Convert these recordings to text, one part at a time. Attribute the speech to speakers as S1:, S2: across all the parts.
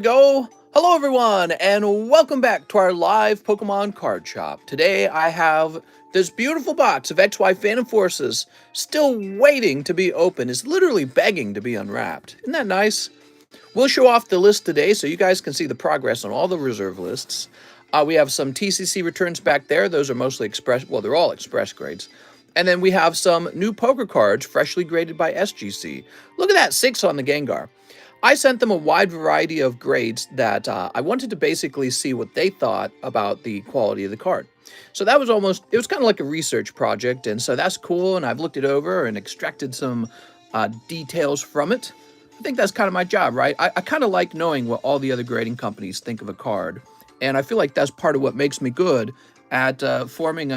S1: Go. Hello everyone and welcome back to our live Pokemon card shop. Today I have this beautiful box of XY Phantom Forces still waiting to be opened. It's literally begging to be unwrapped. Isn't that nice? We'll show off the list today so you guys can see the progress on all the reserve lists. We have some TCC returns back there. Those are mostly express, well, they're all express grades. And then we have some new poker cards freshly graded by SGC. Look at that, 6 on the Gengar. I sent them a wide variety of grades that I wanted to basically see what they thought about the quality of the card. So that was it was kind of like a research project, and so that's cool, and I've looked it over and extracted some details from it. I think that's kind of my job, right? I kind of like knowing what all the other grading companies think of a card, and I feel like that's part of what makes me good at forming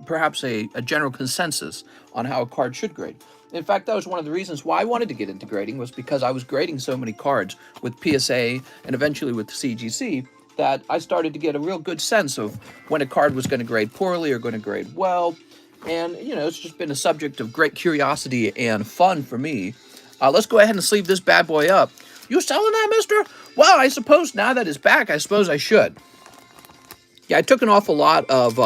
S1: perhaps a general consensus on how a card should grade. In fact, that was one of the reasons why I wanted to get into grading, was because I was grading so many cards with PSA and eventually with CGC that I started to get a real good sense of when a card was going to grade poorly or going to grade well. And, you know, it's just been a subject of great curiosity and fun for me. Let's go ahead and sleeve this bad boy up. You selling that, mister? Well, I suppose now that it's back, I suppose I should. Yeah, I took an awful lot of,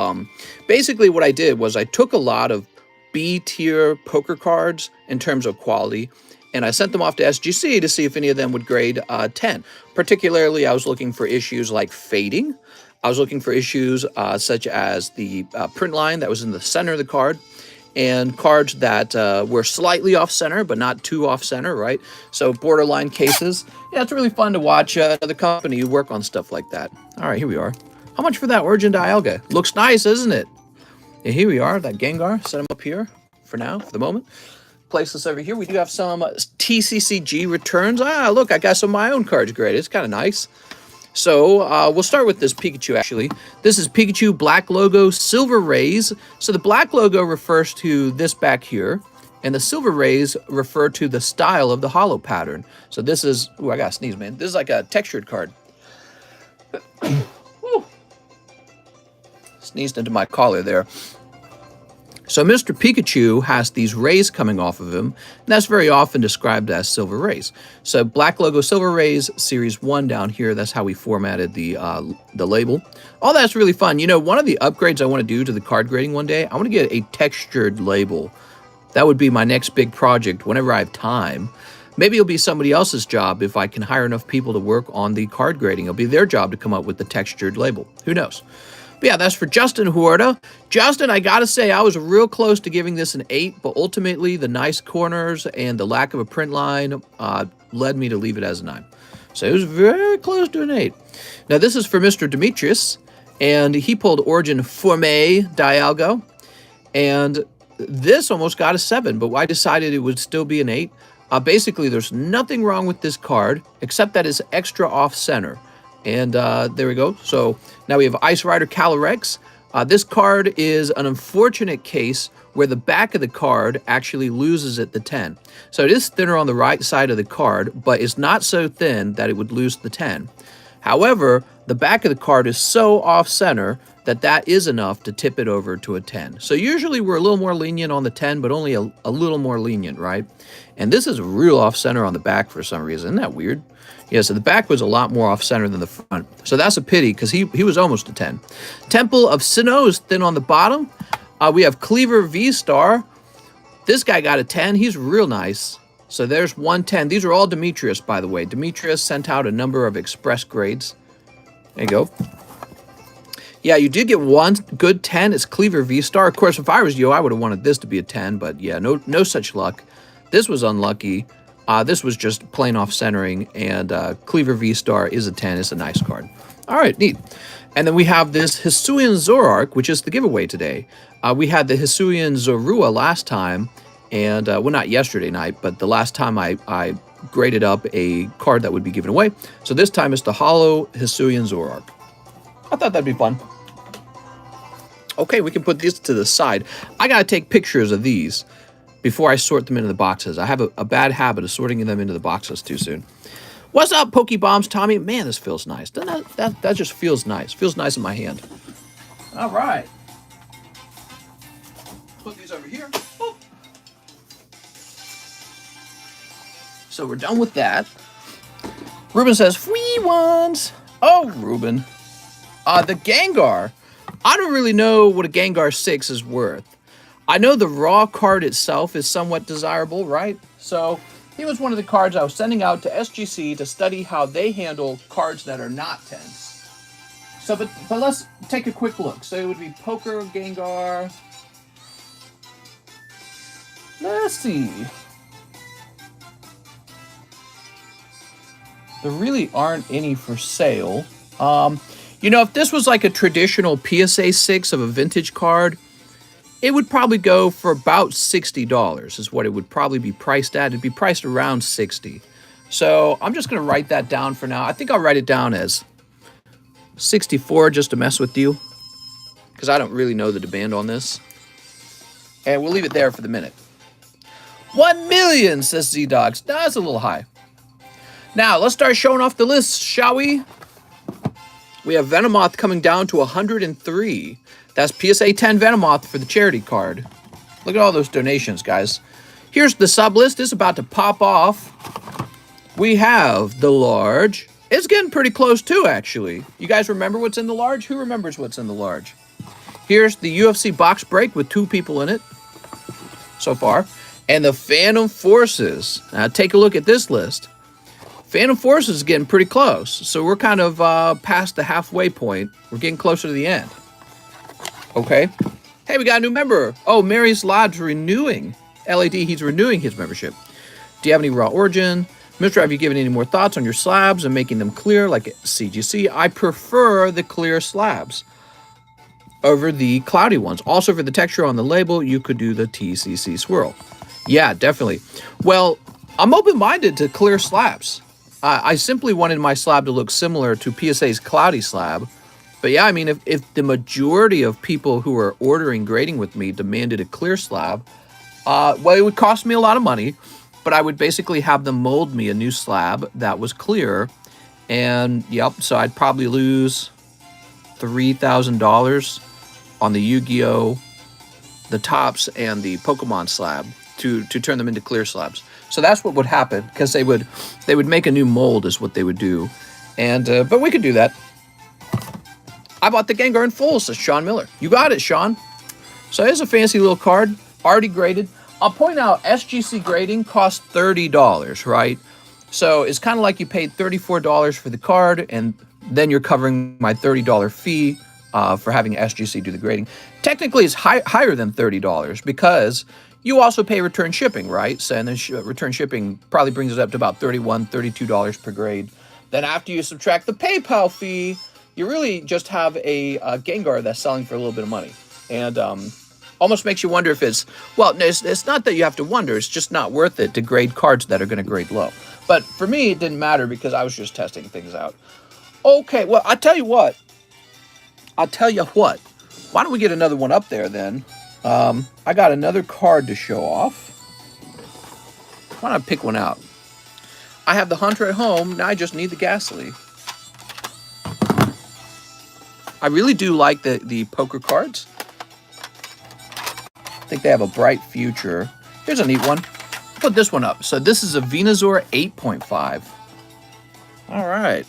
S1: basically what I did was I took a lot of B-tier poker cards in terms of quality, and I sent them off to SGC to see if any of them would grade 10. Particularly, I was looking for issues like fading. I was looking for issues such as the print line that was in the center of the card, and cards that were slightly off-center, but not too off-center, right? So borderline cases. Yeah, it's really fun to watch another company work on stuff like that. All right, here we are. How much for that Origin Dialga? Looks nice, isn't it? And here we are, that Gengar. Set him up here for now, for the moment. Place this over here. We do have some TCCG returns. Ah, look, I got some of my own cards graded. It's kind of nice. So we'll start with this Pikachu, actually. This is Pikachu Black Logo Silver Rays. So the black logo refers to this back here, and the silver rays refer to the style of the hollow pattern. So this is, ooh, I gotta sneeze, man. This is like a textured card. Sneezed into my collar there. So Mr. Pikachu has these rays coming off of him, and that's very often described as silver rays. So Black Logo Silver Rays, Series 1 down here, that's how we formatted the label. All that's really fun. You know, one of the upgrades I want to do to the card grading one day, I want to get a textured label. That would be my next big project whenever I have time. Maybe it'll be somebody else's job if I can hire enough people to work on the card grading. It'll be their job to come up with the textured label. Who knows? But yeah, that's for Justin Huerta. Justin, I gotta say, I was real close to giving this an 8, but ultimately the nice corners and the lack of a print line led me to leave it as a 9. So it was very close to an 8. Now this is for Mr. Demetrius, and he pulled Origin Forme Dialga, and this almost got a 7, but I decided it would still be an 8. Basically, there's nothing wrong with this card, except that it's extra off-center. And there we go. So now we have Ice Rider Calyrex. This card is an unfortunate case where the back of the card actually loses at the 10. So it is thinner on the right side of the card, but it's not so thin that it would lose the 10. However, the back of the card is so off-center that that is enough to tip it over to a 10. So usually we're a little more lenient on the 10, but only a little more lenient, right? And this is real off-center on the back for some reason. Isn't that weird? Yeah, so the back was a lot more off-center than the front. So that's a pity, because he was almost a 10. Temple of Sinnoh is thin on the bottom. We have Cleaver V-Star. This guy got a 10. He's real nice. So there's 110. These are all Demetrius, by the way. Demetrius sent out a number of express grades. There you go. Yeah, you did get one good 10. It's Cleaver V-Star. Of course, if I was you, I would have wanted this to be a 10, but yeah, no such luck. This was unlucky. This was just plain off-centering, and Cleaver V-Star is a 10. It's a nice card. All right, neat. And then we have this Hisuian Zoroark, which is the giveaway today. We had the Hisuian Zorua last time, and, well, not yesterday night, but the last time I graded up a card that would be given away. So this time it's the Hollow Hisuian Zoroark. I thought that'd be fun. Okay, we can put these to the side. I gotta take pictures of these before I sort them into the boxes. I have a bad habit of sorting them into the boxes too soon. What's up, Pokebombs, Tommy? Man, this feels nice. Doesn't that just feels nice. Feels nice in my hand. All right. Put these over here. Oh. So we're done with that. Ruben says, free ones. Oh, Ruben. The Gengar. I don't really know what a Gengar 6 is worth. I know the raw card itself is somewhat desirable, right? So he was one of the cards I was sending out to SGC to study how they handle cards that are not 10s. So, but let's take a quick look. So it would be Poker, Gengar. Let's see. There really aren't any for sale. You know, if this was like a traditional PSA 6 of a vintage card, it would probably go for about $60 is what it would probably be priced at. It'd be priced around $60. So I'm just going to write that down for now. I think I'll write it down as 64 just to mess with you, because I don't really know the demand on this. And we'll leave it there for the minute. 1 million, says Z-Dogs. That's a little high. Now, let's start showing off the list, shall we? We have Venomoth coming down to 103. That's PSA 10 Venomoth for the charity card. Look at all those donations, guys. Here's the sub list. It's about to pop off. We have the large. It's getting pretty close too, actually. You guys remember what's in the large? Who remembers what's in the large? Here's the UFC box break with 2 people in it so far. And the Phantom Forces. Now, take a look at this list. Phantom Forces is getting pretty close. So we're kind of past the halfway point. We're getting closer to the end. Okay. Hey, we got a new member. Oh, Mary's Lodge renewing. LAD, he's renewing his membership. Do you have any raw origin? Mister, have you given any more thoughts on your slabs and making them clear like CGC? I prefer the clear slabs over the cloudy ones. Also, for the texture on the label, you could do the TCC swirl. Yeah, definitely. Well, I'm open-minded to clear slabs. I simply wanted my slab to look similar to PSA's cloudy slab. But yeah, I mean, if the majority of people who are ordering grading with me demanded a clear slab, well, it would cost me a lot of money, but I would basically have them mold me a new slab that was clear. And yep, so I'd probably lose $3,000 on the Yu-Gi-Oh, the tops, and the Pokemon slab to turn them into clear slabs. So that's what would happen, because they would make a new mold is what they would do. And but we could do that. I bought the Gengar in full, says Sean Miller. You got it, Sean. So here's a fancy little card, already graded. I'll point out SGC grading costs $30, right? So it's kind of like you paid $34 for the card, and then you're covering my $30 fee for having SGC do the grading. Technically, it's higher than $30 because you also pay return shipping, right? So, and then return shipping probably brings it up to about $31, $32 per grade. Then after you subtract the PayPal fee, you really just have a Gengar that's selling for a little bit of money. And almost makes you wonder if it's, well, it's not that you have to wonder, it's just not worth it to grade cards that are going to grade low. But for me, it didn't matter because I was just testing things out. Okay, well, I'll tell you what. Why don't we get another one up there then? I got another card to show off. Why don't I pick one out? I have the Hunter at home. Now I just need the Ghastly. I really do like the poker cards. I think they have a bright future. Here's a neat one. Put this one up. So this is a Venusaur 8.5. All right.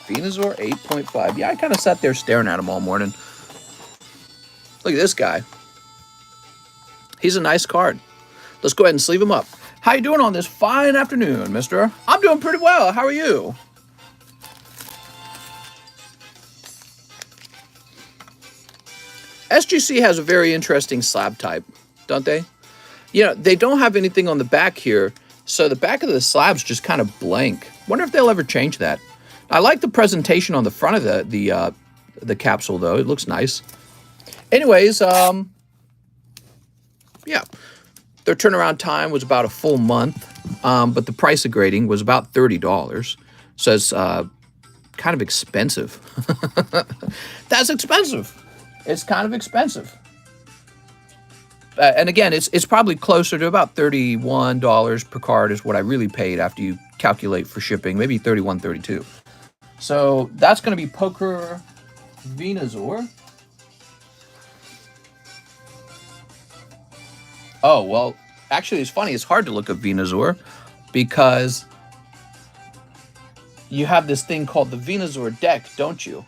S1: Venusaur 8.5. Yeah, I kind of sat there staring at him all morning. Look at this guy. He's a nice card. Let's go ahead and sleeve him up. How you doing on this fine afternoon, mister? I'm doing pretty well. How are you? SGC has a very interesting slab type, don't they? You know, they don't have anything on the back here, so the back of the slab's just kind of blank. Wonder if they'll ever change that. I like the presentation on the front of the capsule, though. It looks nice. Anyways, yeah. Their turnaround time was about a full month, but the price of grading was about $30. So it's kind of expensive. That's expensive. It's kind of expensive. And again, it's probably closer to about $31 per card is what I really paid after you calculate for shipping. Maybe $31, $32. So that's going to be Poker Venusaur. Oh, well, actually, it's funny. It's hard to look at Venusaur. because you have this thing called the Venusaur deck, don't you?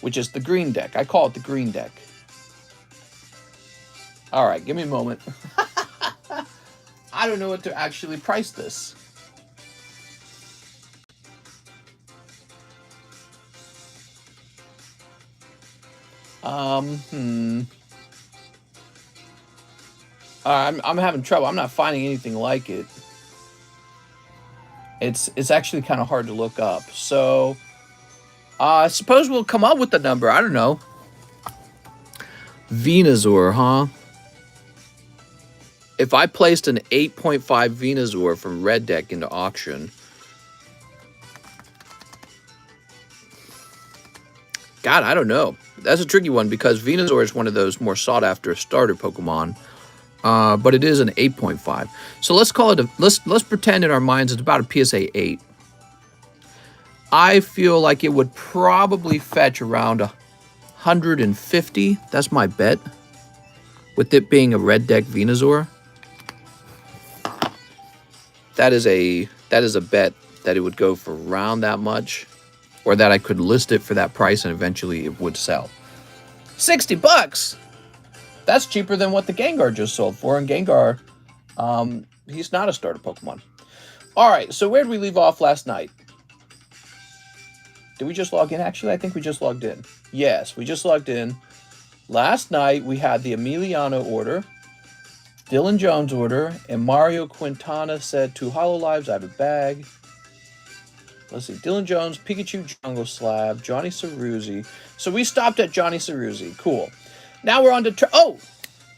S1: Which is the green deck. I call it the green deck. All right, give me a moment. I don't know what to actually price this. I'm having trouble. I'm not finding anything like it. It's actually kind of hard to look up. So I suppose we'll come up with the number. I don't know. Venusaur, huh? If I placed an 8.5 Venusaur from Red Deck into auction, God, I don't know. That's a tricky one because Venusaur is one of those more sought-after starter Pokemon, but it is an 8.5. So let's call it let's pretend in our minds it's about a PSA 8. I feel like it would probably fetch around 150. That's my bet. With it being a Red Deck Venusaur, that is a bet that it would go for around that much, or that I could list it for that price and eventually it would sell. 60 bucks. That's cheaper than what the Gengar just sold for, and Gengar, he's not a starter Pokemon. All right, so where did we leave off last night? Did we just log in? Actually, I think we just logged in. Yes, we just logged in. Last night, we had the Emiliano order, Dylan Jones order, and Mario Quintana said 2 Hololives out of the bag. Let's see, Dylan Jones, Pikachu Jungle Slab, Johnny Ceruzzi. So we stopped at Johnny Ceruzzi. Cool. Now we're on to... Oh,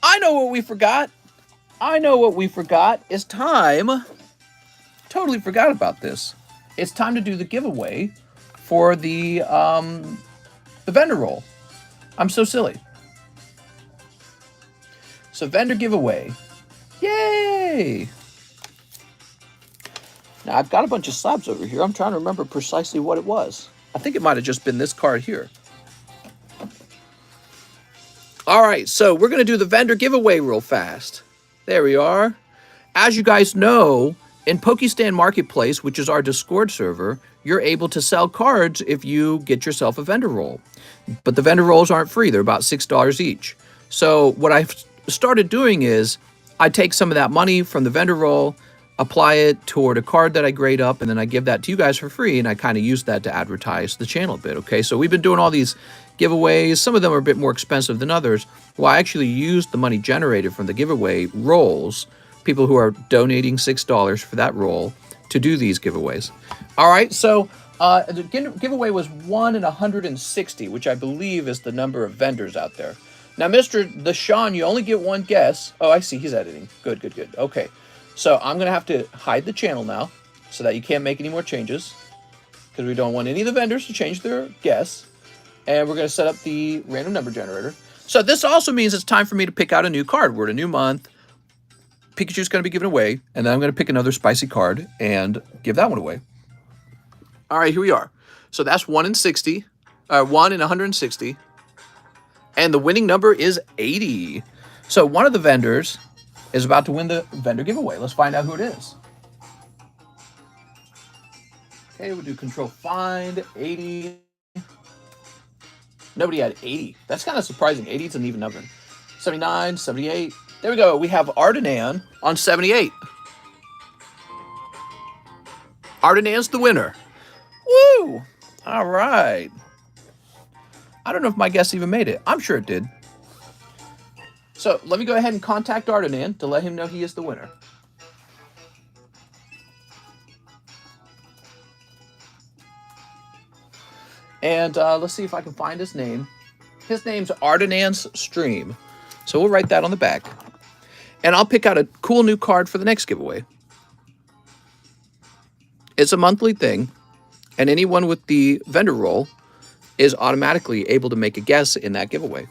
S1: I know what we forgot. I know what we forgot. It's time. Totally forgot about this. It's time to do the giveaway for the vendor roll. I'm so silly. So vendor giveaway. Yay! Now I've got a bunch of slabs over here. I'm trying to remember precisely what it was. I think it might have just been this card here. All right, so we're going to do the vendor giveaway real fast. There we are. As you guys know, in Pokestan Marketplace, which is our Discord server, you're able to sell cards if you get yourself a vendor roll. But the vendor rolls aren't free. They're about $6 each. So what I've started doing is I take some of that money from the vendor roll, apply it toward a card that I grade up, and then I give that to you guys for free, and I kind of use that to advertise the channel a bit, okay? So we've been doing all these giveaways. Some of them are a bit more expensive than others. Well, I actually used the money generated from the giveaway rolls, people who are donating $6 for that roll, to do these giveaways. All right, so the giveaway was 1 in 160, which I believe is the number of vendors out there. Now, Mr. Deshaun, you only get one guess. Oh, I see. He's editing. Good, good, good. Okay. So I'm going to have to hide the channel now so that you can't make any more changes because we don't want any of the vendors to change their guess. And we're going to set up the random number generator. So this also means it's time for me to pick out a new card. We're in a new month. Pikachu's going to be given away. And then I'm going to pick another spicy card and give that one away. All right, here we are. So that's 1 in 60. 1 in 160. And the winning number is 80. So one of the vendors is about to win the vendor giveaway. Let's find out who it is. Okay, we'll do control find, 80. Nobody had 80. That's kind of surprising. 80 is an even number. 79, 78. There we go. We have Ardenan on 78. Ardenan's the winner. Woo! All right. I don't know if my guess even made it. I'm sure it did. So let me go ahead and contact Ardenan to let him know he is the winner. And let's see if I can find his name. His name's Ardenan's Stream. So we'll write that on the back. And I'll pick out a cool new card for the next giveaway. It's a monthly thing. And anyone with the vendor roll is automatically able to make a guess in that giveaway.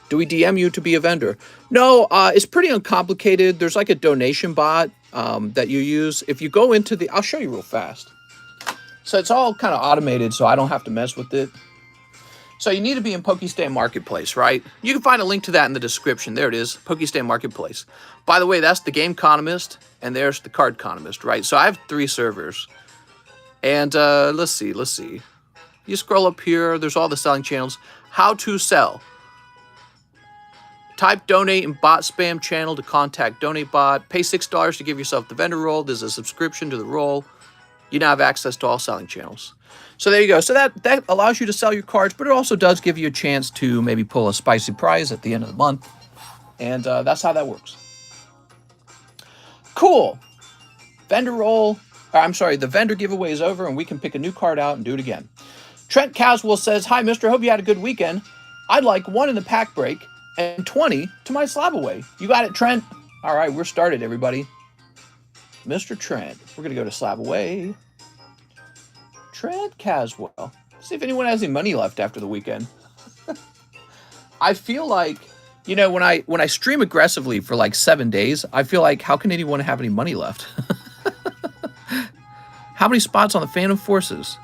S1: Do we DM you to be a vendor? No, it's pretty uncomplicated. There's like a donation bot that you use. If you go into the... I'll show you real fast. So it's all kind of automated, so I don't have to mess with it. So you need to be in Pokestan Marketplace, right? You can find a link to that in the description. There it is, Pokestan Marketplace. By the way, that's the GameConomist, and there's the Cardconomist, right? So I have 3 servers. And let's see. You scroll up here, there's all the selling channels. How to sell. Type donate in bot spam channel to contact donate bot. Pay $6 to give yourself the vendor role. There's a subscription to the role. You now have access to all selling channels. So there you go. So that allows you to sell your cards, but it also does give you a chance to maybe pull a spicy prize at the end of the month. And that's how that works. Cool. Vendor role. I'm sorry, the vendor giveaway is over, and we can pick a new card out and do it again. Trent Caswell says, "Hi, mister. Hope you had a good weekend. I'd like 1 in the pack break and 20 to my slab away." You got it, Trent? All right, we're started, everybody. Mr. Trent. We're going to go to slab away. Trent Caswell. See if anyone has any money left after the weekend. I feel like, you know, when I stream aggressively for like 7 days, I feel like, how can anyone have any money left? How many spots on the Phantom Forces?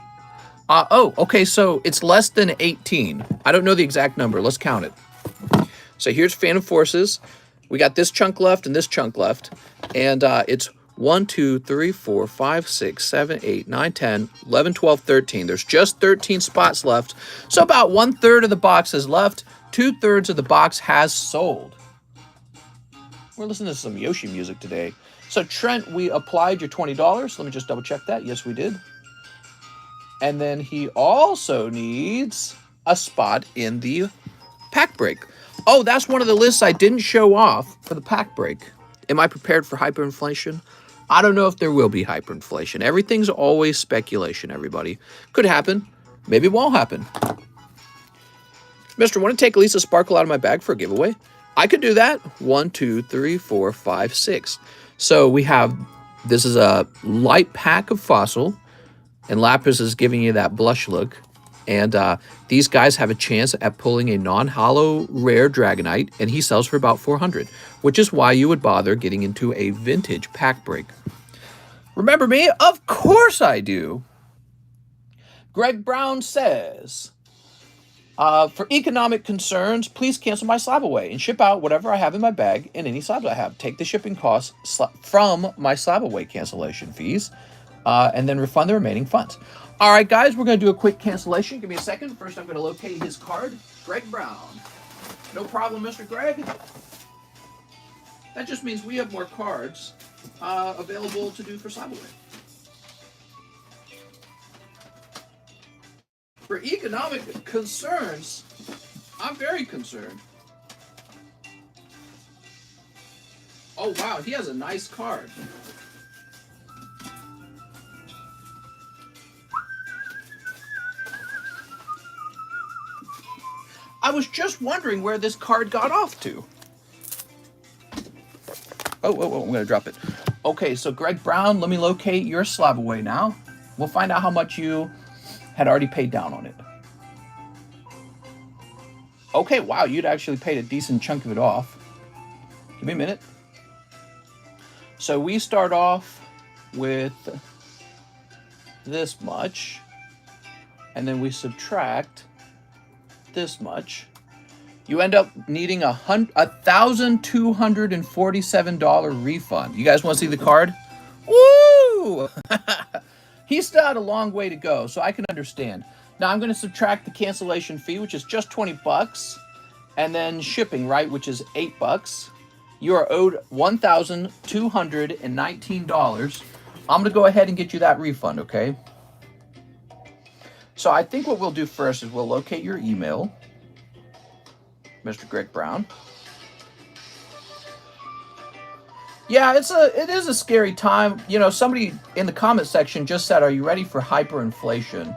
S1: Oh, okay, so it's less than 18. I don't know the exact number. Let's count it. So here's Phantom Forces. We got this chunk left and this chunk left. And it's 1, 2, 3, 4, 5, 6, 7, 8, 9, 10, 11, 12, 13. There's just 13 spots left. So about 1/3 of the box is left. 2/3 of the box has sold. We're listening to some Yoshi music today. So Trent, we applied your $20. Let me just double check that. Yes, we did. And then he also needs a spot in the pack break. Oh, that's one of the lists I didn't show off for the pack break. Am I prepared for hyperinflation? I don't know if there will be hyperinflation. Everything's always speculation, everybody. Could happen. Maybe it won't happen. Mister, want to take Lisa Sparkle out of my bag for a giveaway? I could do that. 1, 2, 3, 4, 5, 6. So we have, this is a light pack of Fossil, and Lapras is giving you that blush look. And these guys have a chance at pulling a non-hollow rare Dragonite, and he sells for about 400, which is why you would bother getting into a vintage pack break. Remember me? Of course I do. Greg Brown says, for economic concerns, please cancel my slab away and ship out whatever I have in my bag and any slabs I have. Take the shipping costs from my slab away cancellation fees and then refund the remaining funds. All right, guys, we're going to do a quick cancellation. Give me a second. First, I'm going to locate his card. Greg Brown. No problem, Mr. Greg. That just means we have more cards available to do for slab away. For economic concerns, I'm very concerned. Oh, wow, he has a nice card. I was just wondering where this card got off to. Oh, I'm going to drop it. Okay, so Greg Brown, let me locate your slab away now. We'll find out how much you had already paid down on it. Okay, wow, you'd actually paid a decent chunk of it off. Give me a minute. So we start off with this much, and then we subtract this much. You end up needing a $1,247 refund. You guys want to see the card? Woo! He still had a long way to go, so I can understand. Now I'm going to subtract the cancellation fee, which is just 20 bucks, and then shipping, right, which is $8. You are owed $1,219. I'm going to go ahead and get you that refund, okay? So I think what we'll do first is we'll locate your email, Mr. Greg Brown. Yeah, it is a scary time. You know, somebody in the comment section just said, "Are you ready for hyperinflation?"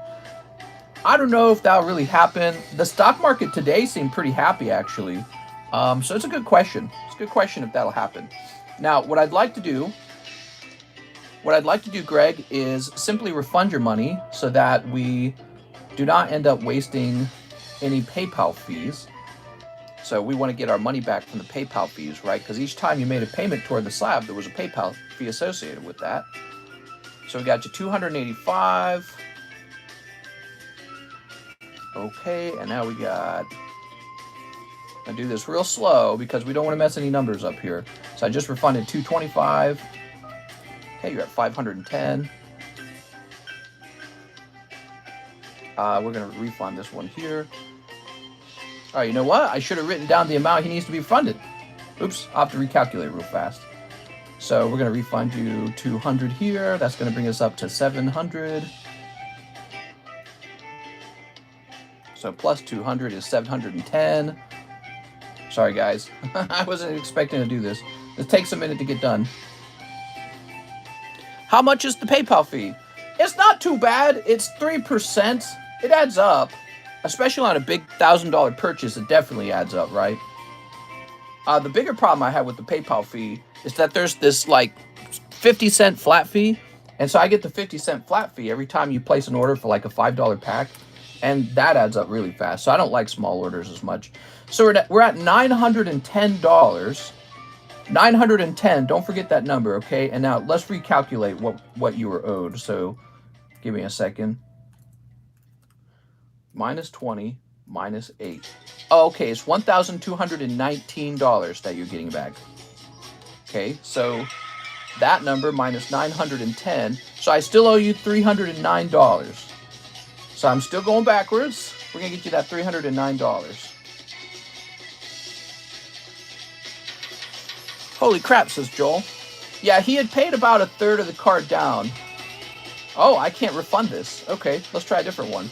S1: I don't know if that'll really happen. The stock market today seemed pretty happy, actually. So it's a good question. It's a good question if that'll happen. Now, what I'd like to do, Greg, is simply refund your money so that we do not end up wasting any PayPal fees. So we want to get our money back from the PayPal fees, right? Because each time you made a payment toward the slab, there was a PayPal fee associated with that. So we got you $285. Okay, and now we got... I do this real slow because we don't want to mess any numbers up here. So I just refunded $225. Okay, you're at $510. We're going to refund this one here. All right, you know what? I should have written down the amount he needs to be refunded. Oops, I'll have to recalculate real fast. So we're going to refund you $200 here. That's going to bring us up to $700. So plus $200 is $710. Sorry, guys. I wasn't expecting to do this. It takes a minute to get done. How much is the PayPal fee? It's not too bad. It's 3%. It adds up. Especially on a big $1,000 purchase, it definitely adds up, right? The bigger problem I have with the PayPal fee is that there's this like 50-cent flat fee. And so I get the 50-cent flat fee every time you place an order for like a $5 pack. And that adds up really fast. So I don't like small orders as much. So we're at $910. 910, don't forget that number, okay? And now let's recalculate what you were owed. So give me a second. Minus 20, minus 8. Oh, okay, it's $1,219 that you're getting back. Okay, so that number minus 910. So I still owe you $309. So I'm still going backwards. We're going to get you that $309. Holy crap, says Joel. Yeah, he had paid about a third of the card down. Oh, I can't refund this. Okay, let's try a different one.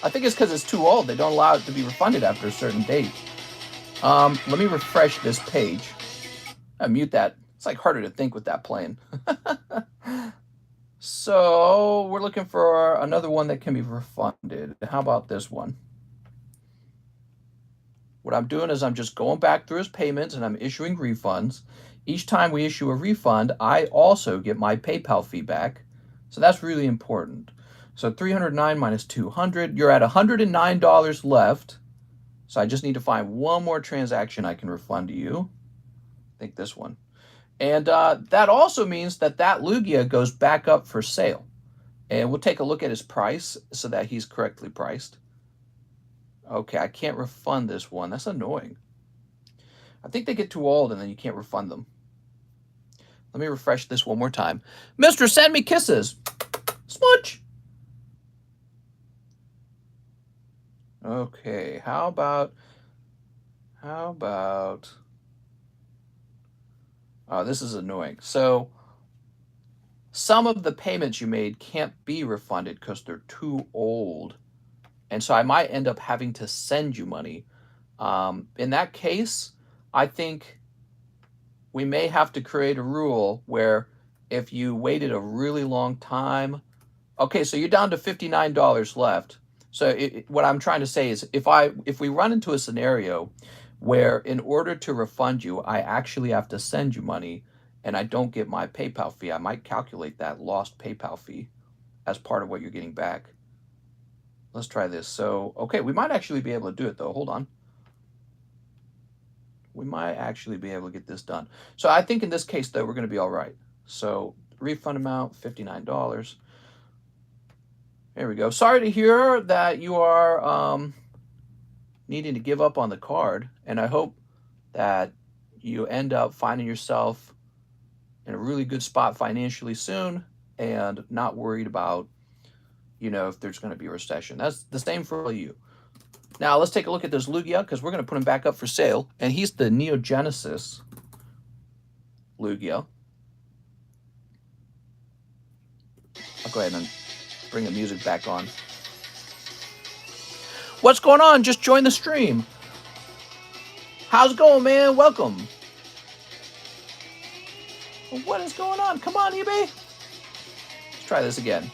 S1: I think it's because it's too old. They don't allow it to be refunded after a certain date. Let me refresh this page. I mute that. It's like harder to think with that playing. So we're looking for another one that can be refunded. How about this one? What I'm doing is I'm just going back through his payments and I'm issuing refunds. Each time we issue a refund, I also get my PayPal fee back. So that's really important. So 309 minus 200, you're at $109 left. So I just need to find one more transaction I can refund to you. I think this one. And that also means that Lugia goes back up for sale. And we'll take a look at his price so that he's correctly priced. Okay, I can't refund this one. That's annoying. I think they get too old and then you can't refund them. Let me refresh this one more time. Mister, send me kisses. Smooch. Okay, how about... Oh, this is annoying. So some of the payments you made can't be refunded because they're too old. And so I might end up having to send you money. In that case, I think we may have to create a rule where if you waited a really long time... Okay, so you're down to $59 left. So what I'm trying to say is if we run into a scenario where in order to refund you, I actually have to send you money and I don't get my PayPal fee, I might calculate that lost PayPal fee as part of what you're getting back. Let's try this. So, okay, we might actually be able to do it though. Hold on. We might actually be able to get this done. So I think in this case though, we're going to be all right. So refund amount, $59. There we go. Sorry to hear that you are needing to give up on the card. And I hope that you end up finding yourself in a really good spot financially soon and not worried about, you know, if there's going to be a recession. That's the same for you. Now, let's take a look at this Lugia because we're going to put him back up for sale. And he's the Neo Genesis Lugia. I'll go ahead and bring the music back on. What's going on? Just join the stream. How's it going, man? Welcome. What is going on? Come on, eBay. Let's try this again.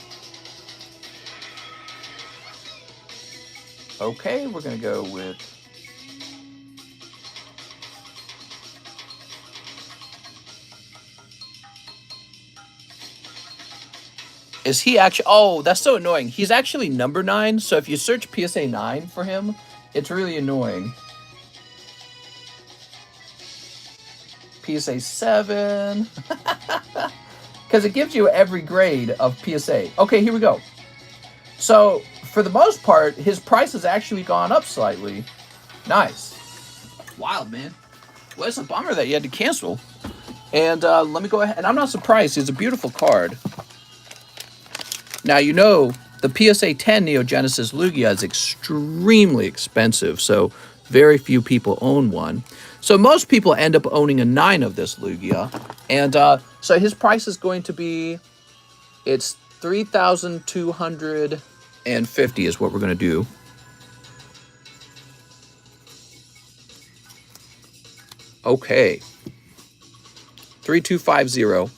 S1: Okay, we're going to go with... Is he actually... Oh, that's so annoying. He's actually number 9. So if you search PSA 9 for him, it's really annoying. PSA 7. Because it gives you every grade of PSA. Okay, here we go. So for the most part, his price has actually gone up slightly. Nice. Wild, man. Well, it's a bummer that you had to cancel. And let me go ahead. And I'm not surprised. It's a beautiful card. Now, you know, the PSA 10 Neo Genesis Lugia is extremely expensive. So very few people own one. So most people end up owning a 9 of this Lugia. And so his price is going to be, it's $3,250 is what we're going to do. Okay. 3250.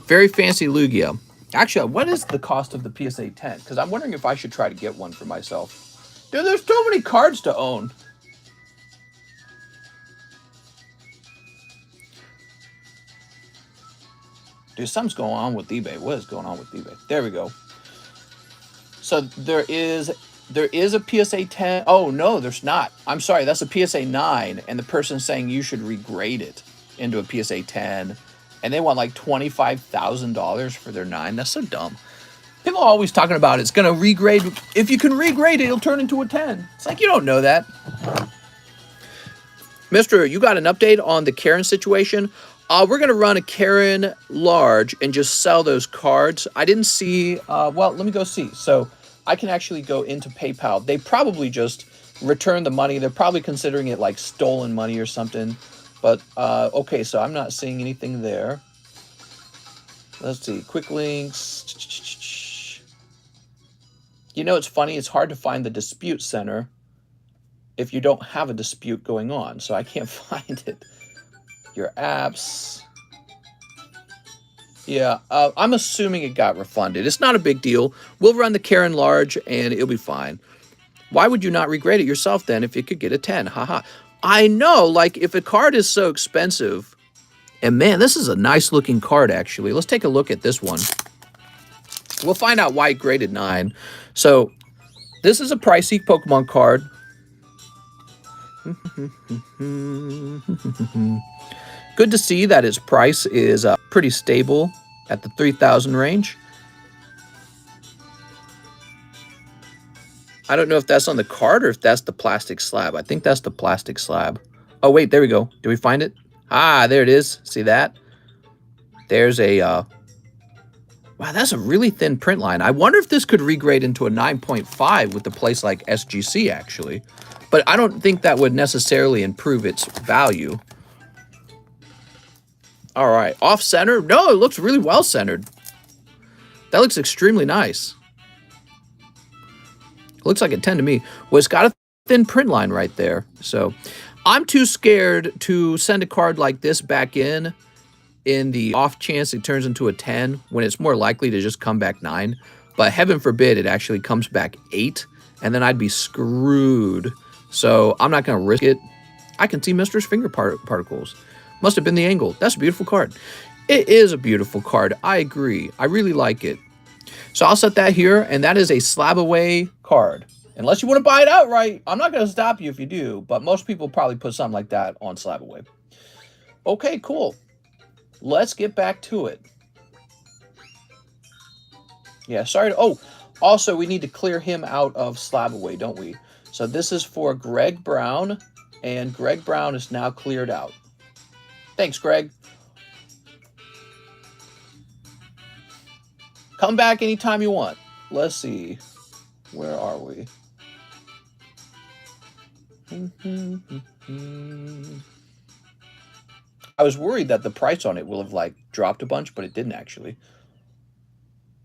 S1: Very fancy Lugia. Actually, what is the cost of the PSA 10? Because I'm wondering if I should try to get one for myself. Dude, there's so many cards to own. Dude, something's going on with eBay. What is going on with eBay? There we go. So there is a PSA 10. Oh, no, there's not. I'm sorry. That's a PSA 9. And the person's saying you should regrade it into a PSA 10. And they want like $25,000 for their 9. That's so dumb. People are always talking about it's going to regrade. If you can regrade it, it'll turn into a 10. It's like, you don't know that. Mister, you got an update on the Karen situation? We're going to run a Karen large and just sell those cards. I didn't see, well, let me go see. So I can actually go into PayPal. They probably just return the money. They're probably considering it like stolen money or something. But, okay, so I'm not seeing anything there. Let's see, quick links. You know, it's funny. It's hard to find the dispute center if you don't have a dispute going on. So I can't find it. Your apps. Yeah, I'm assuming it got refunded. It's not a big deal. We'll run the Karen large and it'll be fine. Why would you not regrade it yourself then if you could get a 10? Haha. I know, like, if a card is so expensive, and man, this is a nice looking card, actually. Let's take a look at this one. We'll find out why it graded 9. So, this is a pricey Pokemon card. Good to see that its price is pretty stable at the 3,000 range. I don't know if that's on the card or if that's the plastic slab. I think that's the plastic slab. Oh, wait, there we go. Did we find it? Ah, there it is. See that? There's a... wow, that's a really thin print line. I wonder if this could regrade into a 9.5 with a place like SGC, actually. But I don't think that would necessarily improve its value. All right, off-center? No, it looks really well-centered. That looks extremely nice. Looks like a 10 to me. Well, it's got a thin print line right there. So I'm too scared to send a card like this back in the off chance it turns into a 10 when it's more likely to just come back 9. But heaven forbid it actually comes back 8, and then I'd be screwed. So I'm not going to risk it. I can see Mister's finger particles. Must have been the angle. That's a beautiful card. It is a beautiful card. I agree. I really like it. So I'll set that here, and that is a slab away card. Unless you want to buy it outright, I'm not going to stop you if you do, but most people probably put something like that on slab away. Okay, cool. Let's get back to it. Yeah, sorry. Oh, also, we need to clear him out of slab away, don't we? So this is for Greg Brown, and Greg Brown is now cleared out. Thanks, Greg. Come back anytime you want. Let's see. Where are we? I was worried that the price on it will have like dropped a bunch, but it didn't actually.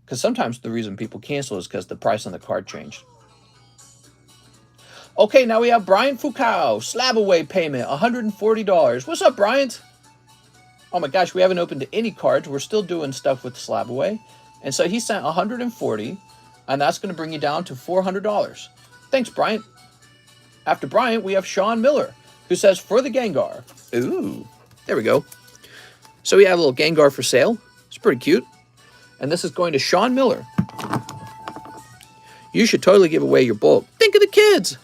S1: Because sometimes the reason people cancel is because the price on the card changed. Okay, now we have Brian Foucault. Slab away payment, $140. What's up, Bryant? Oh my gosh, we haven't opened any cards. We're still doing stuff with slab away. And so he sent 140, and that's going to bring you down to $400. Thanks, Bryant. After Bryant, we have Sean Miller, who says, for the Gengar. Ooh, there we go. So we have a little Gengar for sale. It's pretty cute. And this is going to Sean Miller. You should totally give away your bulk. Think of the kids.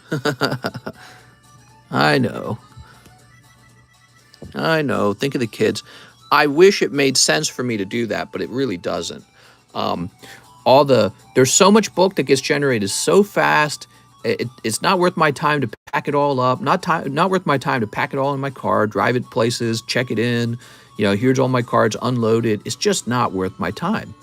S1: I know. I know. Think of the kids. I wish it made sense for me to do that, but it really doesn't. there's so much book that gets generated so fast. It's not worth my time to pack it all up. Not worth my time to pack it all in my car, drive it places, check it in. Here's all my cards, unload it. It's just not worth my time.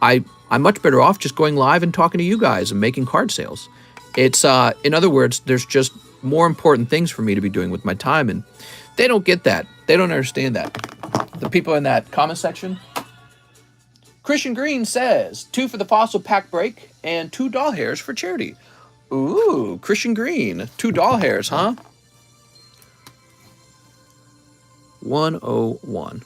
S1: I'm much better off just going live and talking to you guys and making card sales. It's in other words, there's just more important things for me to be doing with my time, and they don't get that. They don't understand that. The people in that comment section. Christian Green says 2 for the fossil pack break and 2 doll hairs for charity. Ooh, Christian Green, 2 doll hairs, huh? 101.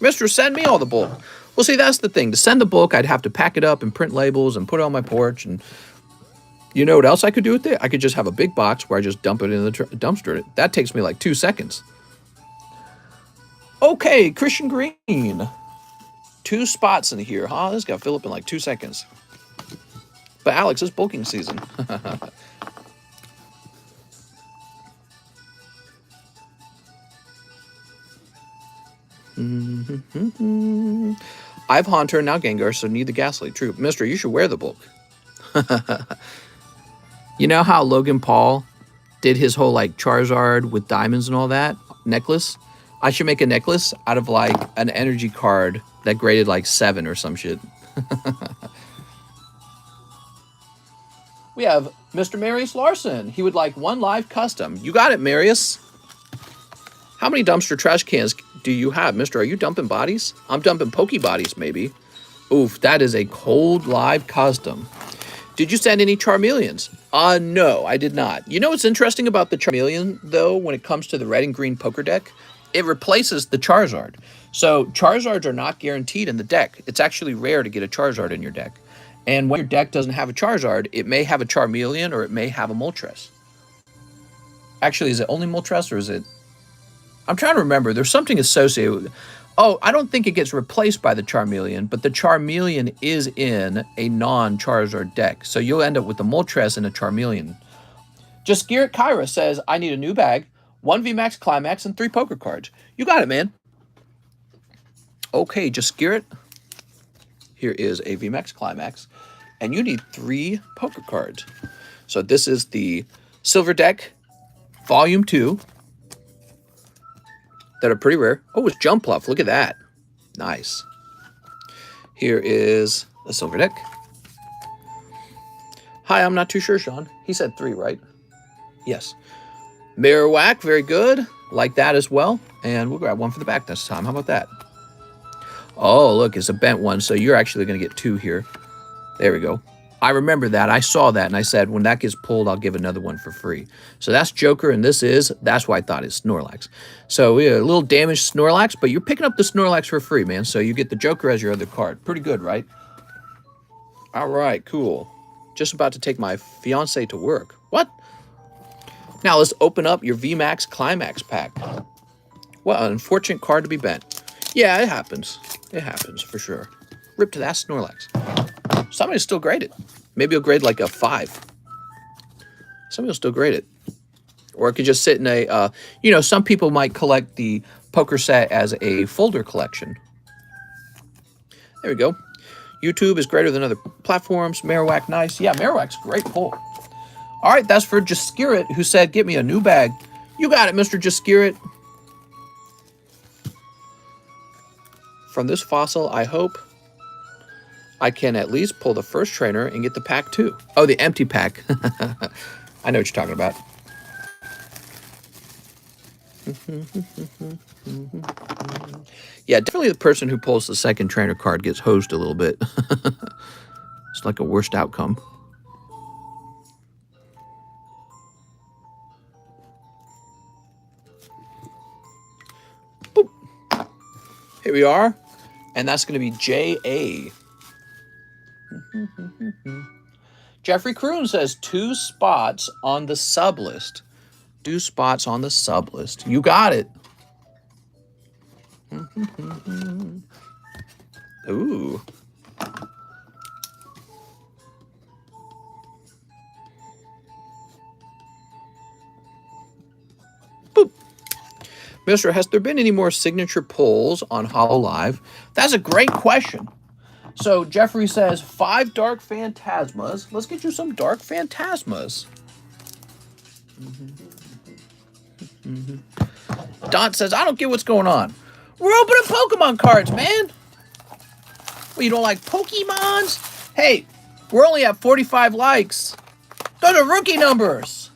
S1: Mister, send me all the bulk. Well, see, that's the thing. To send the bulk, I'd have to pack it up and print labels and put it on my porch. And you know what else I could do with it? I could just have a big box where I just dump it in the dumpster. That takes me like 2 seconds. Okay, Christian Green. 2 spots in here, huh? This got to fill up in like 2 seconds. But Alex, it's bulking season. I've Haunter, now Gengar, so need the Ghastly. True. Mister, you should wear the bulk. You know how Logan Paul did his whole like Charizard with diamonds and all that necklace? I should make a necklace out of like an energy card that graded like 7 or some shit. We have Mr. Marius Larson. He would like 1 live custom. You got it, Marius. How many dumpster trash cans do you have, mister? Are you dumping bodies? I'm dumping pokey bodies, maybe. Oof, that is a cold live custom. Did you send any Charmeleons? No, I did not. You know what's interesting about the Charmeleon, though, when it comes to the red and green poker deck? It replaces the Charizard. So Charizards are not guaranteed in the deck. It's actually rare to get a Charizard in your deck. And when your deck doesn't have a Charizard, it may have a Charmeleon or it may have a Moltres. Actually, is it only Moltres or is it... I'm trying to remember. There's something associated with... Oh, I don't think it gets replaced by the Charmeleon, but the Charmeleon is in a non-Charizard deck. So you'll end up with a Moltres and a Charmeleon. Just Garrett Kyra says, I need a new bag, 1 VMAX Climax, and 3 poker cards. You got it, man. Okay, just Garrett. Here is a VMAX Climax, and you need 3 poker cards. So this is the Silver Deck Volume 2 that are pretty rare. Oh, it's Jump Bluff. Look at that. Nice. Here is a Silver Deck. Hi, I'm not too sure, Sean. He said 3, right? Yes. Marowak, very good. Like that as well. And we'll grab 1 for the back this time. How about that? Oh, look, it's a bent one, so you're actually going to get 2 here. There we go. I remember that. I saw that, and I said, when that gets pulled, I'll give another one for free. So that's Joker, and that's why I thought it's Snorlax. So we have a little damaged Snorlax, but you're picking up the Snorlax for free, man. So you get the Joker as your other card. Pretty good, right? All right, cool. Just about to take my fiance to work. What? Now let's open up your VMAX Climax pack. What an unfortunate card to be bent. Yeah, it happens. It happens, for sure. Rip to that Snorlax. Somebody will still grade it. Maybe he'll grade like a 5. Somebody will still grade it. Or it could just sit in a, some people might collect the poker set as a folder collection. There we go. YouTube is greater than other platforms. Marowak, nice. Yeah, Marowak's a great pull. All right, that's for Jaskirit, who said, get me a new bag. You got it, Mr. Jaskirit. From this fossil, I hope I can at least pull the first trainer and get the pack too. Oh, the empty pack. I know what you're talking about. Yeah, definitely the person who pulls the second trainer card gets hosed a little bit. It's like a worst outcome. Boop. Here we are. And that's going to be J.A. Jeffrey Kroon says 2 spots on the sub list. 2 spots on the sub list. You got it. Ooh. Boop. Mister, has there been any more signature polls on Holo Live? That's a great question. So Jeffrey says 5 dark phantasmas. Let's get you some dark phantasmas. Dot says, I don't get what's going on. We're opening Pokemon cards, man. Well, you don't like Pokemons? Hey, we're only at 45 likes. Those are rookie numbers.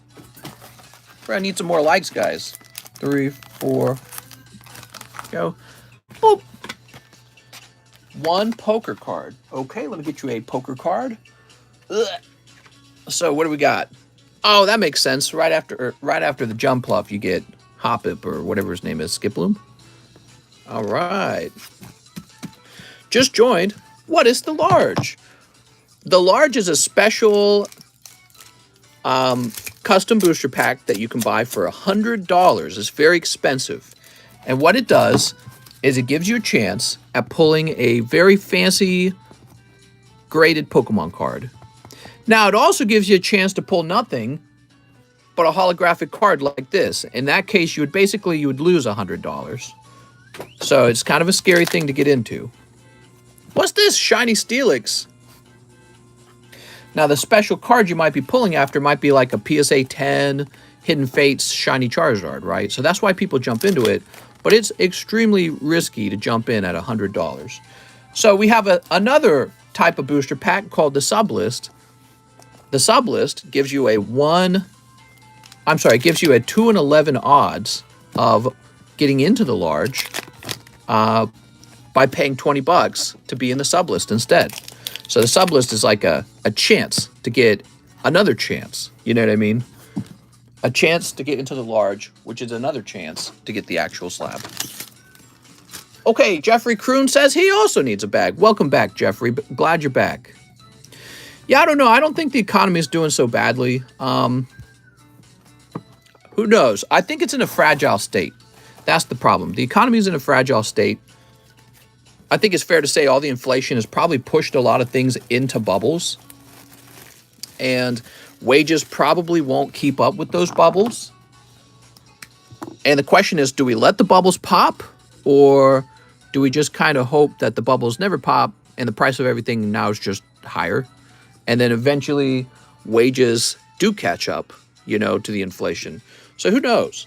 S1: We're gonna need some more likes, guys. 3, 4. Go. Boop. 1 poker card. Okay, let me get you a poker card. Ugh. So what do we got? Oh, that makes sense. Right after the Jumpluff, you get Hoppip or whatever his name is, Skiploom. All right. Just joined. What is the large? The large is a special custom booster pack that you can buy for $100. It's very expensive. And what it does is it gives you a chance at pulling a very fancy graded Pokemon card. Now, it also gives you a chance to pull nothing but a holographic card like this. In that case, you would lose $100. So it's kind of a scary thing to get into. What's this? Shiny Steelix. Now, the special card you might be pulling after might be like a PSA 10 Hidden Fates Shiny Charizard, right? So that's why people jump into it. But it's extremely risky to jump in at $100. So we have another type of booster pack called the Sub List. The Sub List gives you a 2 in 11 odds of getting into the large by paying $20 to be in the Sub List instead. So the Sub List is like a chance to get another chance. You know what I mean? A chance to get into the large, which is another chance to get the actual slab. Okay, Jeffrey Kroon says he also needs a bag. Welcome back, Jeffrey. Glad you're back. Yeah, I don't know. I don't think the economy is doing so badly. Who knows? I think it's in a fragile state. That's the problem. The economy is in a fragile state. I think it's fair to say all the inflation has probably pushed a lot of things into bubbles. And wages probably won't keep up with those bubbles. And the question is, do we let the bubbles pop? Or do we just kind of hope that the bubbles never pop and the price of everything now is just higher? And then eventually wages do catch up, to the inflation. So who knows?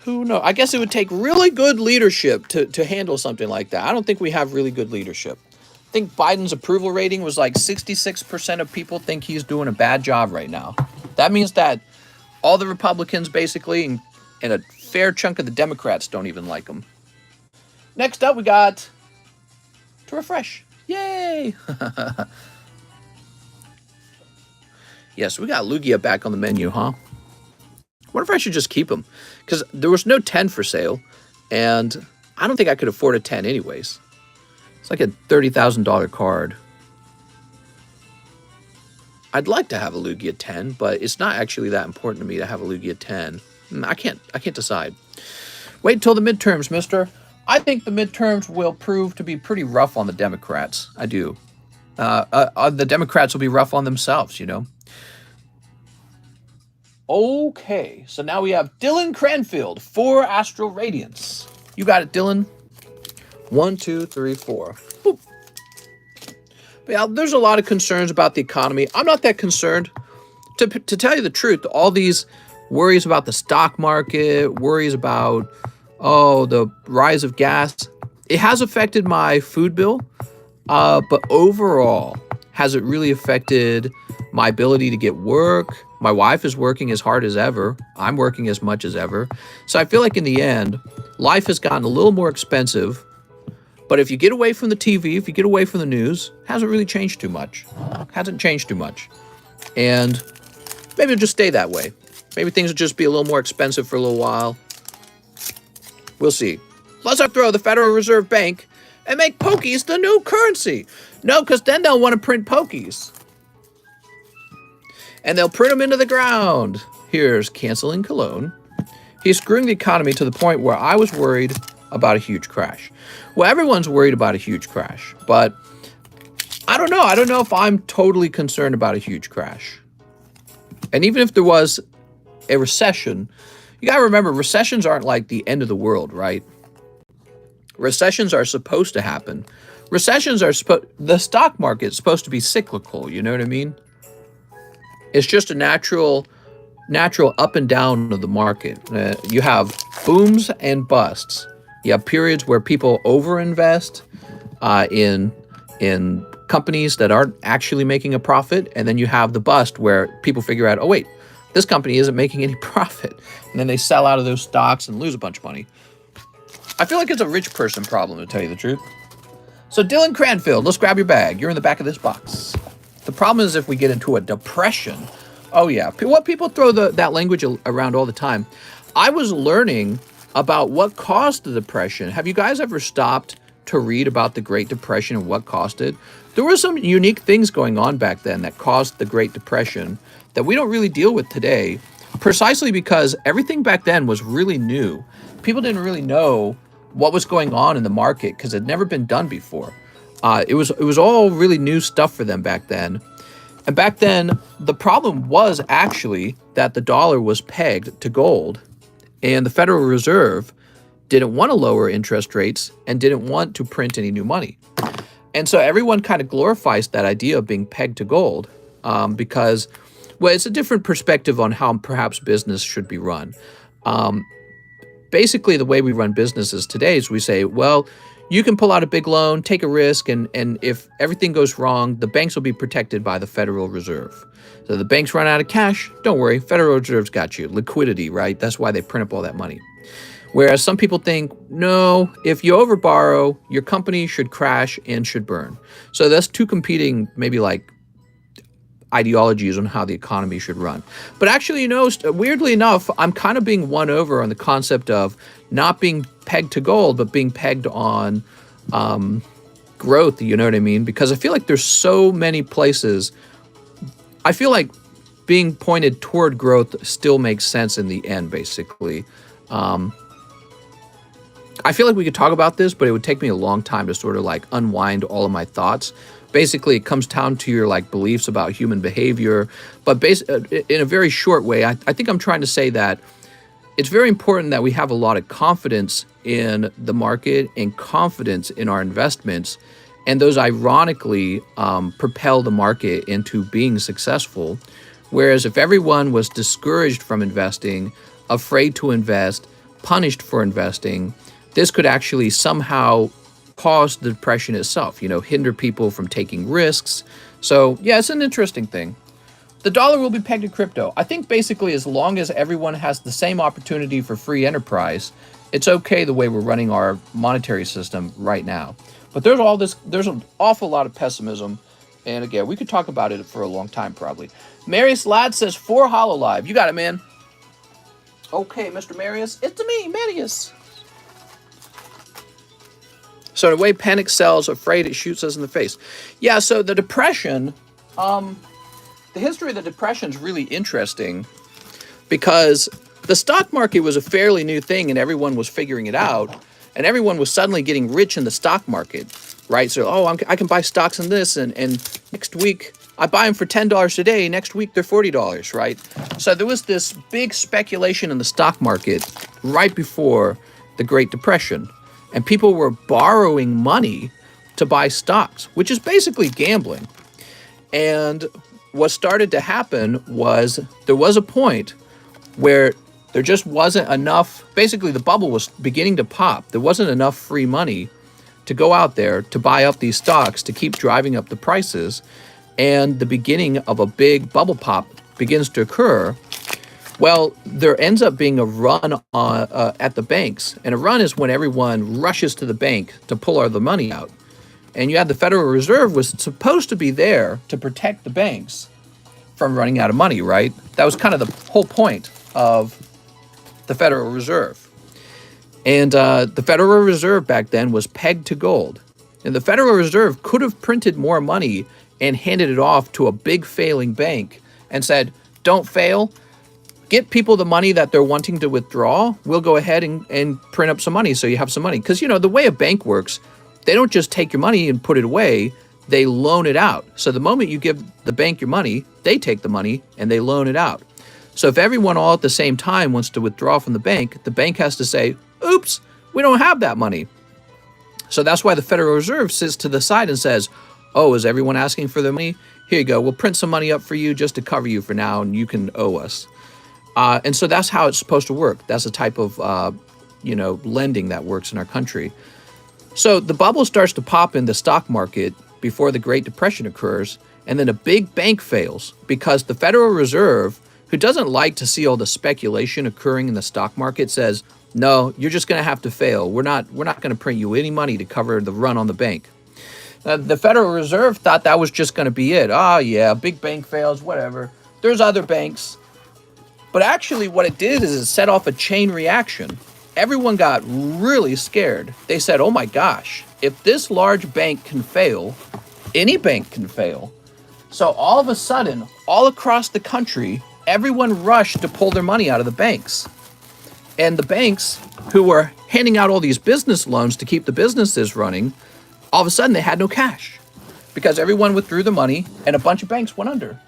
S1: Who knows? I guess it would take really good leadership to handle something like that. I don't think we have really good leadership. I think Biden's approval rating was like 66% of people think he's doing a bad job right now. That means that all the Republicans basically and a fair chunk of the Democrats don't even like him. Next up, we got to refresh. Yay! Yes, we got Lugia back on the menu, huh? What if I should just keep him? Because there was no 10 for sale, and I don't think I could afford a 10 anyways. It's like a $30,000 card. I'd like to have a Lugia 10, but it's not actually that important to me to have a Lugia 10. I can't decide. Wait until the midterms, mister. I think the midterms will prove to be pretty rough on the Democrats. I do. The Democrats will be rough on themselves, Okay, so now we have Dylan Cranfield, 4 Astral Radiance. You got it, Dylan. 1, 2, 3, 4. Boop. But yeah, there's a lot of concerns about the economy. I'm not that concerned. To tell you the truth, all these worries about the stock market, worries about, the rise of gas, it has affected my food bill. But overall, has it really affected my ability to get work? My wife is working as hard as ever. I'm working as much as ever. So I feel like in the end, life has gotten a little more expensive. But if you get away from the TV, if you get away from the news, it hasn't really changed too much. Hasn't changed too much. And maybe it'll just stay that way. Maybe things will just be a little more expensive for a little while. We'll see. Let's overthrow the Federal Reserve Bank and make Pokies the new currency. No, because then they'll want to print Pokies. And they'll print them into the ground. Here's canceling Cologne. He's screwing the economy to the point where I was worried about a huge crash. Well, everyone's worried about a huge crash, but I don't know. I don't know if I'm totally concerned about a huge crash. And even if there was a recession, you got to remember, recessions aren't like the end of the world, right? Recessions are supposed to happen Recessions are the stock market's supposed to be cyclical, you know what I mean? It's just a natural up and down of the market. You have booms and busts. You have periods where people overinvest in companies that aren't actually making a profit, and then you have the bust where people figure out, oh wait, this company isn't making any profit, and then they sell out of those stocks and lose a bunch of money. I feel like it's a rich person problem, to tell you the truth. So Dylan Cranfield, let's grab your bag. You're in the back of this box. The problem is if we get into a depression. Oh yeah, what people throw that language around all the time. I was learning about what caused the Depression. Have you guys ever stopped to read about the Great Depression and what caused it? There were some unique things going on back then that caused the Great Depression that we don't really deal with today, precisely because everything back then was really new. People didn't really know what was going on in the market because it had never been done before. It was all really new stuff for them back then. And back then, the problem was actually that the dollar was pegged to gold, and the Federal Reserve didn't want to lower interest rates and didn't want to print any new money. And so everyone kind of glorifies that idea of being pegged to gold because, well, it's a different perspective on how perhaps business should be run. Basically, the way we run businesses today is we say, well, you can pull out a big loan, take a risk, and if everything goes wrong, the banks will be protected by the Federal Reserve. So the banks run out of cash, don't worry, Federal Reserve's got you. Liquidity, right? That's why they print up all that money. Whereas some people think, no, if you overborrow, your company should crash and should burn. So that's two competing, maybe like ideologies on how the economy should run. But actually, weirdly enough, I'm kind of being won over on the concept of not being pegged to gold, but being pegged on growth, you know what I mean? Because I feel like there's so many places. I feel like being pointed toward growth still makes sense in the end, basically. I feel like we could talk about this, but it would take me a long time to sort of like unwind all of my thoughts. Basically, it comes down to your like beliefs about human behavior, but in a very short way, I think I'm trying to say that it's very important that we have a lot of confidence in the market and confidence in our investments, and those ironically propel the market into being successful. Whereas if everyone was discouraged from investing, afraid to invest, punished for investing, this could actually somehow cause the depression itself, hinder people from taking risks. So yeah, it's an interesting thing. The dollar will be pegged to crypto. I think basically as long as everyone has the same opportunity for free enterprise, it's okay the way we're running our monetary system right now. But there's an awful lot of pessimism. And again, we could talk about it for a long time probably. Marius Ladd says 4 Hololive. You got it, man. Okay, Mr. Marius. It's me, Marius. So in a way, panic sells, afraid it shoots us in the face. Yeah, so the Depression, the history of the Depression is really interesting because the stock market was a fairly new thing and everyone was figuring it out, and everyone was suddenly getting rich in the stock market, right? So, I can buy stocks in this, and next week I buy them for $10 today, next week they're $40, right? So there was this big speculation in the stock market right before the Great Depression. And people were borrowing money to buy stocks, which is basically gambling. And what started to happen was there was a point where there just wasn't enough. Basically, the bubble was beginning to pop. There wasn't enough free money to go out there to buy up these stocks to keep driving up the prices. And the beginning of a big bubble pop begins to occur. Well, there ends up being a run at the banks. And a run is when everyone rushes to the bank to pull all the money out. And you had the Federal Reserve was supposed to be there to protect the banks from running out of money, right? That was kind of the whole point of the Federal Reserve. And the Federal Reserve back then was pegged to gold. And the Federal Reserve could have printed more money and handed it off to a big failing bank and said, don't fail. Get people the money that they're wanting to withdraw. We'll go ahead and print up some money so you have some money. Because, the way a bank works, they don't just take your money and put it away. They loan it out. So the moment you give the bank your money, they take the money and they loan it out. So if everyone all at the same time wants to withdraw from the bank has to say, oops, we don't have that money. So that's why the Federal Reserve sits to the side and says, oh, is everyone asking for their money? Here you go. We'll print some money up for you just to cover you for now, and you can owe us. And so that's how it's supposed to work. That's the type of, lending that works in our country. So the bubble starts to pop in the stock market before the Great Depression occurs, and then a big bank fails because the Federal Reserve, who doesn't like to see all the speculation occurring in the stock market, says, no, you're just going to have to fail. We're not going to print you any money to cover the run on the bank. The Federal Reserve thought that was just going to be it. Oh, yeah, big bank fails, whatever. There's other banks. But actually what it did is it set off a chain reaction. Everyone got really scared. They said, oh my gosh, if this large bank can fail, any bank can fail. So all of a sudden, all across the country, everyone rushed to pull their money out of the banks. And the banks who were handing out all these business loans to keep the businesses running, all of a sudden they had no cash because everyone withdrew the money and a bunch of banks went under.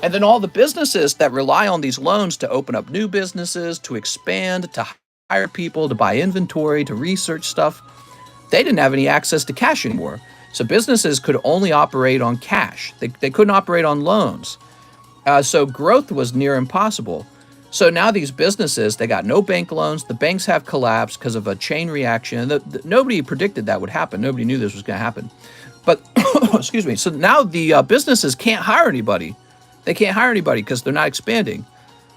S1: And then all the businesses that rely on these loans to open up new businesses, to expand, to hire people, to buy inventory, to research stuff, they didn't have any access to cash anymore. So businesses could only operate on cash. They couldn't operate on loans. So growth was near impossible. So now these businesses, they got no bank loans. The banks have collapsed because of a chain reaction. Nobody predicted that would happen. Nobody knew this was going to happen. But, excuse me. So now the businesses can't hire anybody. They can't hire anybody because they're not expanding.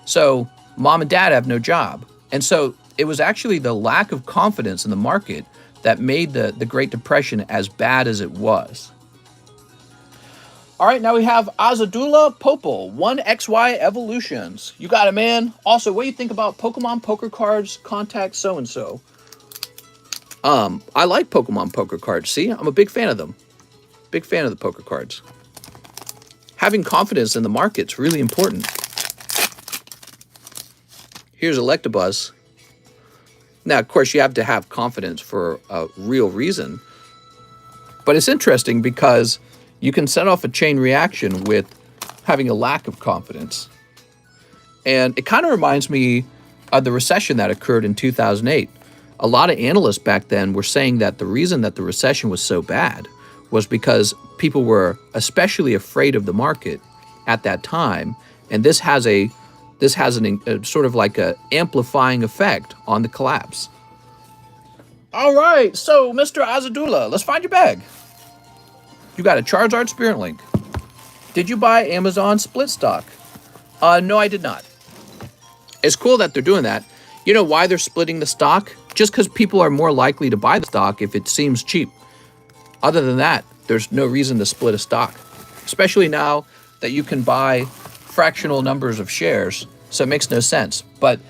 S1: So mom and dad have no job. And so it was actually the lack of confidence in the market that made the Great Depression as bad as it was. All right, now we have Azadullah Popel, 1XY Evolutions. You got it, man. Also, what do you think about Pokemon poker cards, contact so-and-so? I like Pokemon poker cards. See, I'm a big fan of them. Big fan of the poker cards. Having confidence in the market's really important. Here's Electabuzz. Now, of course, you have to have confidence for a real reason. But it's interesting because you can set off a chain reaction with having a lack of confidence. And it kind of reminds me of the recession that occurred in 2008. A lot of analysts back then were saying that the reason that the recession was so bad was because people were especially afraid of the market at that time. And this has a sort of like a amplifying effect on the collapse. All right, so Mr. Azadullah, let's find your bag. You got a Charizard Spirit Link. Did you buy Amazon split stock? No, I did not. It's cool that they're doing that. You know why they're splitting the stock? Just because people are more likely to buy the stock if it seems cheap. Other than that, there's no reason to split a stock, especially now that you can buy fractional numbers of shares. So it makes no sense. But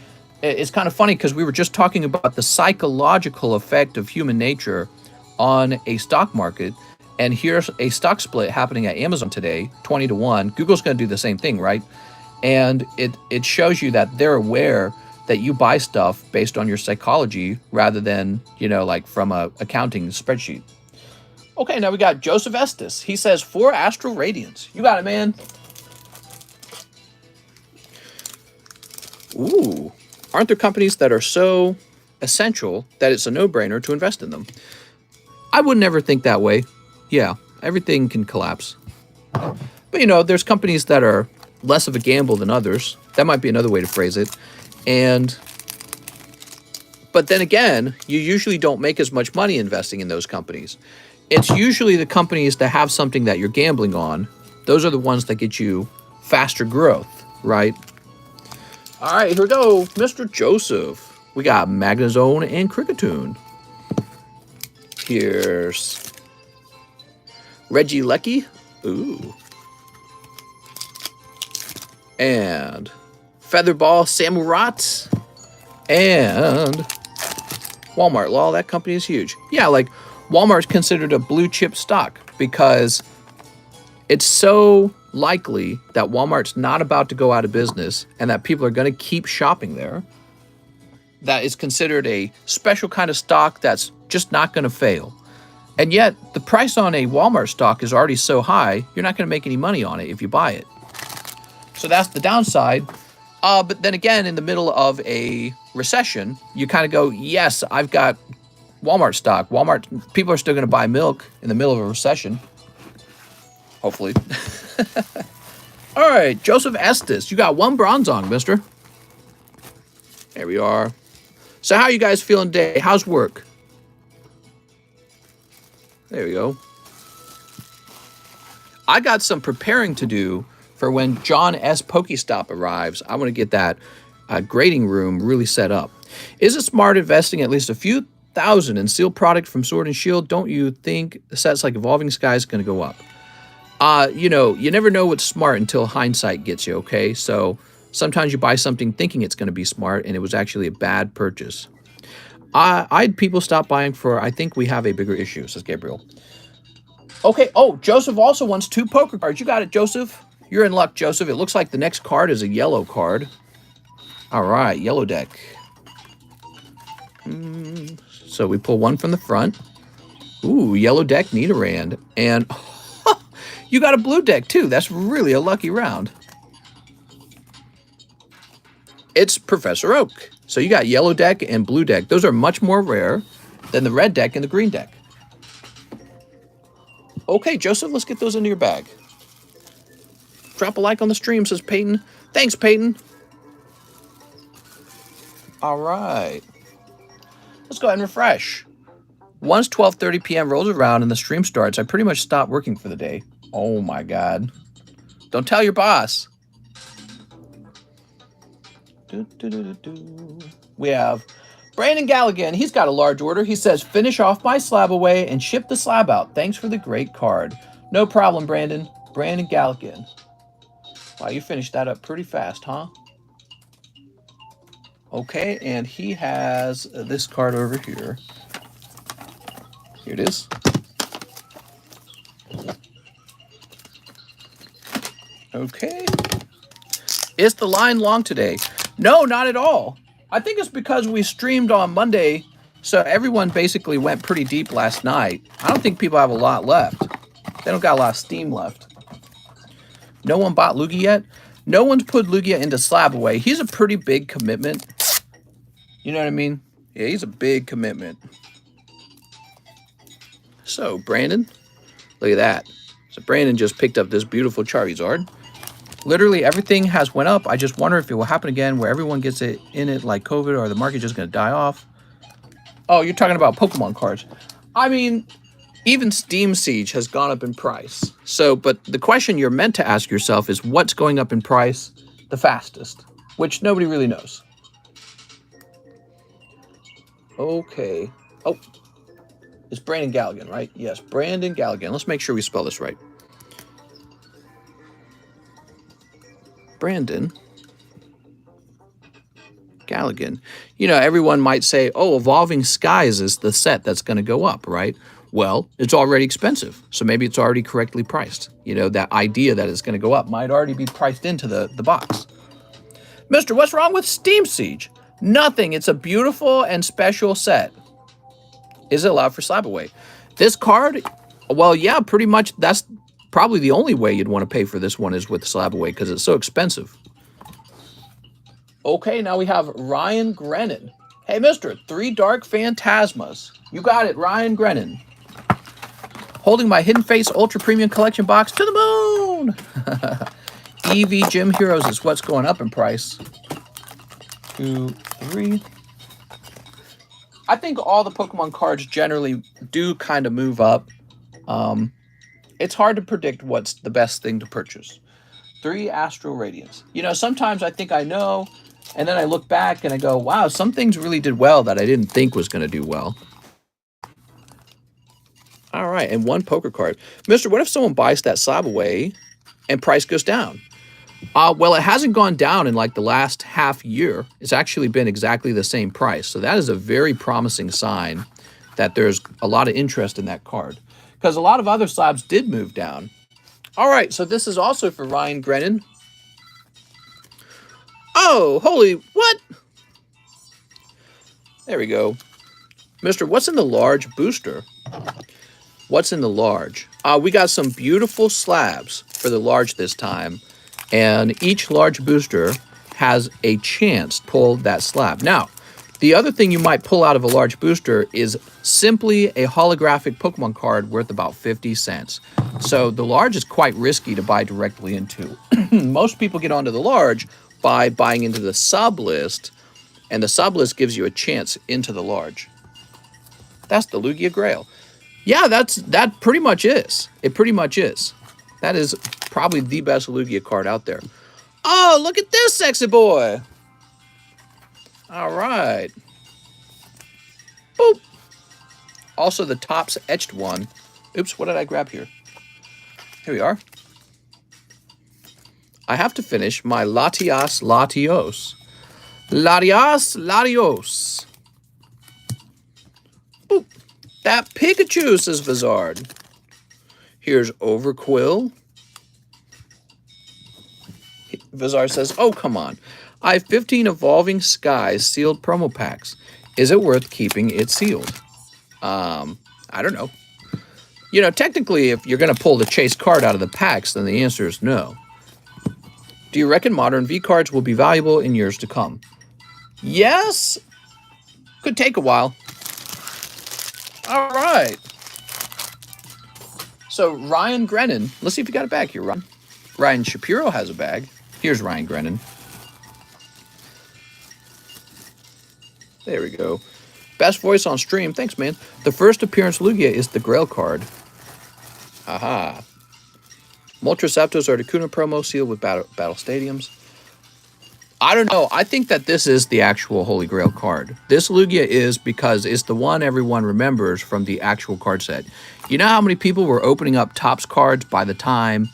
S1: it's kind of funny because we were just talking about the psychological effect of human nature on a stock market. And here's a stock split happening at Amazon today, 20-1. Google's going to do the same thing, right? And it shows you that they're aware that you buy stuff based on your psychology rather than, like from a accounting spreadsheet. Okay, now we got Joseph Estes. He says 4 Astral Radiance. You got it, man. Ooh, aren't there companies that are so essential that it's a no-brainer to invest in them? I would never think that way. Yeah, everything can collapse. But, there's companies that are less of a gamble than others. That might be another way to phrase it. But then again, you usually don't make as much money investing in those companies. It's usually the companies that have something that you're gambling on. Those are the ones that get you faster growth, right? All right, here we go. Mr. Joseph. We got Magnezone and Kricketune. Here's Reggie Lecky. Ooh. And Featherball Samurat. And Walmart. Well, that company is huge. Yeah, like Walmart's considered a blue chip stock because it's so likely that Walmart's not about to go out of business and that people are going to keep shopping there. That is considered a special kind of stock that's just not going to fail. And yet, the price on a Walmart stock is already so high, you're not going to make any money on it if you buy it. So that's the downside. But then again, in the middle of a recession, you kind of go, yes, I've got Walmart stock. Walmart, people are still going to buy milk in the middle of a recession. Hopefully. All right, Joseph Estes. You got one bronze on, mister. There we are. So how you guys feeling today? How's work? There we go. I got some preparing to do for when John S. Pokestop arrives. I want to get that grading room really set up. Is it smart investing at least a few thousand in sealed product from Sword and Shield? Don't you think sets like Evolving Skies is going to go up? You know, you never know what's smart until hindsight gets you, okay? So sometimes you buy something thinking it's going to be smart, and it was actually a bad purchase. I had people stop buying for, I think we have a bigger issue, says Gabriel. Okay, oh, Joseph also wants 2 poker cards. You got it, Joseph. You're in luck, Joseph. It looks like the next card is a yellow card. All right, yellow deck. So we pull one from the front. Ooh, yellow deck, Nidoran. And you got a blue deck, too. That's really a lucky round. It's Professor Oak. So you got yellow deck and blue deck. Those are much more rare than the red deck and the green deck. Okay, Joseph, let's get those into your bag. Drop a like on the stream, says Peyton. Thanks, Peyton. All right. Let's go ahead and refresh. Once 12:30 p.m. rolls around and the stream starts, I pretty much stop working for the day. Oh, my God. Don't tell your boss. We have Brandon Galligan. He's got a large order. He says, finish off my slab away and ship the slab out. Thanks for the great card. No problem, Brandon. Brandon Galligan. Wow, you finished that up pretty fast, huh? Okay, and he has this card over here. Here it is. Okay. Is the line long today? No, not at all. I think it's because we streamed on Monday, so everyone basically went pretty deep last night. I don't think people have a lot left. They don't got a lot of steam left. No one bought Lugia yet? No one's put Lugia into slab away. He's a pretty big commitment. You know what I mean? Yeah, he's a big commitment. So, Brandon, look at that. So, Brandon just picked up this beautiful Charizard. Literally everything has went up. I just wonder if it will happen again where everyone gets it in it like COVID, or the market's just going to die off. Oh, you're talking about Pokemon cards. I mean, even Steam Siege has gone up in price. So, but the question you're meant to ask yourself is what's going up in price the fastest, which nobody really knows. Okay. Oh, it's Brandon Galligan, right? Yes, Brandon Galligan. Let's make sure we spell this right. Brandon Galligan. You know, everyone might say, oh, Evolving Skies is the set that's going to go up, right? Well, it's already expensive, so maybe it's already correctly priced. You know, that idea that it's going to go up might already be priced into the box. Mister, what's wrong with Steam Siege? Nothing. It's a beautiful and special set. Is it allowed for slab away? This card, well, yeah, pretty much that's probably the only way you'd want to pay for this one is with slab away because it's so expensive. Okay, now we have Ryan Grennan. Hey, mister, 3 Dark Phantasmas. You got it, Ryan Grennan. Holding my Hidden Face Ultra Premium Collection box to the moon. EV Gym Heroes is what's going up in price. 2, 3. I think all the Pokemon cards generally do kind of move up. It's hard to predict what's the best thing to purchase. 3 Astral Radiance. You know, sometimes I think I know, and then I look back and I go, wow, some things really did well that I didn't think was going to do well. All right, and 1 poker card. Mister, what if someone buys that slab away and price goes down? Well, it hasn't gone down in like the last half year. It's actually been exactly the same price. So that is a very promising sign that there's a lot of interest in that card. Because a lot of other slabs did move down. All right, so this is also for Ryan Grennan. Oh, holy, what? There we go. Mister, what's in the large booster? What's in the large? We got some beautiful slabs for the large this time. And each large booster has a chance to pull that slab. Now, The other thing you might pull out of a large booster is simply a holographic Pokemon card worth about 50 cents. So the large is quite risky to buy directly into. Most people get onto the large by buying into the sub list, and the sub list gives you a chance into the large. That's the Lugia Grail. Yeah, that pretty much is. It pretty much is. That is probably the best Lugia card out there. Oh, look at this sexy boy. All right. Boop. Also, the Topps etched one. Oops, what did I grab here? Here we are. I have to finish my Latias Latios. Latias Latios. Boop. That Pikachu, says Vizard. Here's Overquill. Vizard says, oh, come on. I have 15 Evolving Skies sealed promo packs. Is it worth keeping it sealed? I don't know. You know, technically, if you're going to pull the chase card out of the packs, then the answer is no. Do you reckon modern V cards will be valuable in years to come? Yes. Could take a while. All right. So Ryan Grennan, let's see if you got a bag here, Ryan. Ryan Shapiro has a bag. Here's Ryan Grennan. There we go. Best voice on stream. Thanks, man. The first appearance Lugia is the Grail card. Aha. Moltres Articuno promo sealed with battle stadiums. I don't know. I think that this is the actual Holy Grail card. This Lugia is because it's the one everyone remembers from the actual card set. You know how many people were opening up Topps cards by the time,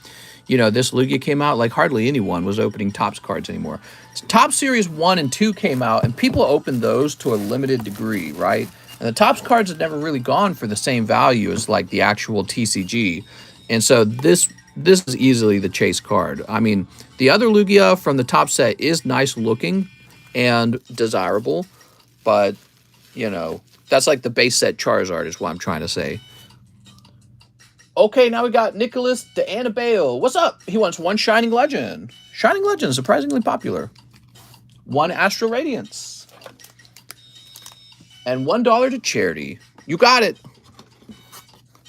S1: you know, this Lugia came out? Like, hardly anyone was opening Topps cards anymore. Topps Series 1 and 2 came out, and people opened those to a limited degree, right? And the Topps cards had never really gone for the same value as, like, the actual TCG. And so this is easily the chase card. I mean, the other Lugia from the top set is nice looking and desirable, but, you know, that's like the base set Charizard is what I'm trying to say. Okay, now we got Nicholas de Annabelle. What's up? He wants one Shining Legend. Shining Legend, surprisingly popular. One Astral Radiance. And $1 to charity. You got it.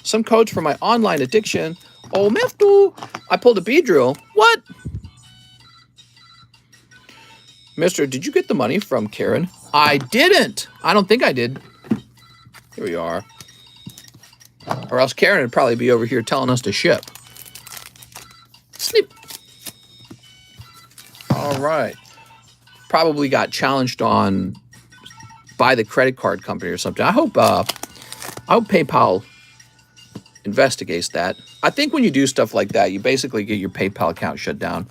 S1: Some codes for my online addiction. Oh, Miftu! I pulled a Beedrill. What? Mister, did you get the money from Karen? I didn't. I don't think I did. Here we are. Or else Karen would probably be over here telling us to ship. Snip. All right. Probably got challenged on by the credit card company or something. I hope PayPal investigates that. I think when you do stuff like that, you basically get your PayPal account shut down.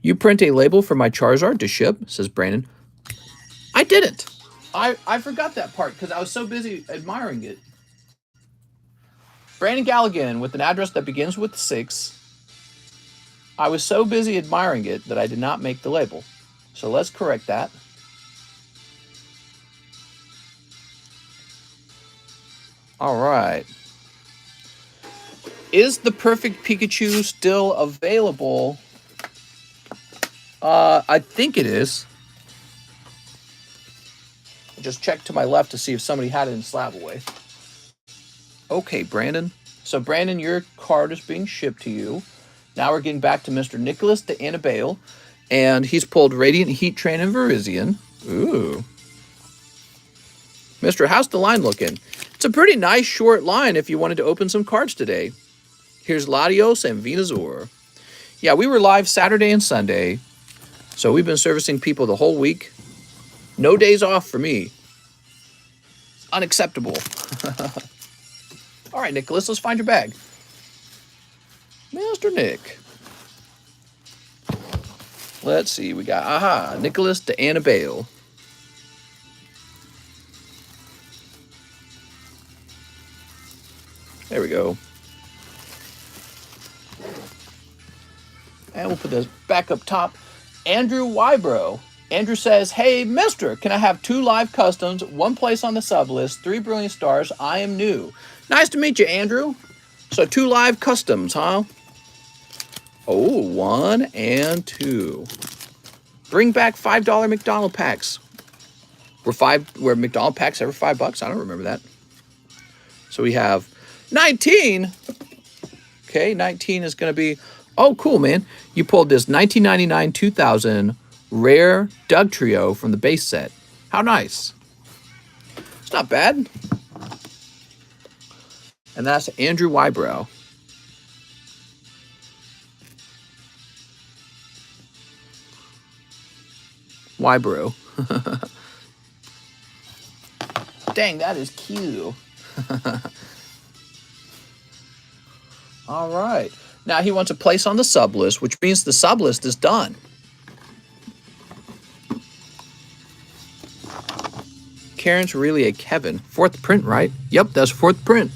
S1: You print a label for my Charizard to ship, says Brandon. I didn't. I forgot that part because I was so busy admiring it. Brandon Galligan with an address that begins with 6. I was so busy admiring it that I did not make the label. So let's correct that. All right. Is the perfect Pikachu still available? I think it is. I just checked to my left to see if somebody had it in slab away. Okay, Brandon. So, Brandon, your card is being shipped to you. Now we're getting back to Mr. Nicholas de Annabelle, and he's pulled Radiant Heat Train and Virizion. Ooh. Mister, how's the line looking? It's a pretty nice short line if you wanted to open some cards today. Here's Latios and Venusaur. Yeah, we were live Saturday and Sunday, so we've been servicing people the whole week. No days off for me. It's unacceptable. All right, Nicholas, let's find your bag. Mr. Nick. Let's see, we got, Nicholas de Annabelle. There we go. And we'll put this back up top. Andrew Wybro. Andrew says, hey, mister, can I have 2 live customs, 1 place on the sub list, 3 brilliant stars? I am new. Nice to meet you, Andrew. So 2 live customs, huh? Oh, 1 and 2. Bring back $5 McDonald packs. Were McDonald packs ever $5? I don't remember that. So we have 19. Okay, 19 is going to be, oh, cool, man. You pulled this 1999-2000 rare Doug Trio from the base set. How nice. It's not bad. And that's Andrew Wybrow. Wybrow. Dang, that is cute. All right. Now he wants a place on the sub list, which means the sub list is done. Karen's really a Kevin. 4th print, right? Yep, that's 4th print.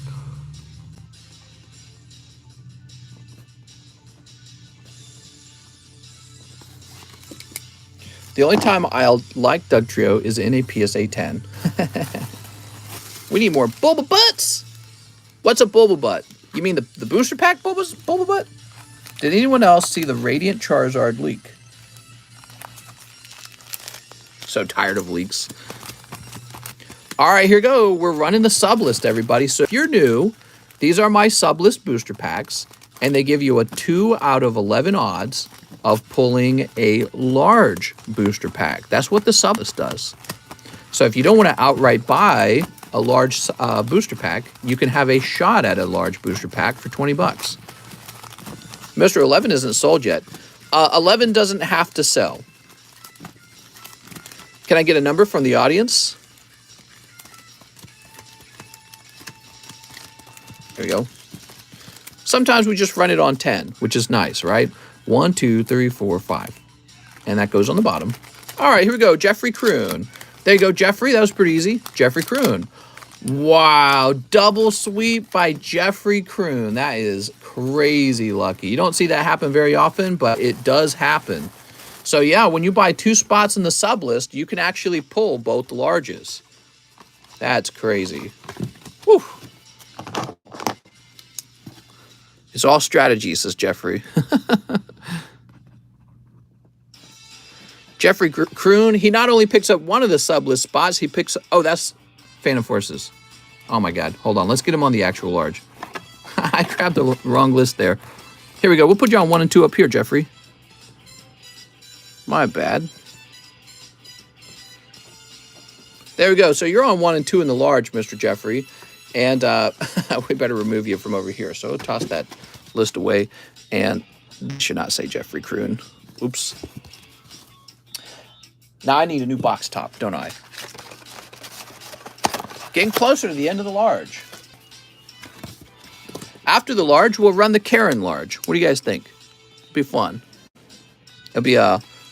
S1: The only time I'll like Doug Trio is in a PSA 10. We need more Bulba Butts. What's a Bulba Butt? You mean the booster pack Bulba Butt? Did anyone else see the Radiant Charizard leak? So tired of leaks. All right, here we go. We're running the sub list, everybody. So if you're new, these are my sub list booster packs, and they give you a 2 out of 11 odds of pulling a large booster pack. That's what the sub list does. So if you don't want to outright buy a large booster pack, you can have a shot at a large booster pack for $20. Mr. 11 isn't sold yet. 11 doesn't have to sell. Can I get a number from the audience? There we go. Sometimes we just run it on 10, which is nice, right? 1, 2, 3, 4, 5. And that goes on the bottom. All right, here we go. Jeffrey Kroon. There you go, Jeffrey. That was pretty easy. Jeffrey Kroon. Wow, double sweep by Jeffrey Kroon. That is crazy lucky. You don't see that happen very often, but it does happen. So yeah, when you buy 2 spots in the sub list, you can actually pull both larges. That's crazy. Whew. It's all strategy, says Jeffrey. Jeffrey Kroon, he not only picks up one of the sub list spots, he picks up, oh, that's Phantom Forces. Oh my God, hold on, let's get him on the actual large. I grabbed the wrong list there. Here we go, we'll put you on 1 and 2 up here, Jeffrey. My bad. There we go, so you're on 1 and 2 in the large, Mr. Jeffrey. And we better remove you from over here. So toss that list away. And should not say Jeffrey Kroon. Oops. Now I need a new box top, don't I? Getting closer to the end of the large. After the large, we'll run the Karen large. What do you guys think? It'll be fun. It'll be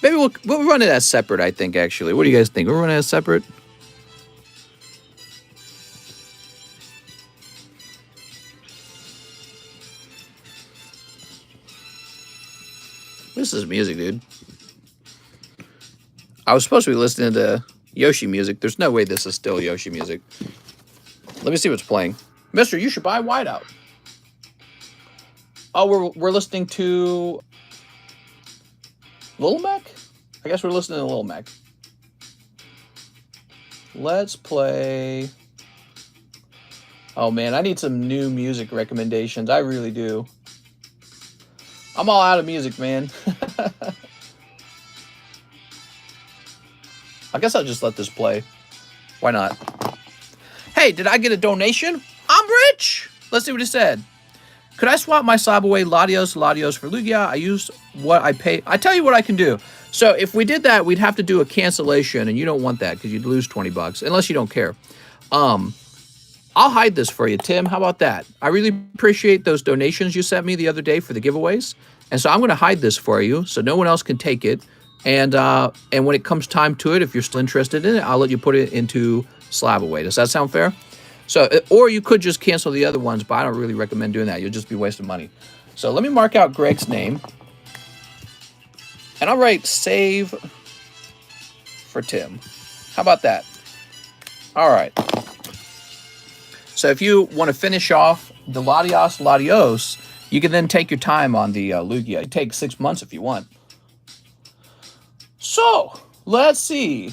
S1: maybe we'll run it as separate, I think, actually. What do you guys think? We'll run it as separate? This is music, dude. I was supposed to be listening to Yoshi music. There's no way this is still Yoshi music. Let me see what's playing. Mister, you should buy Whiteout. Oh, we're listening to Little Mac? I guess we're listening to Little Mac. Let's play. Oh man, I need some new music recommendations. I really do. I'm all out of music, man. I guess I'll just let this play. Why not? Hey, did I get a donation? I'm rich! Let's see what he said. Could I swap my slab away Latios for Lugia? I use what I pay. I tell you what I can do. So if we did that, we'd have to do a cancellation, and you don't want that because you'd lose $20, unless you don't care. I'll hide this for you, Tim. How about that? I really appreciate those donations you sent me the other day for the giveaways. And so I'm going to hide this for you so no one else can take it. And when it comes time to it, if you're still interested in it, I'll let you put it into slab away. Does that sound fair? So, or you could just cancel the other ones, but I don't really recommend doing that. You'll just be wasting money. So let me mark out Greg's name. And I'll write save for Tim. How about that? All right. So if you want to finish off the Latios, you can then take your time on the Lugia. It takes 6 months if you want. So, let's see.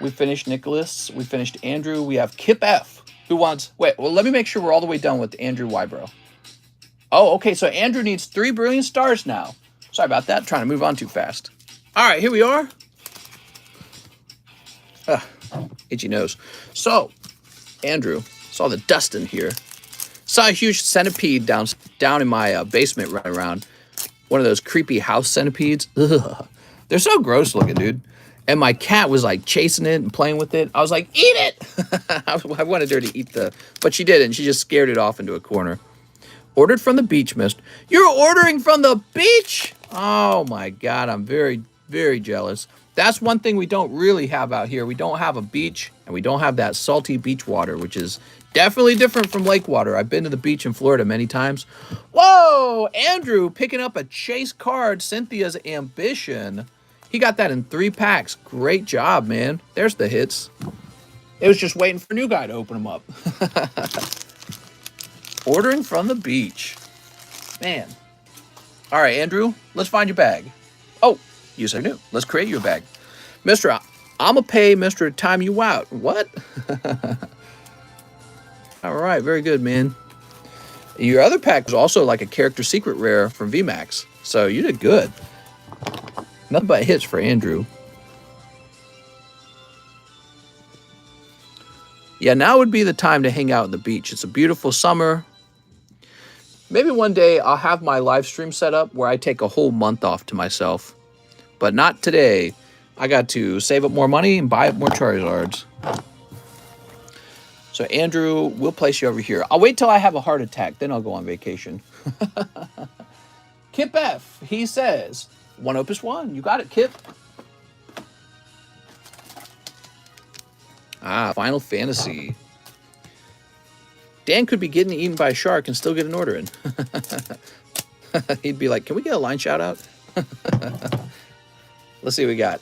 S1: We finished Nicholas. We finished Andrew. We have Kip F, who wants... Wait, well, let me make sure we're all the way done with Andrew Wybro. Oh, okay, so Andrew needs 3 brilliant stars now. Sorry about that. Trying to move on too fast. All right, here we are. Itchy nose. So, Andrew, saw the dust in here. Saw a huge centipede down in my basement running around. One of those creepy house centipedes. Ugh. They're so gross looking, dude. And my cat was like chasing it and playing with it. I was like, eat it! I wanted her to eat but she didn't. She just scared it off into a corner. Ordered from the beach, Mist. You're ordering from the beach? Oh my God, I'm very, very jealous. That's one thing we don't really have out here. We don't have a beach, and we don't have that salty beach water, which is definitely different from lake water. I've been to the beach in Florida many times. Whoa, Andrew picking up a chase card, Cynthia's Ambition. He got that in 3 packs. Great job, man. There's the hits. It was just waiting for a new guy to open them up. Ordering from the beach. Man. All right, Andrew, let's find your bag. Oh, you said new. Let's create you a bag. Mister, I'm going to pay Mister to time you out. What? All right, very good, man. Your other pack was also like a character secret rare from VMAX. So you did good. Nothing but hits for Andrew. Yeah, now would be the time to hang out on the beach. It's a beautiful summer. Maybe one day I'll have my live stream set up where I take a whole month off to myself. But not today. I got to save up more money and buy up more Charizards. So Andrew, we'll place you over here. I'll wait till I have a heart attack, then I'll go on vacation. Kip F, he says, 1 Opus 1. You got it, Kip. Final Fantasy. Dan could be getting eaten by a shark and still get an order in. He'd be like, can we get a line shout out? Let's see what we got.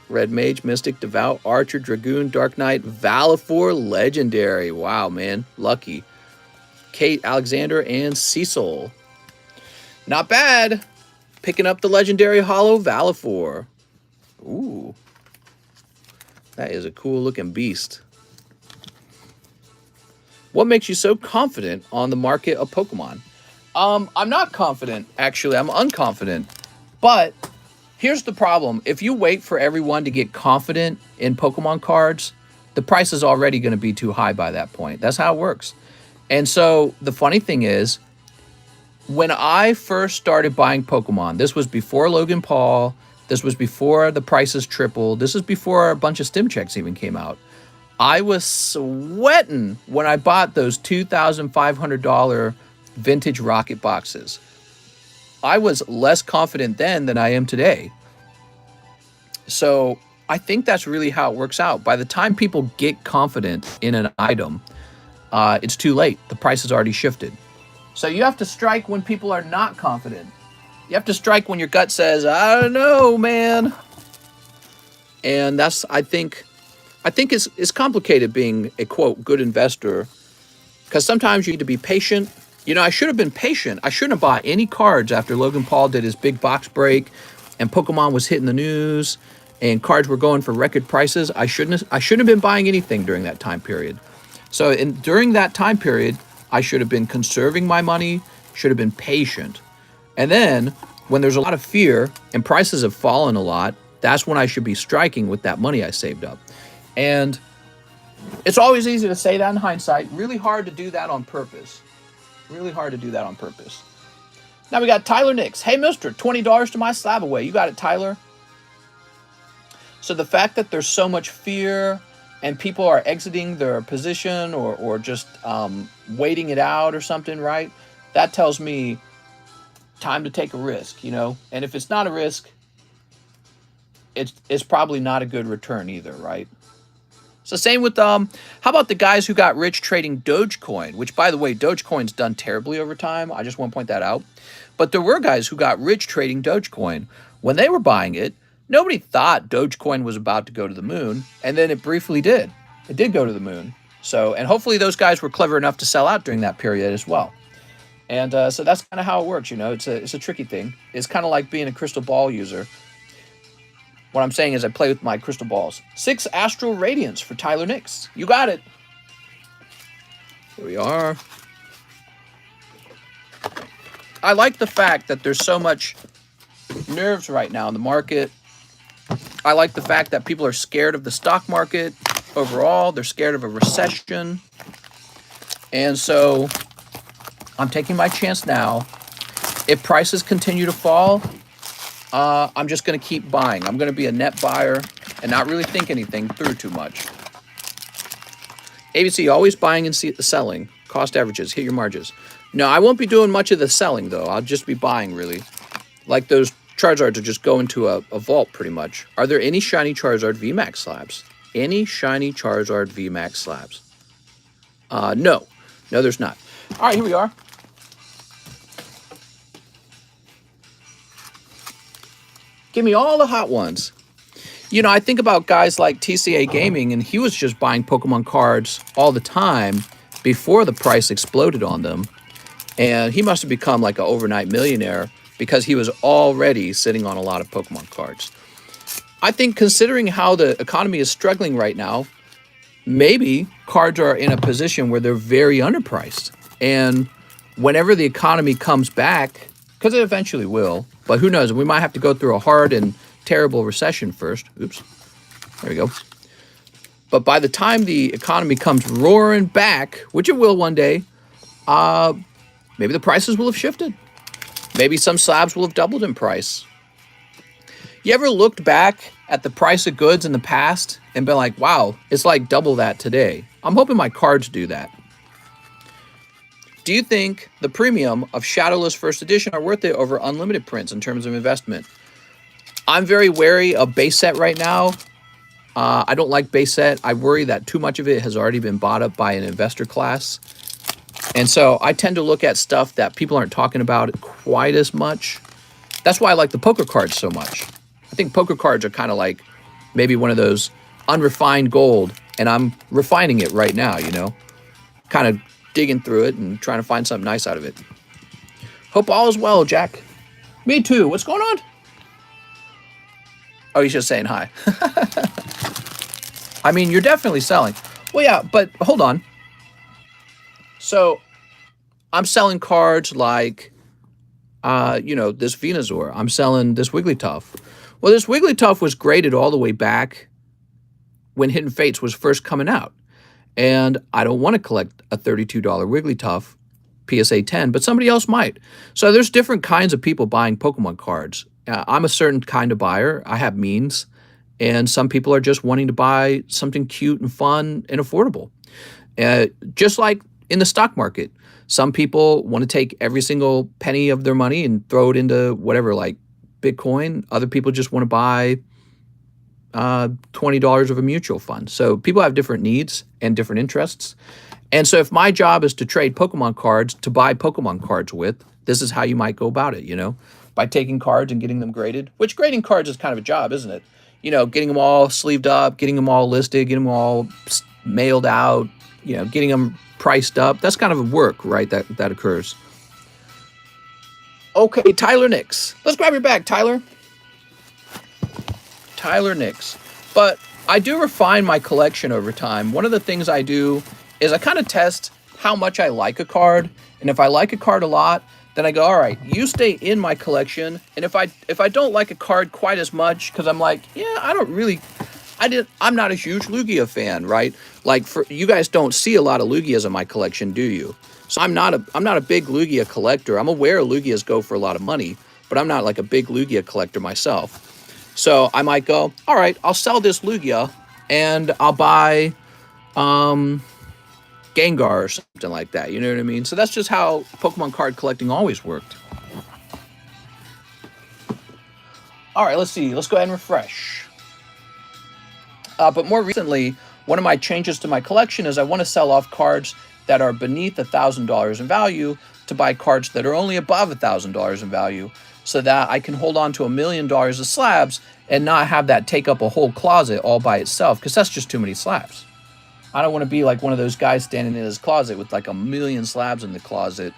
S1: Red Mage, Mystic, Devout, Archer, Dragoon, Dark Knight, Valifor, Legendary. Wow, man. Lucky. Kate, Alexander, and Cecil. Not bad. Picking up the Legendary Hollow Valifor. Ooh. That is a cool looking beast. What makes you so confident on the market of Pokemon? I'm not confident, actually. I'm unconfident. But here's the problem. If you wait for everyone to get confident in Pokemon cards, the price is already going to be too high by that point. That's how it works. And so the funny thing is, when I first started buying Pokemon, this was before Logan Paul. This was before the prices tripled. This is before a bunch of stim checks even came out. I was sweating when I bought those $2,500 vintage Rocket boxes. I was less confident then than I am today. So I think that's really how it works out. By the time people get confident in an item, it's too late. The price has already shifted. So you have to strike when people are not confident. You have to strike when your gut says, I don't know, man. And that's, I think it's complicated being a, quote, good investor. Because sometimes you need to be patient. You know, I should have been patient. I shouldn't have bought any cards after Logan Paul did his big box break and Pokemon was hitting the news and cards were going for record prices. I shouldn't have been buying anything during that time period. So during that time period, I should have been conserving my money, should have been patient. And then when there's a lot of fear and prices have fallen a lot, that's when I should be striking with that money I saved up. And it's always easy to say that in hindsight. Really hard to do that on purpose. Really hard to do that on purpose. Now we got Tyler Nix. Hey, mister, $20 to my slab away. You got it, Tyler. So the fact that there's so much fear and people are exiting their position or just waiting it out or something, right? That tells me time to take a risk, you know? And if it's not a risk, it's probably not a good return either, right? So same with, how about the guys who got rich trading Dogecoin, which, by the way, Dogecoin's done terribly over time. I just want to point that out. But there were guys who got rich trading Dogecoin. When they were buying it, nobody thought Dogecoin was about to go to the moon, and then it briefly did. It did go to the moon. So, and hopefully those guys were clever enough to sell out during that period as well. And so that's kind of how it works, you know. It's a tricky thing. It's kind of like being a crystal ball user. What I'm saying is I play with my crystal balls. 6 Astral Radiance for Tyler Nix. You got it. Here we are. I like the fact that there's so much nerves right now in the market. I like the fact that people are scared of the stock market overall. They're scared of a recession. And so I'm taking my chance now. If prices continue to fall, I'm just going to keep buying. I'm going to be a net buyer and not really think anything through too much. ABC, always buying and selling. Cost averages, hit your margins. No, I won't be doing much of the selling, though. I'll just be buying, really. Like those Charizards will just go into a vault, pretty much. Are there any shiny Charizard VMAX slabs? Any shiny Charizard VMAX slabs? No. No, there's not. All right, here we are. Give me all the hot ones. You know, I think about guys like TCA Gaming, and he was just buying Pokemon cards all the time before the price exploded on them. And he must have become like an overnight millionaire because he was already sitting on a lot of Pokemon cards. I think considering how the economy is struggling right now, maybe cards are in a position where they're very underpriced. And whenever the economy comes back, because it eventually will, but who knows, we might have to go through a hard and terrible recession first. Oops, there we go. But by the time the economy comes roaring back, which it will one day, maybe the prices will have shifted. Maybe some slabs will have doubled in price. You ever looked back at the price of goods in the past and been like, wow, it's like double that today? I'm hoping my cards do that. Do you think the premium of Shadowless First Edition are worth it over unlimited prints in terms of investment? I'm very wary of base set right now. I don't like base set. I worry that too much of it has already been bought up by an investor class. And so I tend to look at stuff that people aren't talking about quite as much. That's why I like the poker cards so much. I think poker cards are kind of like maybe one of those unrefined gold, and I'm refining it right now, you know, kind of digging through it and trying to find something nice out of it. Hope all is well, Jack. Me too. What's going on? Oh, he's just saying hi. I mean, you're definitely selling. Well, yeah, but hold on. So I'm selling cards like, you know, this Venusaur. I'm selling this Wigglytuff. Well, this Wigglytuff was graded all the way back when Hidden Fates was first coming out. And I don't want to collect a $32 Wigglytuff PSA 10, but somebody else might. So there's different kinds of people buying Pokemon cards. I'm a certain kind of buyer. I have means. And some people are just wanting to buy something cute and fun and affordable. Just like in the stock market, some people want to take every single penny of their money and throw it into whatever, like Bitcoin. Other people just want to buy $20 of a mutual fund. So people have different needs and different interests. And so if my job is to trade Pokemon cards, to buy Pokemon cards with, this is how you might go about it, you know, by taking cards and getting them graded, which grading cards is kind of a job, isn't it? You know, getting them all sleeved up, getting them all listed, getting them all mailed out, you know, getting them priced up. That's kind of a work, right, that occurs. Okay, Tyler Nix. Let's grab your bag, Tyler. Tyler Nix. But I do refine my collection over time. One of the things I do is I kind of test how much I like a card. And if I like a card a lot, then I go, all right, you stay in my collection. And if I don't like a card quite as much, because I'm like, yeah, I'm not a huge Lugia fan, right? Like, for you guys don't see a lot of Lugias in my collection, do you? So I'm not a big Lugia collector. I'm aware Lugias go for a lot of money, but I'm not like a big Lugia collector myself. So I might go, all right, I'll sell this Lugia and I'll buy Gengar or something like that. You know what I mean? So that's just how Pokemon card collecting always worked. All right, let's see. Let's go ahead and refresh. But more recently, one of my changes to my collection is I want to sell off cards that are beneath $1,000 in value to buy cards that are only above $1,000 in value, so that I can hold on to $1 million of slabs and not have that take up a whole closet all by itself, because that's just too many slabs. I don't want to be like one of those guys standing in his closet with like 1 million slabs in the closet.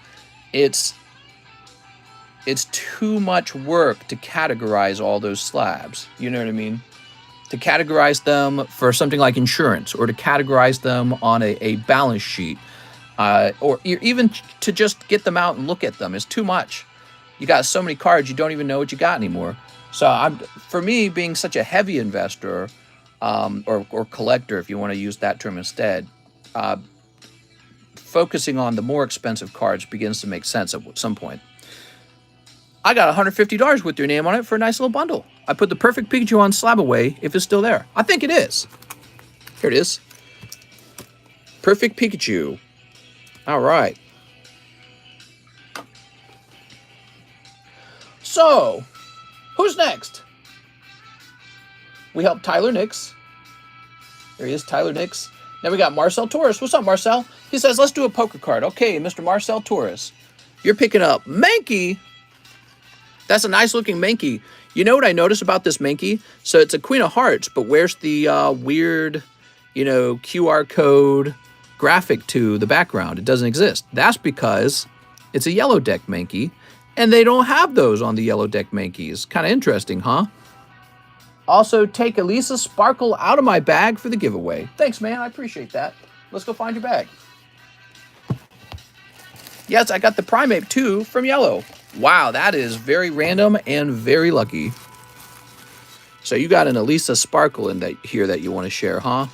S1: It's it's too much work to categorize all those slabs. You know what I mean? To categorize them for something like insurance, or to categorize them on a balance sheet, or even to just get them out and look at them is too much. You got so many cards, you don't even know what you got anymore. So for me, being such a heavy investor, or collector, if you want to use that term instead, focusing on the more expensive cards begins to make sense at some point. I got $150 with your name on it for a nice little bundle. I put the perfect Pikachu on slab away if it's still there. I think it is. Here it is. Perfect Pikachu. All right. So, who's next? We helped Tyler Nix. There he is, Tyler Nix. Now we got Marcel Torres. What's up, Marcel? He says, let's do a poker card. Okay, Mr. Marcel Torres. You're picking up Mankey. That's a nice looking Mankey. You know what I noticed about this Mankey? So it's a Queen of Hearts, but where's the weird, QR code graphic to the background? It doesn't exist. That's because it's a yellow deck Mankey, and they don't have those on the yellow deck Mankeys. Kind of interesting, huh? Also, take Elisa Sparkle out of my bag for the giveaway. Thanks, man. I appreciate that. Let's go find your bag. Yes, I got the Primeape, too, from Yellow. Wow, that is very random and very lucky. So you got an Elisa Sparkle in here that you want to share, huh?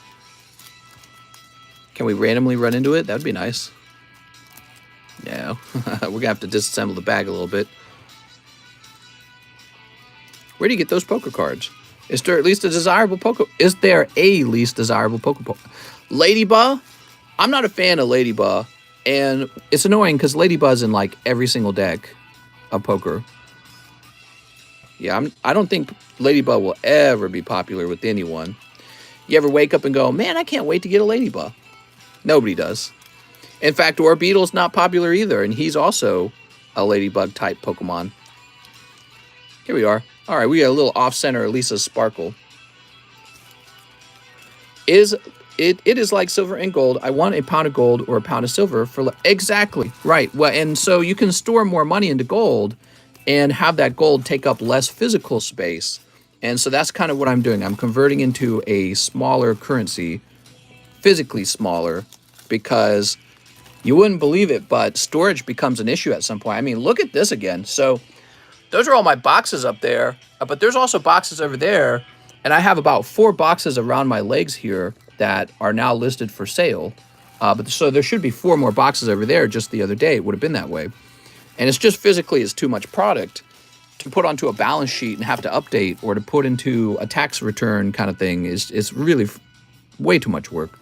S1: Can we randomly run into it? That'd be nice. No. We're going to have to disassemble the bag a little bit. Where do you get those poker cards? Is there at least a desirable poker? Is there a least desirable poker? Ladybug? I'm not a fan of Ladybug. And it's annoying because Ladybug's in like every single deck of poker. Yeah, I don't think Ladybug will ever be popular with anyone. You ever wake up and go, man, I can't wait to get a Ladybug? Nobody does. In fact, Orbeetle's not popular either, and he's also a Ladybug type Pokemon. Here we are. All right, we got a little off-center Elisa Sparkle. It is like silver and gold. I want a pound of gold or a pound of silver for... Exactly, right. Well, and so you can store more money into gold and have that gold take up less physical space. And so that's kind of what I'm doing. I'm converting into a smaller currency, physically smaller, because you wouldn't believe it, but storage becomes an issue at some point. I mean, look at this again. So those are all my boxes up there, but there's also boxes over there, and I have about 4 boxes around my legs here that are now listed for sale. So there should be 4 more boxes over there. Just the other day, it would have been that way. And it's just physically, it's too much product to put onto a balance sheet and have to update, or to put into a tax return kind of thing. Is really way too much work.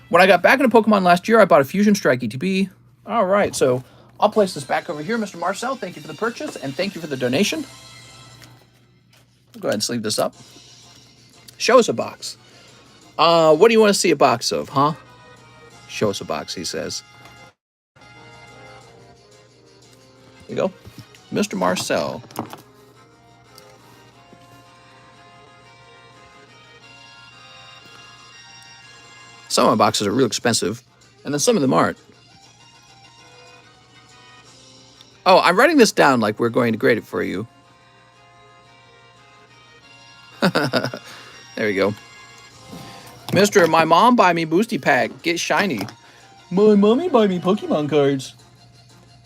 S1: When I got back into Pokemon last year, I bought a Fusion Strike ETB. All right, so I'll place this back over here. Mr. Marcel, thank you for the purchase, and thank you for the donation. Go ahead and sleeve this up. Show us a box. What do you want to see a box of, huh? Show us a box, he says. There you go. Mr. Marcel. Some of my boxes are real expensive, and then some of them aren't. Oh, I'm writing this down like we're going to grade it for you. There we go. Mr. My mom buy me Boosty Pack. Get shiny. My mommy buy me Pokemon cards.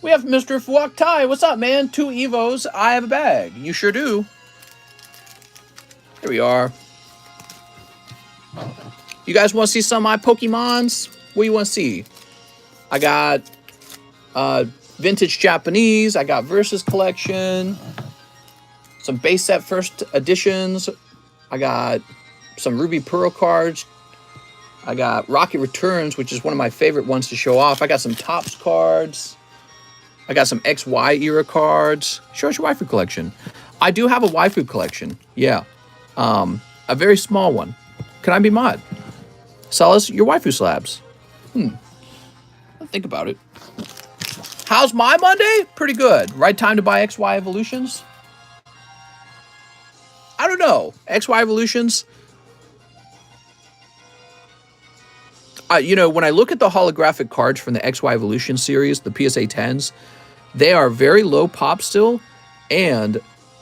S1: We have Mr. Fuak Tai. What's up, man? 2 Evos. I have a bag. You sure do. Here we are. You guys want to see some of my Pokemons? What do you want to see? I got vintage Japanese. I got Versus Collection. Some base set first editions. I got some Ruby Pearl cards. I got Rocket Returns, which is one of my favorite ones to show off. I got some Topps cards. I got some XY era cards. Show us your waifu collection. I do have a waifu collection. Yeah. A very small one. Can I be mod? Sell us your waifu slabs. Think about it. How's my Monday? Pretty good. Right time to buy XY Evolutions? I don't know. XY Evolutions. When I look at the holographic cards from the XY Evolution series, the PSA 10s, They are very low pop still, and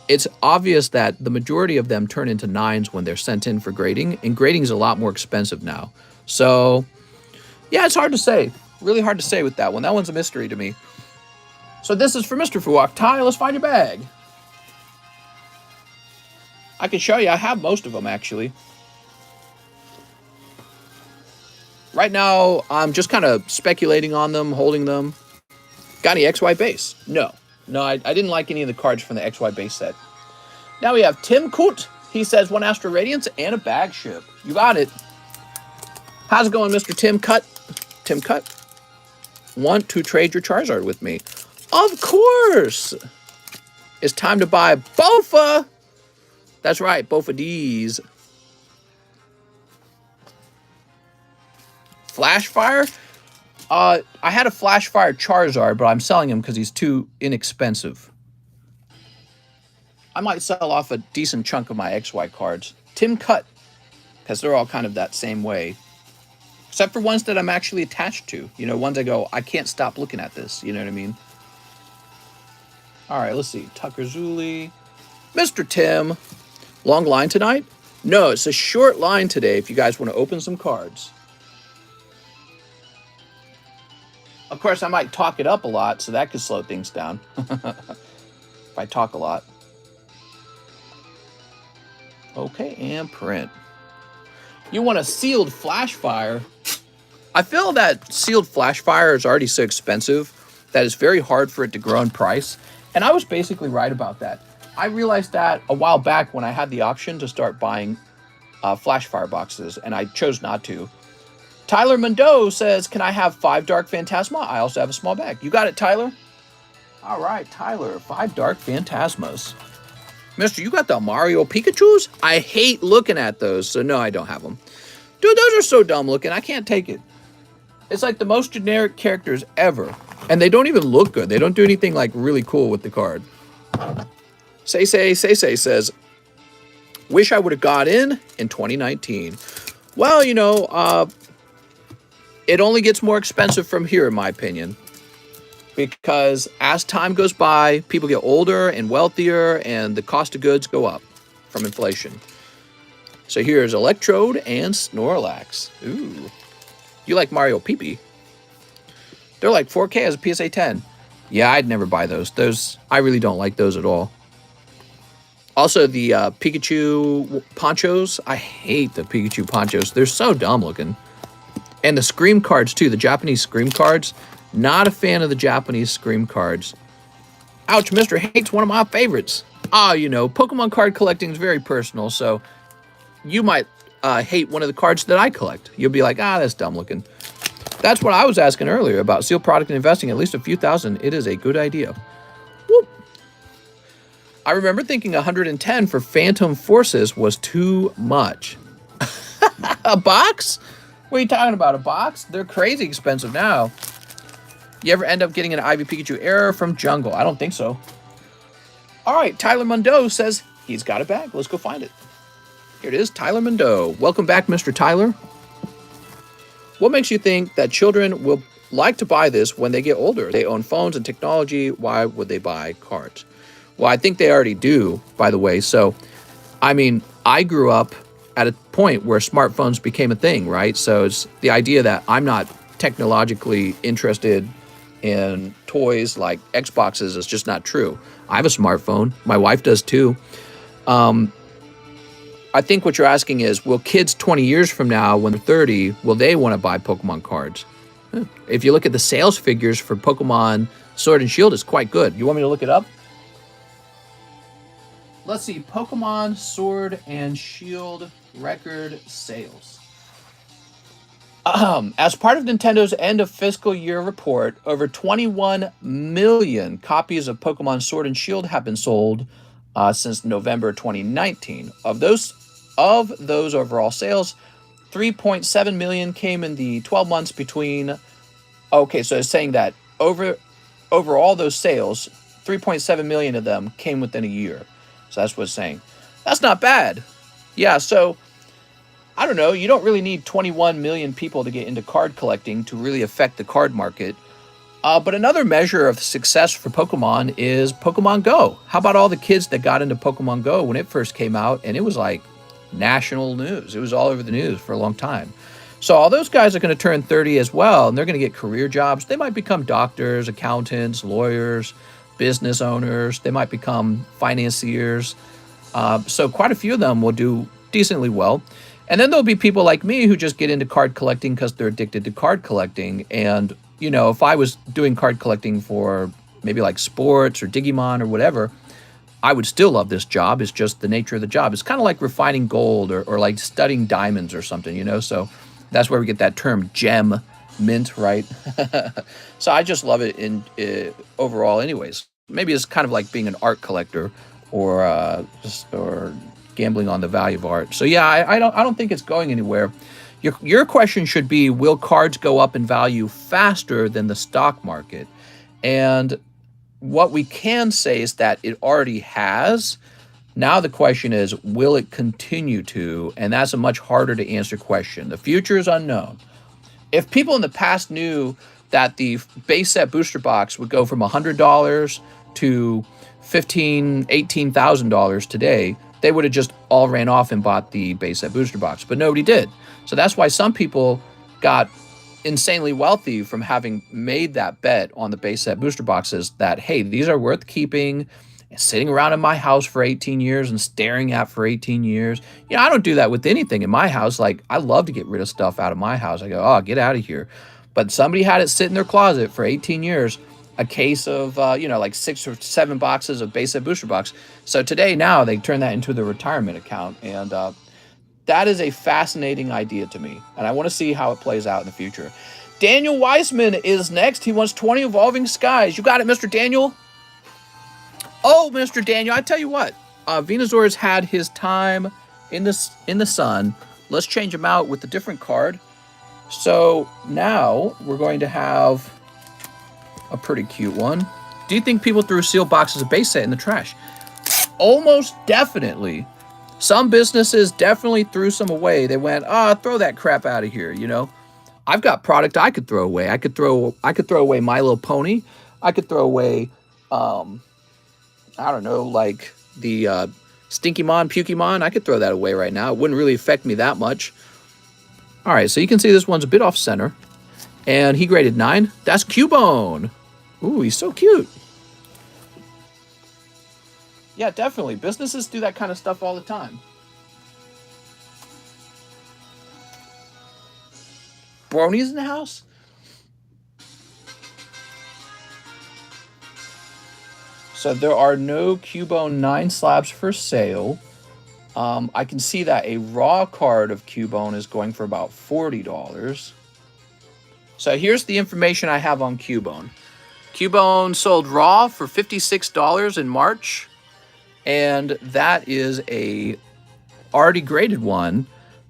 S1: it's obvious that the majority of them turn into 9s when they're sent in for grading, and grading is a lot more expensive now. So, yeah, it's hard to say. Really hard to say with that one. That one's a mystery to me. So this is for Mr. Fuwak. Ty, let's find your bag. I can show you. I have most of them, actually. Right now, I'm just kind of speculating on them, holding them. Got any XY base? No. No, I didn't like any of the cards from the XY base set. Now we have Tim Koot. He says 1 Astro Radiance and a bag ship. You got it. How's it going, Mr. Tim Cut? Tim Cut? Want to trade your Charizard with me? Of course! It's time to buy Bofa! That's right, Bofa D's. Flashfire? I had a Flashfire Charizard, but I'm selling him because he's too inexpensive. I might sell off a decent chunk of my XY cards. Tim Cut, because they're all kind of that same way. Except for ones that I'm actually attached to. You know, ones I go, I can't stop looking at this. You know what I mean? All right, let's see. Tucker Zuli. Mr. Tim. Long line tonight? No, it's a short line today if you guys want to open some cards. Of course, I might talk it up a lot, so that could slow things down. If I talk a lot. Okay, and print. You want a sealed Flashfire? I feel that sealed Flashfire is already so expensive that it's very hard for it to grow in price. And I was basically right about that. I realized that a while back when I had the option to start buying Flashfire boxes, and I chose not to. Tyler Mondeau says, can I have 5 Dark Phantasma? I also have a small bag. You got it, Tyler? All right, Tyler, 5 Dark Phantasmas. Mister, you got the Mario Pikachus? I hate looking at those, so no, I don't have them. Dude, those are so dumb looking. I can't take it. It's like the most generic characters ever. And they don't even look good. They don't do anything like really cool with the card. Say says, wish I would have got in 2019. Well, you know, it only gets more expensive from here, in my opinion. Because as time goes by, people get older and wealthier, and the cost of goods go up from inflation. So here's Electrode and Snorlax. Ooh. You like Mario Pee-Pee? They're like 4K as a PSA 10. Yeah, I'd never buy those. I really don't like those at all. Also, the Pikachu ponchos. I hate the Pikachu ponchos. They're so dumb looking. And the Scream cards, too. The Japanese Scream cards. Not a fan of the Japanese Scream cards. Ouch, Mr. Hate's one of my favorites. You know, Pokemon card collecting is very personal, so you might hate one of the cards that I collect. You'll be like, that's dumb looking. That's what I was asking earlier about sealed product and investing at least a few thousand. It is a good idea. Whoop. I remember thinking 110 for Phantom Forces was too much. A box? What are you talking about, a box? They're crazy expensive now. You ever end up getting an Ivy Pikachu error from Jungle? I don't think so. All right, Tyler Mondeau says he's got a bag. Let's go find it. Here it is, Tyler Mondeau. Welcome back, Mr. Tyler. What makes you think that children will like to buy this when they get older? They own phones and technology. Why would they buy cards? Well, I think they already do, by the way. So, I mean, I grew up at a point where smartphones became a thing, right? So it's the idea that I'm not technologically interested in toys like Xboxes is just not true. I have a smartphone. My wife does too. I think what you're asking is, will kids 20 years from now, when they're 30, will they want to buy Pokemon cards? If you look at the sales figures for Pokemon Sword and Shield, it's quite good. You want me to look it up? Let's see, Pokemon Sword and Shield record sales. As part of Nintendo's end of fiscal year report, over 21 million copies of Pokemon Sword and Shield have been sold since November 2019. Of those overall sales, 3.7 million came in the 12 months between. Okay, so it's saying that over all those sales, 3.7 million of them came within a year. So that's what it's saying. That's not bad. Yeah, so I don't know. You don't really need 21 million people to get into card collecting to really affect the card market. But another measure of success for Pokemon is Pokemon Go. How about all the kids that got into Pokemon Go when it first came out? And it was like national news. It was all over the news for a long time. So all those guys are going to turn 30 as well, and they're going to get career jobs. They might become doctors, accountants, lawyers, business owners. They might become financiers. So quite a few of them will do decently well. And then there'll be people like me who just get into card collecting because they're addicted to card collecting. And, you know, if I was doing card collecting for maybe like sports or Digimon or whatever, I would still love this job. It's just the nature of the job. It's kind of like refining gold or like studying diamonds or something, you know? So that's where we get that term gem mint, right? So I just love it in overall anyways. Maybe it's kind of like being an art collector or gambling on the value of art. So yeah, I don't think it's going anywhere. Your question should be, will cards go up in value faster than the stock market? And what we can say is that it already has. Now the question is, will it continue to? And that's a much harder to answer question. The future is unknown. If people in the past knew that the base set booster box would go from $100 to $15,000, $18,000 today, they would have just all ran off and bought the base set booster box, but nobody did. So that's why some people got insanely wealthy from having made that bet on the base set booster boxes that, hey, these are worth keeping and sitting around in my house for 18 years and staring at for 18 years. You know, I don't do that with anything in my house. Like, I love to get rid of stuff out of my house. I go, oh, get out of here. But somebody had it sit in their closet for 18 years, a case of, like 6 or 7 boxes of base set booster box. So today, now, they turn that into their retirement account. And that is a fascinating idea to me. And I want to see how it plays out in the future. Daniel Weissman is next. He wants 20 Evolving Skies. You got it, Mr. Daniel? Oh, Mr. Daniel, I tell you what. Venusaur's had his time in the sun. Let's change him out with a different card. So now we're going to have a pretty cute one. Do you think people threw sealed boxes of base set in the trash? Almost definitely. Some businesses definitely threw some away. They went, throw that crap out of here, you know. I've got product I could throw away. I could throw away My Little Pony. I could throw away, I don't know, like the Stinkymon, Pukemon. I could throw that away right now. It wouldn't really affect me that much. All right, so you can see this one's a bit off center. And he graded 9. That's Cubone. Ooh, he's so cute. Yeah, definitely. Businesses do that kind of stuff all the time. Bronies in the house? So there are no Cubone 9 slabs for sale. I can see that a raw card of Cubone is going for about $40. So here's the information I have on Cubone. Cubone sold raw for $56 in March. And that is a already graded one.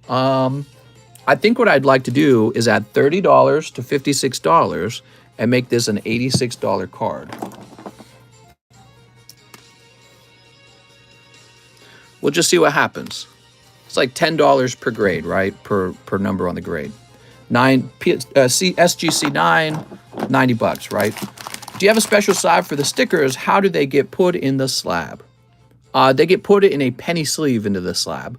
S1: I think what I'd like to do is add $30 to $56 and make this an $86 card. We'll just see what happens. It's like $10 per grade, right? Per number on the grade. SGC 9, $90, right? Do you have a special slab for the stickers? How do they get put in the slab? They get put in a penny sleeve into the slab.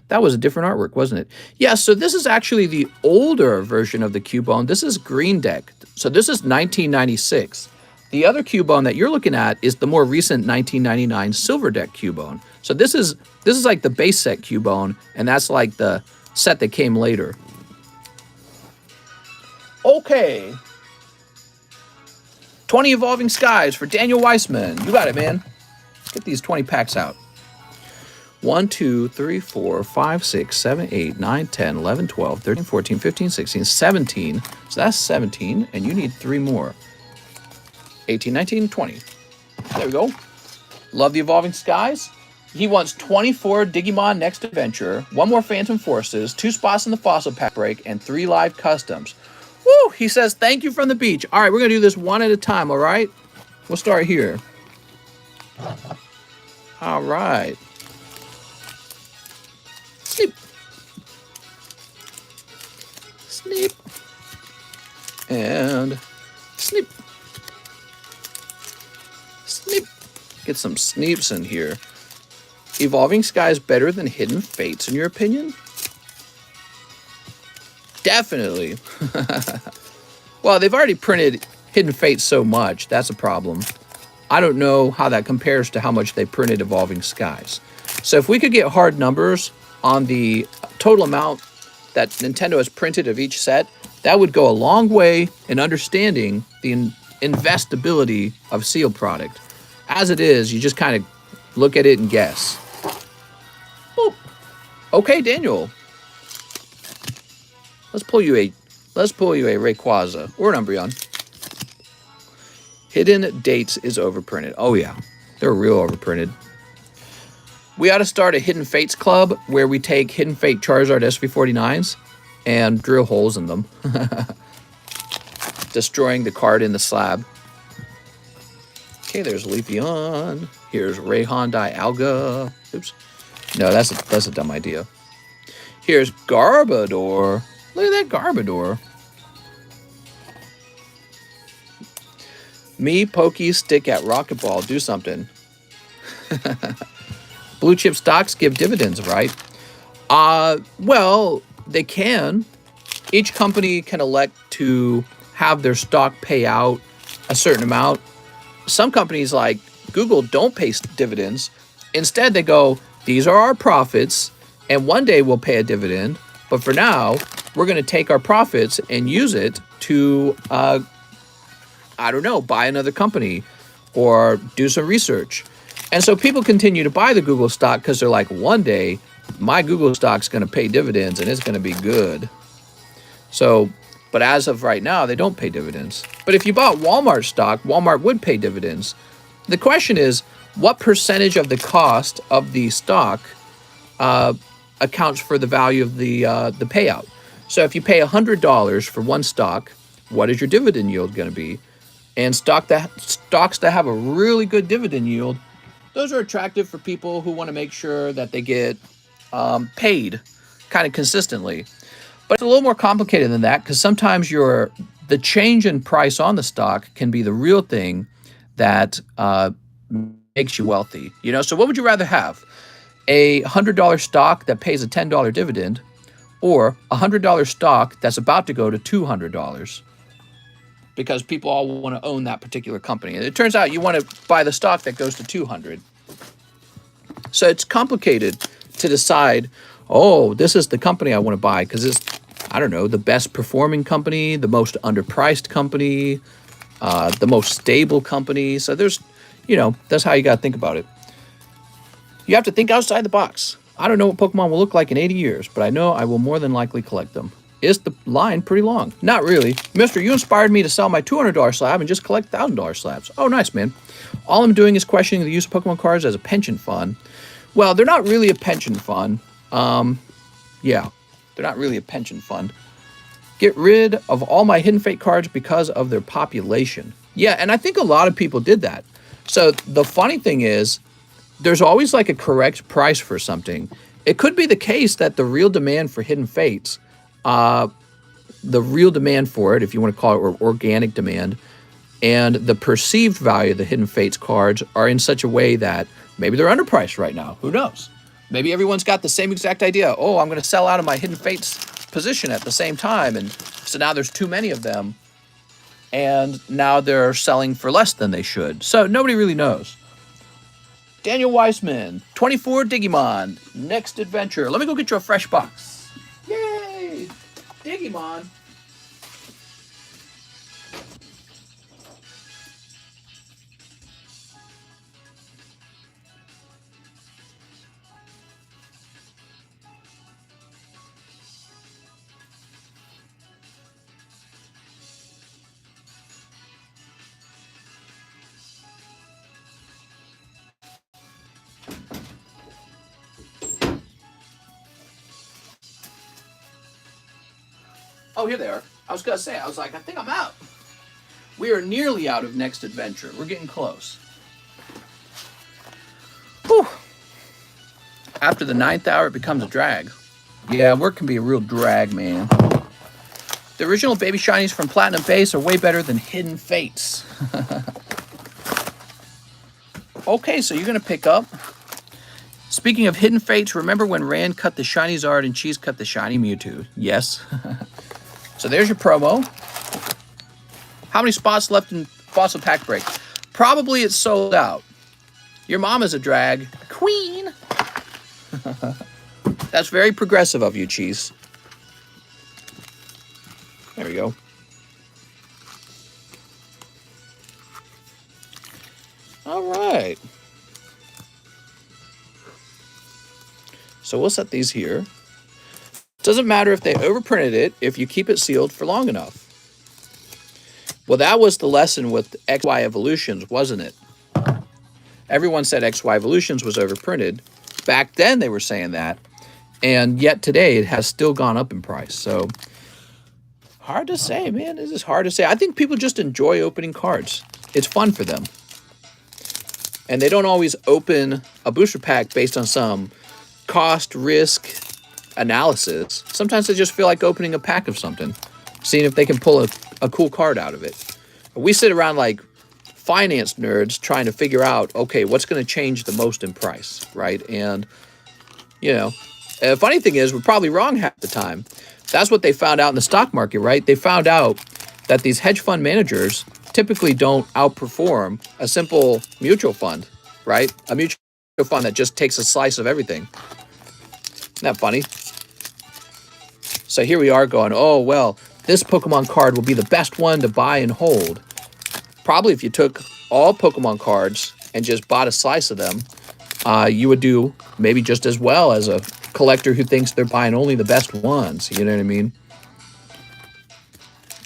S1: That was a different artwork, wasn't it? Yeah, so this is actually the older version of the Cubone. This is Green Deck. So this is 1996. The other Cubone that you're looking at is the more recent 1999 Silver Deck Cubone. So this is like the base set Cubone, and that's like the set that came later. Okay. 20 Evolving Skies for Daniel Weissman. You got it, man. Get these 20 packs out. 1, 2, 3, 4, 5, 6, 7, 8, 9, 10, 11, 12, 13, 14, 15, 16, 17. So that's 17, and you need 3 more. 18, 19, 20. There we go. Love the Evolving Skies. He wants 24 Digimon Next Adventure, 1 more Phantom Forces, 2 spots in the Fossil Pack Break, and 3 live customs. Woo! He says, thank you from the beach. All right, we're going to do this one at a time, all right? We'll start here. All right. Snip. Snip. And Snip. Snip. Get some sneeps in here. Evolving Skies better than Hidden Fates, in your opinion? Definitely. Well, they've already printed Hidden Fates so much. That's a problem. I don't know how that compares to how much they printed Evolving Skies. So if we could get hard numbers on the total amount that Nintendo has printed of each set, that would go a long way in understanding the investability of sealed product. As it is, you just kind of look at it and guess. Boop. Okay, Daniel. Let's pull you a Rayquaza or an Umbreon. Hidden Dates is overprinted. Oh yeah, they're real overprinted. We ought to start a Hidden Fates club where we take Hidden Fate Charizard SV49s and drill holes in them. Destroying the card in the slab. Okay, there's Leafeon. Here's Rayhan Dialga. Oops. No, that's a dumb idea. Here's Garbodor. Look at that Garbodor. Me, Pokey, stick at Rocket Ball. Do something. Blue chip stocks give dividends, right? Well, they can. Each company can elect to have their stock pay out a certain amount. Some companies like Google don't pay dividends. Instead, they go, these are our profits, and one day we'll pay a dividend. But for now, we're going to take our profits and use it to, I don't know, buy another company or do some research. And so people continue to buy the Google stock because they're like, one day, my Google stock's going to pay dividends and it's going to be good. So, but as of right now, they don't pay dividends. But if you bought Walmart stock, Walmart would pay dividends. The question is, what percentage of the cost of the stock accounts for the value of the payout? So if you pay $100 for one stock, what is your dividend yield going to be? And stocks that have a really good dividend yield, those are attractive for people who want to make sure that they get paid kind of consistently. But it's a little more complicated than that because sometimes the change in price on the stock can be the real thing that makes you wealthy. You know, so what would you rather have? A $100 stock that pays a $10 dividend or a $100 stock that's about to go to $200? Because people all want to own that particular company. And it turns out you want to buy the stock that goes to 200. So it's complicated to decide, oh, this is the company I want to buy because it's, I don't know, the best performing company, the most underpriced company, the most stable company. So there's, you know, that's how you got to think about it. You have to think outside the box. I don't know what Pokemon will look like in 80 years, but I know I will more than likely collect them. Is the line pretty long? Not really. Mister, you inspired me to sell my $200 slab and just collect $1,000 slabs. Oh, nice, man. All I'm doing is questioning the use of Pokemon cards as a pension fund. Well, they're not really a pension fund. Yeah, they're not really a pension fund. Get rid of all my Hidden Fate cards because of their population. Yeah, and I think a lot of people did that. So the funny thing is, there's always like a correct price for something. It could be the case that the real demand for Hidden Fates, the real demand for it, if you want to call it organic demand, and the perceived value of the Hidden Fates cards are in such a way that maybe they're underpriced right now. Who knows? Maybe everyone's got the same exact idea. Oh, I'm going to sell out of my Hidden Fates position at the same time. And so now there's too many of them. And now they're selling for less than they should. So nobody really knows. Daniel Weissman, 24 Digimon, next adventure. Let me go get you a fresh box. Yay! Digimon. Oh, here they are. I was going to say, I think I'm out. We are nearly out of next adventure. We're getting close. Whew. After the 9th hour, it becomes a drag. Yeah, work can be a real drag, man. The original Baby Shinies from Platinum Base are way better than Hidden Fates. Okay, so you're going to pick up. Speaking of Hidden Fates, remember when Rand cut the Shiny Zard and Cheese cut the Shiny Mewtwo? Yes. So there's your promo. How many spots left in Fossil Pack Break? Probably it's sold out. Your mom is a drag. Queen. That's very progressive of you, Cheese. There we go. All right. So we'll set these here. Doesn't matter if they overprinted it if you keep it sealed for long enough. Well, that was the lesson with XY Evolutions, wasn't it? Everyone said XY Evolutions was overprinted. Back then they were saying that. And yet today it has still gone up in price. So hard to say, man. This is hard to say. I think people just enjoy opening cards. It's fun for them. And they don't always open a booster pack based on some cost risk analysis. Sometimes they just feel like opening a pack of something, seeing if they can pull a cool card out of it. We sit around like finance nerds trying to figure out, okay, what's going to change the most in price, right? And, you know, the funny thing is we're probably wrong half the time. That's what they found out in the stock market, right? They found out that these hedge fund managers typically don't outperform a simple mutual fund, right? A mutual fund that just takes a slice of everything. Isn't that funny? So here we are going, oh, well, this Pokemon card will be the best one to buy and hold. Probably if you took all Pokemon cards and just bought a slice of them, you would do maybe just as well as a collector who thinks they're buying only the best ones. You know what I mean?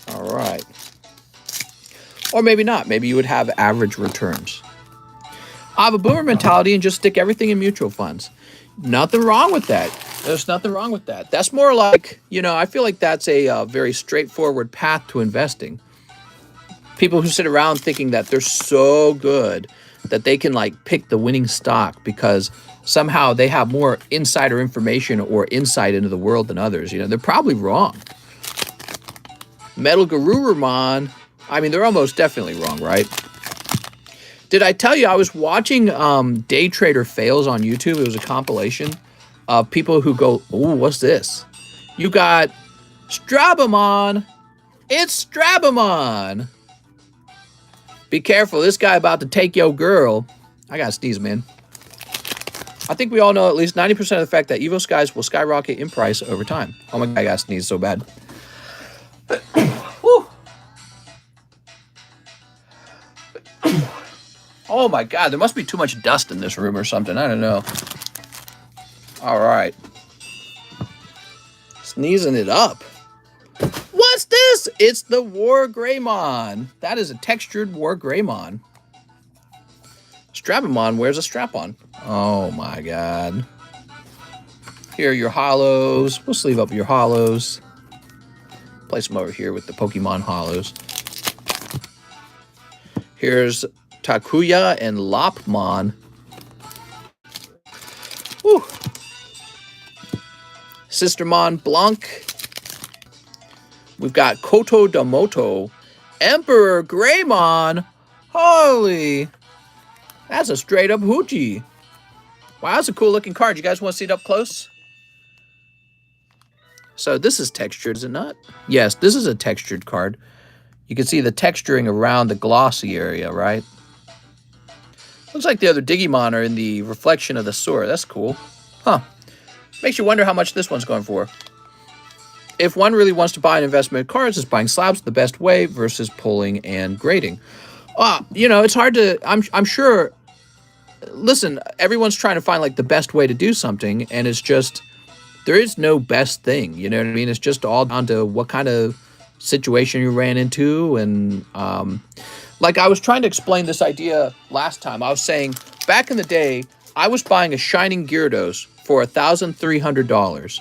S1: All right. Or maybe not. Maybe you would have average returns. I have a boomer mentality and just stick everything in mutual funds. Nothing wrong with that. There's nothing wrong with that. That's more like, you know, I feel like that's a very straightforward path to investing. People who sit around thinking that they're so good that they can like pick the winning stock because somehow they have more insider information or insight into the world than others. You know, they're probably wrong. Metal Garurumon, I mean, they're almost definitely wrong, right? Did I tell you I was watching Day Trader Fails on YouTube? It was a compilation of people who go, ooh, what's this? You got Strabamon. It's Strabamon. Be careful. This guy about to take your girl. I gotta sneeze, man. I think we all know at least 90% of the fact that Evo Skies will skyrocket in price over time. Oh my God, I gotta sneeze so bad. Oh my God, there must be too much dust in this room or something. I don't know. All right. Sneezing it up. What's this? It's the War Greymon. That is a textured War Greymon. Strabamon wears a strap-on. Oh my God. Here are your hollows. We'll sleeve up your hollows. Place them over here with the Pokemon hollows. Here's Takuya and Lopmon. Woo. Sistermon Blanc. We've got Koto Damoto. Emperor Greymon. Holy. That's a straight up hoochie. Wow, that's a cool looking card. You guys want to see it up close? So this is textured, is it not? Yes, this is a textured card. You can see the texturing around the glossy area, right? Looks like the other Digimon are in the reflection of the sword. That's cool. Huh. Makes you wonder how much this one's going for. If one really wants to buy an investment in cards, is buying slabs the best way versus pulling and grading? You know, it's hard to... I'm sure... Listen, everyone's trying to find like the best way to do something, and it's just... There is no best thing, you know what I mean? It's just all down to what kind of situation you ran into, and... like I was trying to explain this idea last time. I was saying, back in the day, I was buying a Shining Gyarados for $1,300.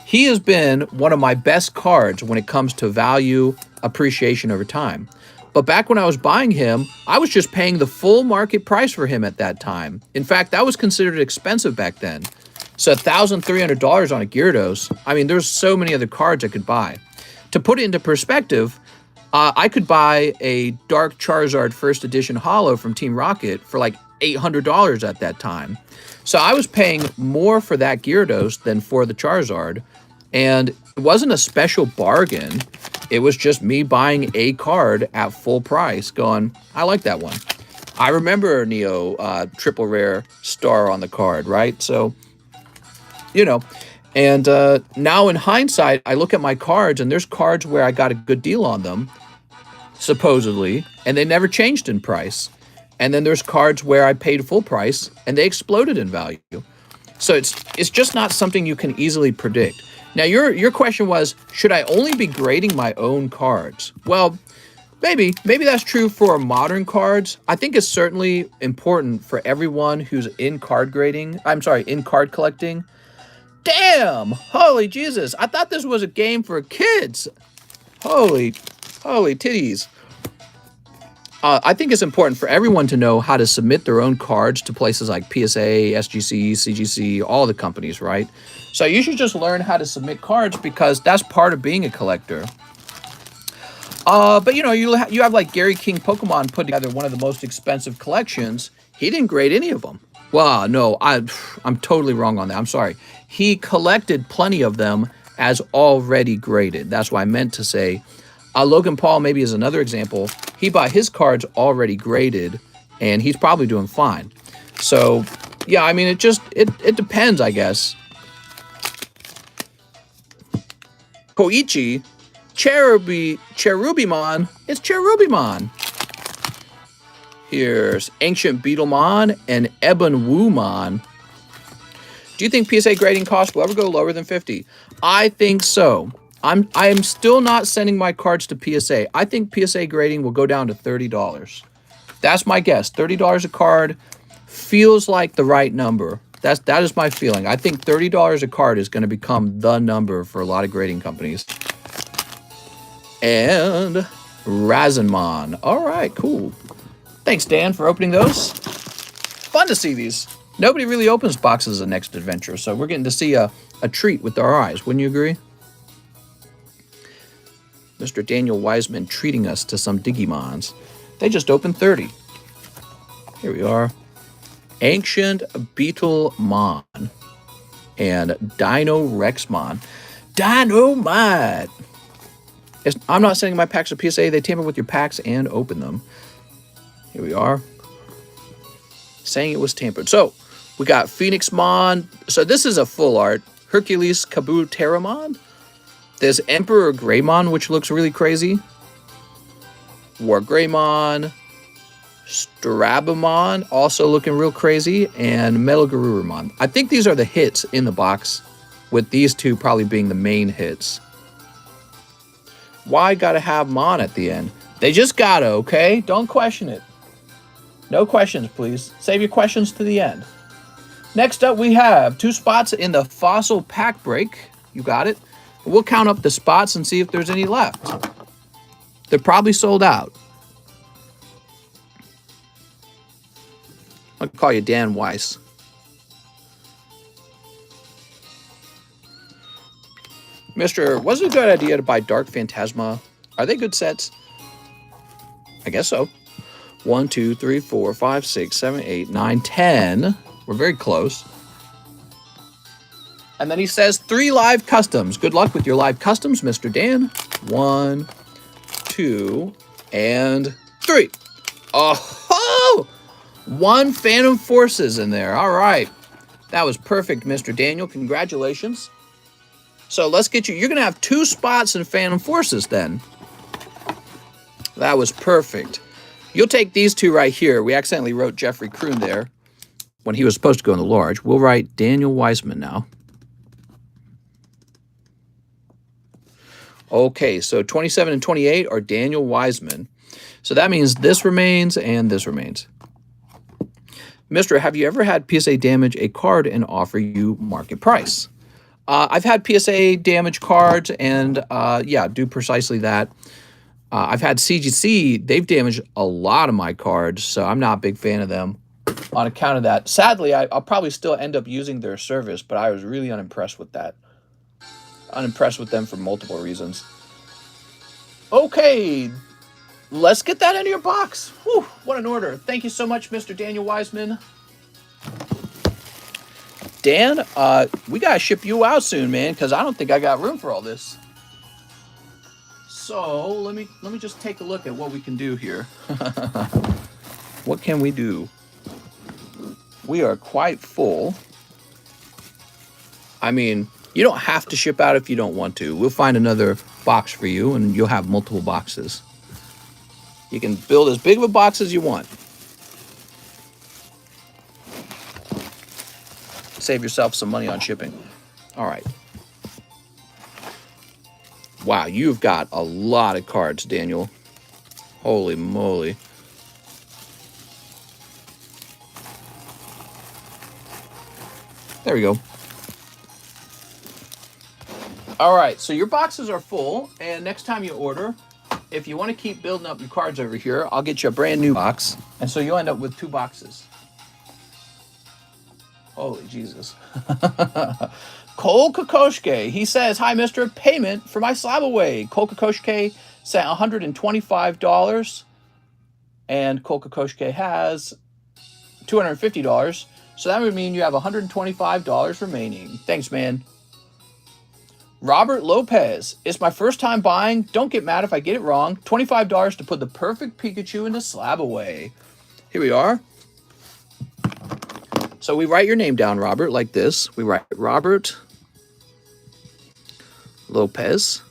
S1: He has been one of my best cards when it comes to value appreciation over time. But back when I was buying him, I was just paying the full market price for him at that time. In fact, that was considered expensive back then. So $1,300 on a Gyarados, I mean, there's so many other cards I could buy. To put it into perspective, I could buy a Dark Charizard First Edition Holo from Team Rocket for like $800 at that time. So I was paying more for that Gyarados than for the Charizard. And it wasn't a special bargain. It was just me buying a card at full price going, I like that one. I remember Neo triple rare star on the card, right? So, you know, and now in hindsight, I look at my cards and there's cards where I got a good deal on them, supposedly, and they never changed in price. And then there's cards where I paid full price and they exploded in value. So it's just not something you can easily predict. Now, your question was, should I only be grading my own cards? Well, maybe that's true for modern cards. I think it's certainly important for everyone who's in card grading. I'm sorry, in card collecting. Damn! Holy Jesus! I thought this was a game for kids. Holy titties. I think it's important for everyone to know how to submit their own cards to places like PSA, SGC, CGC, all the companies, right? So you should just learn how to submit cards because that's part of being a collector. But you know, you have like Gary King Pokemon put together one of the most expensive collections. He didn't grade any of them. Well, no, I'm totally wrong on that. I'm sorry. He collected plenty of them as already graded. That's what I meant to say. Logan Paul maybe is another example. He bought his cards already graded, and he's probably doing fine. So, yeah, I mean, it depends, I guess. Koichi, Cherubimon, it's Cherubimon. Here's Ancient Beetlemon and Ebon Woomon. Do you think PSA grading costs will ever go lower than 50? I think so. I am still not sending my cards to PSA. I think PSA grading will go down to $30. That's my guess. $30 a card feels like the right number. That is my feeling. I think $30 a card is going to become the number for a lot of grading companies. And Razenmon. All right, cool. Thanks, Dan, for opening those. Fun to see these. Nobody really opens boxes of Next Adventure, so we're getting to see a treat with our eyes. Wouldn't you agree? Mr. Daniel Wiseman treating us to some Digimons. They just opened 30. Here we are. Ancient Beetlemon and Dino Rexmon. Dynamite! I'm not sending my packs to PSA. They tamper with your packs and open them. Here we are. Saying it was tampered. So, we got Phoenixmon. So, this is a full art. Hercules Kabuteramon. There's Emperor Greymon, which looks really crazy. War Greymon. Strabimon, also looking real crazy. And Metal Garurumon. I think these are the hits in the box, with these two probably being the main hits. Why gotta have Mon at the end? They just gotta, okay? Don't question it. No questions, please. Save your questions to the end. Next up, we have 2 spots in the Fossil Pack Break. You got it. We'll count up the spots and see if there's any left. They're probably sold out. I'll call you Dan Weiss. Mr. Was it a good idea to buy Dark Phantasma? Are they good sets? I guess so. 1, 2, 3, 4, 5, 6, 7, 8, 9, 10. We're very close. And then he says 3 live customs. Good luck with your live customs, Mr. Dan. 1, 2, and 3. Oh, 1 Phantom Forces in there. All right. That was perfect, Mr. Daniel. Congratulations. So let's get you. You're going to have 2 spots in Phantom Forces then. That was perfect. You'll take these 2 right here. We accidentally wrote Jeffrey Kroon there when he was supposed to go in the large. We'll write Daniel Wiseman now. Okay, so 27 and 28 are Daniel Wiseman. So that means this remains and this remains. Mister, have you ever had PSA damage a card and offer you market price? I've had PSA damage cards and, yeah, do precisely that. I've had CGC. They've damaged a lot of my cards, so I'm not a big fan of them on account of that. Sadly, I'll probably still end up using their service, but I was really unimpressed with that. Unimpressed with them for multiple reasons. Okay, let's get that into your box. Whew, what an order. Thank you so much, Mr. Daniel Wiseman. Dan, we gotta ship you out soon, man, because I don't think I got room for all this. So let me just take a look at what we can do here. What can we do? We are quite full. I mean, you don't have to ship out if you don't want to. We'll find another box for you, and you'll have multiple boxes. You can build as big of a box as you want. Save yourself some money on shipping. All right. Wow, you've got a lot of cards, Daniel. Holy moly. There we go. All right, so your boxes are full, and next time you order, if you want to keep building up your cards over here, I'll get you a brand new box, and so you'll end up with 2 boxes. Holy Jesus. Cole Kokoschke, he says, hi, Mr. Payment for my slab away. Cole Kokoschke sent $125, and Cole Kokoschke has $250, so that would mean you have $125 remaining. Thanks, man. Robert Lopez, it's my first time buying. Don't get mad if I get it wrong. $25 to put the perfect Pikachu in the slab away. Here we are. So we write your name down, Robert, like this. We write Robert Lopez.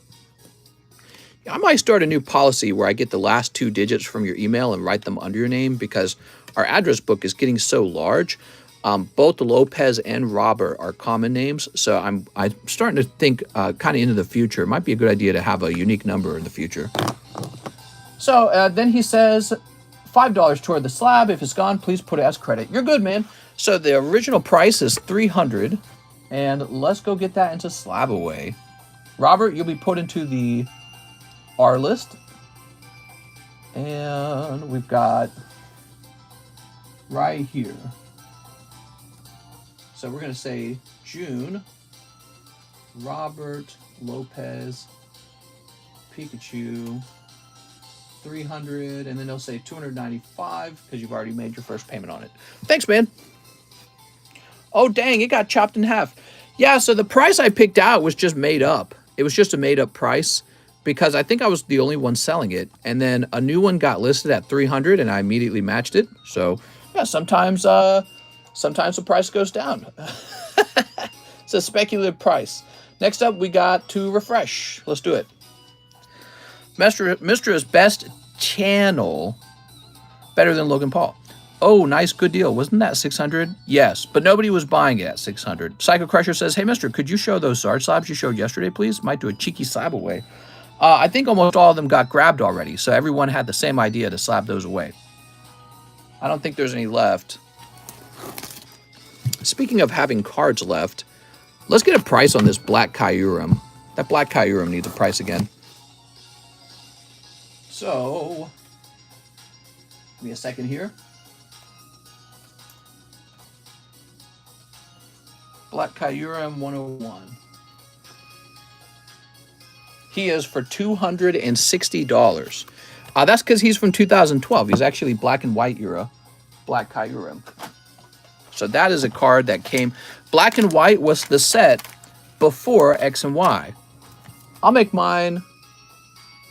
S1: I might start a new policy where I get the last 2 digits from your email and write them under your name, because our address book is getting so large. Both Lopez and Robert are common names, so I'm starting to think kind of into the future. It might be a good idea to have a unique number in the future. So then he says, $5 toward the slab. If it's gone, please put it as credit. You're good, man. So the original price is $300, and let's go get that into slab away. Robert, you'll be put into the R list, and we've got right here. So we're going to say June, Robert Lopez, Pikachu, 300, and then they'll say 295 because you've already made your first payment on it. Thanks, man. Oh, dang, it got chopped in half. Yeah, so the price I picked out was just made up. It was just a made-up price because I think I was the only one selling it. And then a new one got listed at 300, and I immediately matched it. So, yeah, sometimes the price goes down. It's a speculative price. Next up, we got to refresh. Let's do it. Mistra's best channel, better than Logan Paul. Oh, nice, good deal. Wasn't that 600? Yes, but nobody was buying it at 600. Psycho Crusher says, hey, Mister, could you show those Sarge slabs you showed yesterday, please? Might do a cheeky slab away. I think almost all of them got grabbed already, so everyone had the same idea to slab those away. I don't think there's any left. Speaking of having cards left, let's get a price on this Black Kyurem. That Black Kyurem needs a price again. So, give me a second here. Black Kyurem 101. He is for $260. That's because he's from 2012. He's actually black and white era Black Kyurem. So that is a card that came. Black and white was the set before X and Y. I'll make mine.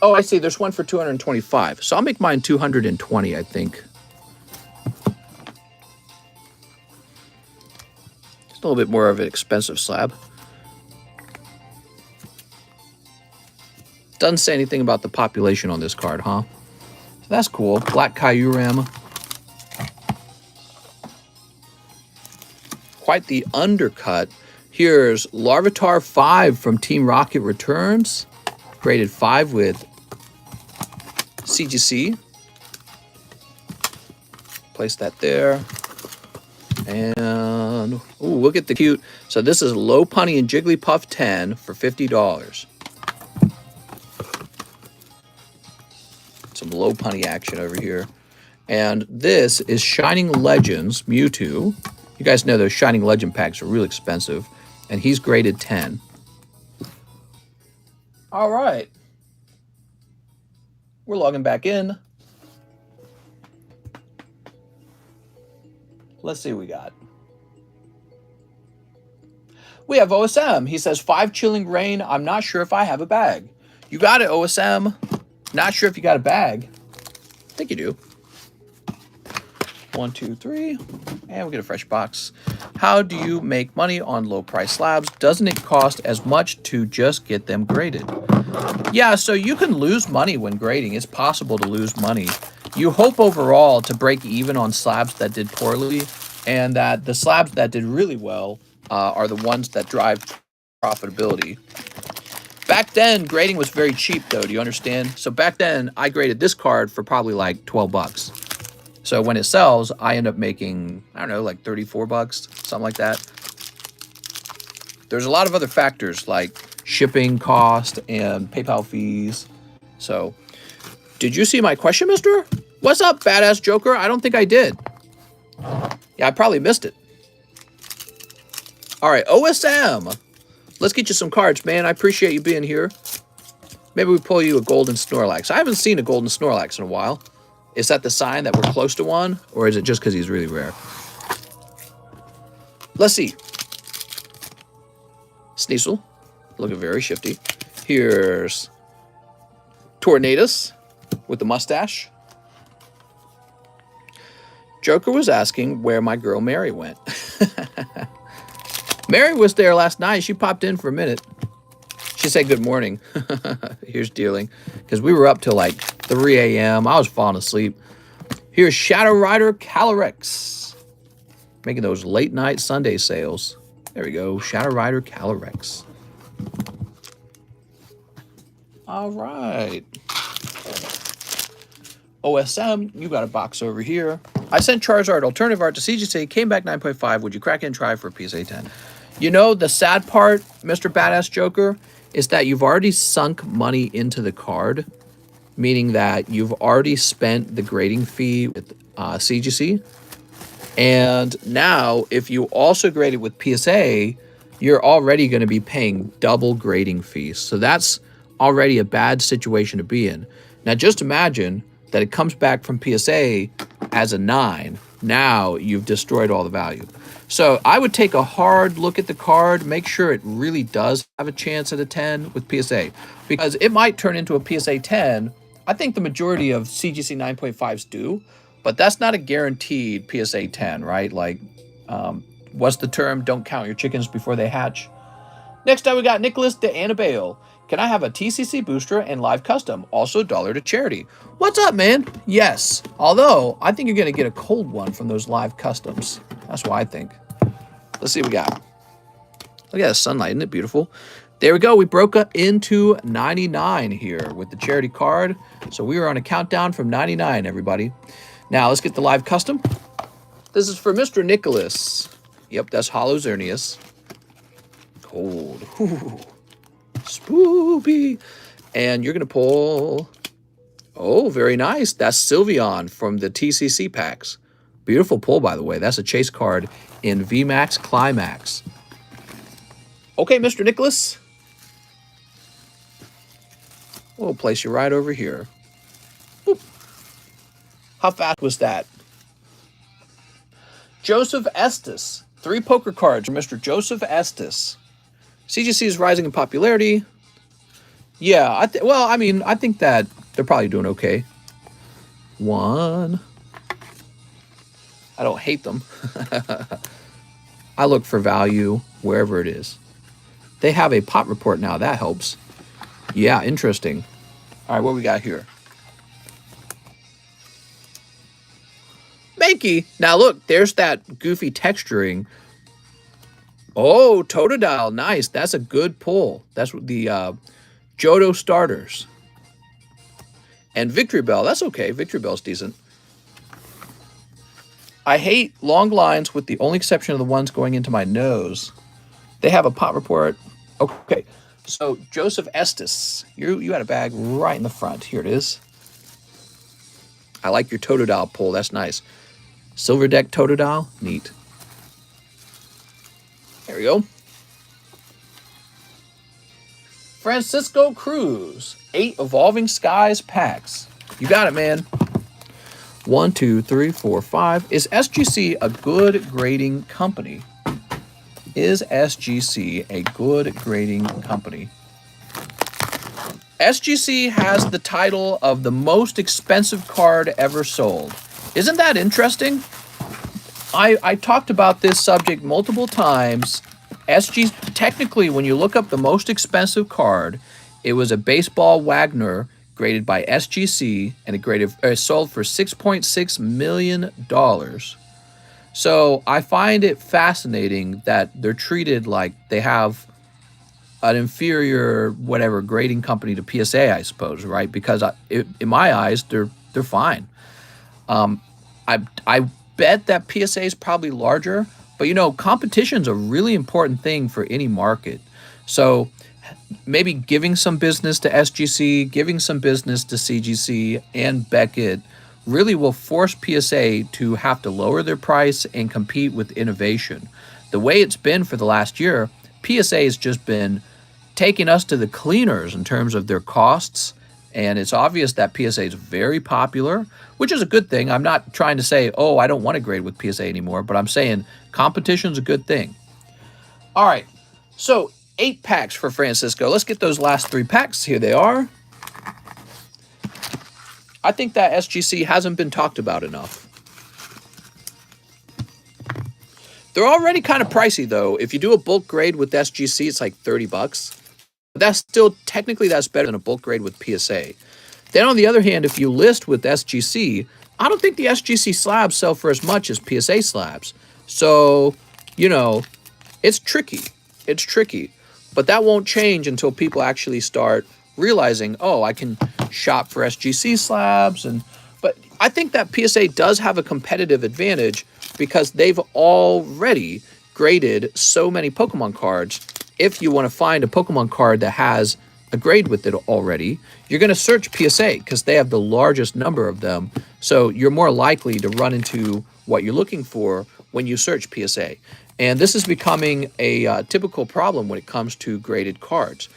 S1: Oh, I see. There's one for 225. So I'll make mine 220, I think. Just a little bit more of an expensive slab. Doesn't say anything about the population on this card, huh? So that's cool. Black Kyurem. Quite the undercut. Here's Larvitar 5 from Team Rocket Returns. Graded 5 with CGC. Place that there. And, ooh, look at the cute. So this is Lopunny and Jigglypuff 10 for $50. Some Lopunny action over here. And this is Shining Legends Mewtwo. You guys know those Shining Legend packs are real expensive. And he's graded 10. All right. We're logging back in. Let's see what we got. We have OSM. He says, 5 chilling rain. I'm not sure if I have a bag. You got it, OSM. Not sure if you got a bag. I think you do. 1, 2, 3. And we get a fresh box. How do you make money on low price slabs? Doesn't it cost as much to just get them graded? Yeah, so you can lose money when grading. It's possible to lose money. You hope overall to break even on slabs that did poorly, and that the slabs that did really well are the ones that drive profitability. Back then, grading was very cheap, though. Do you understand? So back then, I graded this card for probably like 12 bucks. So when it sells, I end up making, I don't know, like 34 bucks, something like that. There's a lot of other factors like shipping cost and PayPal fees. So, did you see my question, mister? What's up, badass Joker? I don't think I did. Yeah, I probably missed it. All right, OSM. Let's get you some cards, man. I appreciate you being here. Maybe we pull you a golden Snorlax. I haven't seen a golden Snorlax in a while. Is that the sign that we're close to one? Or is it just because he's really rare? Let's see. Sneasel. Looking very shifty. Here's Tornadus with the mustache. Joker was asking where my girl Mary went. Mary was there last night. She popped in for a minute. She said good morning. Here's dealing. Because we were up till like 3 a.m. I was falling asleep. Here's Shadow Rider Calyrex. Making those late night Sunday sales. There we go. Shadow Rider Calyrex. All right. OSM, you got a box over here. I sent Charizard Alternative Art to CGC, came back 9.5. Would you crack it and try for a PSA 10? You know, the sad part, Mr. Badass Joker, is that you've already sunk money into the card, meaning that you've already spent the grading fee with CGC. And now, if you also grade it with PSA, you're already going to be paying double grading fees. So that's already a bad situation to be in. Now, just imagine that it comes back from PSA as a 9. Now you've destroyed all the value. So I would take a hard look at the card, make sure it really does have a chance at a 10 with PSA, because it might turn into a PSA 10. I think the majority of CGC 9.5s do, but that's not a guaranteed PSA 10, right? Like, what's the term? Don't count your chickens before they hatch. Next up, we got Nicholas de Annabelle. Can I have a TCC booster and live custom? Also $1 to charity. What's up, man? Yes. Although, I think you're going to get a cold one from those live customs. That's what I think. Let's see what we got. Look at the sunlight. Isn't it beautiful? There we go. We broke up into 99 here with the charity card. So we are on a countdown from 99, everybody. Now, let's get the live custom. This is for Mr. Nicholas. Yep, that's Hollow Xerneas. Cold. Ooh. Spoopy. And you're going to pull... Oh, very nice. That's Sylveon from the TCC packs. Beautiful pull, by the way. That's a chase card in VMAX Climax. Okay, Mr. Nicholas. We'll place you right over here. Boop. How fast was that? Joseph Estes. 3 poker cards for Mr. Joseph Estes. CGC is rising in popularity. Yeah, I think that they're probably doing okay. 1. I don't hate them. I look for value wherever it is. They have a pot report now. That helps. Yeah, interesting. All right, what we got here? Mankey. Now look, there's that goofy texturing. Oh, Totodile. Nice. That's a good pull. That's the Johto starters. And Victory Bell. That's okay. Victory Bell's decent. I hate long lines with the only exception of the ones going into my nose. They have a pot report. Okay. So, Joseph Estes. You had a bag right in the front. Here it is. I like your Totodile pull. That's nice. Silver Deck Totodile. Neat. There we go. Francisco Cruz. 8 Evolving Skies packs. You got it, man. 1, 2, 3, 4, 5. Is SGC a good grading company? Is SGC a good grading company? SGC has the title of the most expensive card ever sold. Isn't that interesting? I talked about this subject multiple times. Technically, when you look up the most expensive card, it was a baseball Wagner graded by SGC, and it sold for $6.6 million. So I find it fascinating that they're treated like they have an inferior whatever grading company to PSA, I suppose, right? Because in my eyes, they're fine. I bet that PSA is probably larger, but competition's a really important thing for any market. So maybe giving some business to SGC, giving some business to CGC and Beckett really will force PSA to have to lower their price and compete with innovation. The way it's been for the last year, PSA has just been taking us to the cleaners in terms of their costs, and it's obvious that PSA is very popular, which is a good thing. I'm not trying to say, oh, I don't want to grade with PSA anymore, but I'm saying competition's a good thing. All right, so 8 packs for Francisco. Let's get those last 3 packs. Here they are. I think that SGC hasn't been talked about enough. They're already kind of pricey, though. If you do a bulk grade with SGC, it's like $30. But that's still, technically, that's better than a bulk grade with PSA. Then, on the other hand, if you list with SGC, I don't think the SGC slabs sell for as much as PSA slabs. So, it's tricky. It's tricky. But that won't change until people actually start realizing, oh, I can shop for SGC slabs. But I think that PSA does have a competitive advantage because they've already graded so many Pokemon cards. If you want to find a Pokemon card that has a grade with it already, you're going to search PSA because they have the largest number of them. So you're more likely to run into what you're looking for when you search PSA. And this is becoming a typical problem when it comes to graded cards.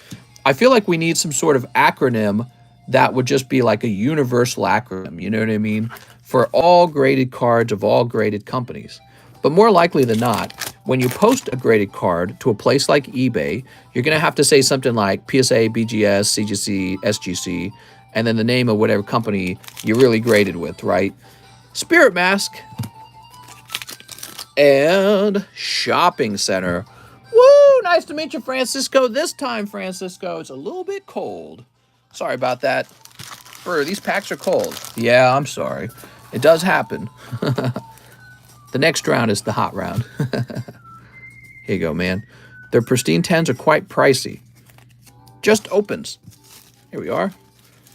S1: I feel like we need some sort of acronym that would just be like a universal acronym, you know what I mean? For all graded cards of all graded companies. But more likely than not, when you post a graded card to a place like eBay, you're going to have to say something like PSA, BGS, CGC, SGC, and then the name of whatever company you really graded with, right? Spirit Mask and Shopping Center. Woo! Nice to meet you, Francisco. This time, Francisco, it's a little bit cold. Sorry about that. These packs are cold. Yeah, I'm sorry. It does happen. The next round is the hot round. Here you go, man. Their pristine 10s are quite pricey. Just opens. Here we are.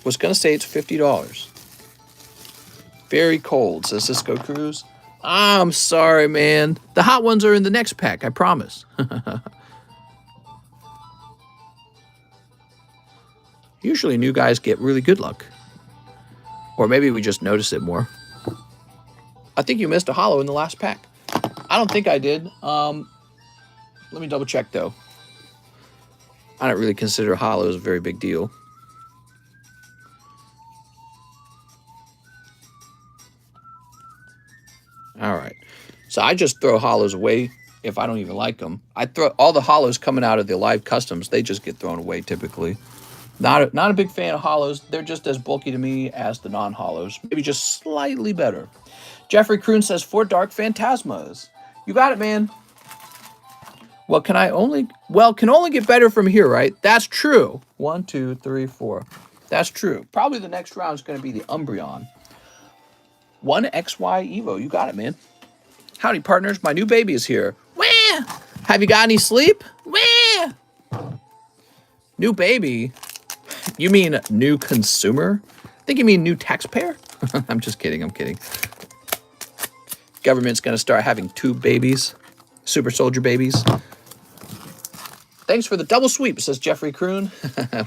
S1: Was going to say it's $50. Very cold, says Cisco Cruz. I'm sorry, man. The hot ones are in the next pack, I promise. Usually new guys get really good luck. Or maybe we just notice it more. I think you missed a holo in the last pack. I don't think I did. Let me double check, though. I don't really consider holos a very big deal. All right. So I just throw holos away if I don't even like them. I throw all the holos coming out of the live customs. They just get thrown away typically. Not a big fan of holos. They're just as bulky to me as the non-holos. Maybe just slightly better. Jeffrey Kroon says 4 Dark Phantasmas. You got it, man. Well, can only get better from here, right? That's true. 1, 2, 3, 4. That's true. Probably the next round is going to be the Umbreon. 1XY Evo. You got it, man. Howdy, partners. My new baby is here. Where? Have you got any sleep? Where? New baby? You mean new consumer? I think you mean new taxpayer? I'm just kidding. I'm kidding. Government's going to start having 2 babies. Super soldier babies. Thanks for the double sweep, says Jeffrey Kroon.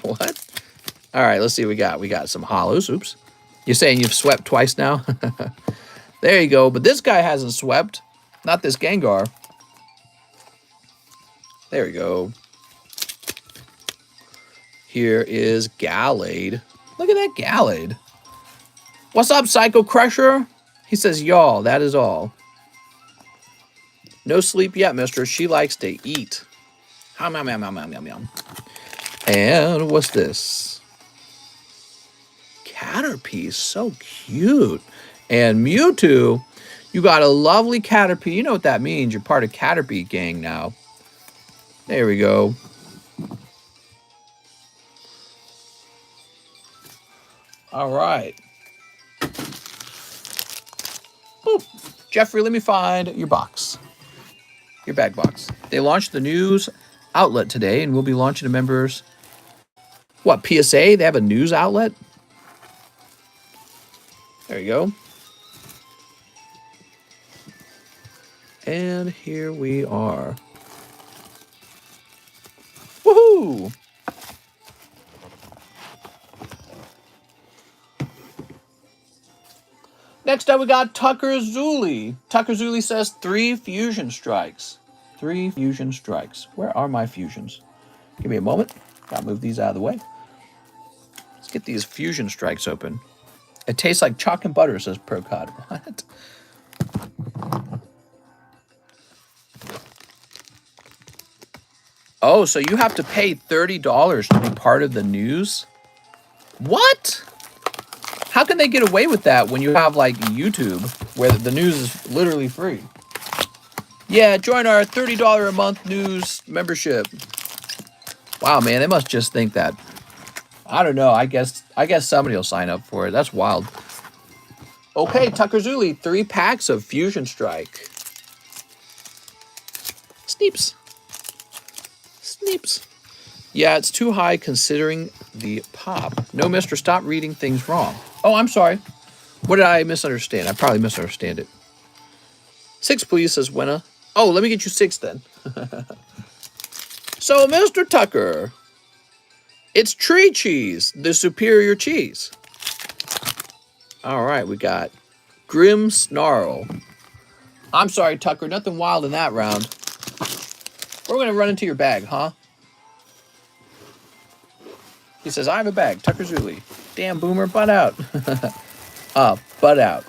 S1: What? All right, let's see what we got. We got some holos. Oops. You're saying you've swept twice now? There you go. But this guy hasn't swept. Not this Gengar. There we go. Here is Gallade. Look at that Gallade. What's up, Psycho Crusher? He says, y'all, that is all. No sleep yet, mister. She likes to eat. Hum, yum, yum, yum, yum, yum, yum. And what's this? Caterpie, so cute. And Mewtwo, you got a lovely Caterpie. You know what that means. You're part of Caterpie gang now. There we go. All right. Boop. Jeffrey, let me find your box. Your bag box. They launched the news outlet today, and we'll be launching to members. What, PSA? They have a news outlet? There you go. And here we are. Woohoo! Next up, we got Tucker Zuli. Tucker Zuli says 3 fusion strikes. 3 fusion strikes. Where are my fusions? Give me a moment. Gotta move these out of the way. Let's get these fusion strikes open. It tastes like chalk and butter, says ProCod. What? Oh, so you have to pay $30 to be part of the news? What? How can they get away with that when you have like YouTube where the news is literally free? Yeah, join our $30 a month news membership. Wow, man, they must just think that. I don't know. I guess somebody will sign up for it. That's wild. Okay, Tucker Zuli, 3 packs of Fusion Strike. Sneeps. Sneeps. Yeah, it's too high considering the pop. No, mister, stop reading things wrong. Oh, I'm sorry. What did I misunderstand? I probably misunderstand it. 6, please, says Wenna. Oh, let me get you 6 then. So, Mr. Tucker, it's tree cheese, the superior cheese. All right, we got Grim Snarl. I'm sorry, Tucker, nothing wild in that round. We're going to run into your bag, huh? He says, I have a bag. Tucker Zuli. Damn, Boomer, butt out. Butt out.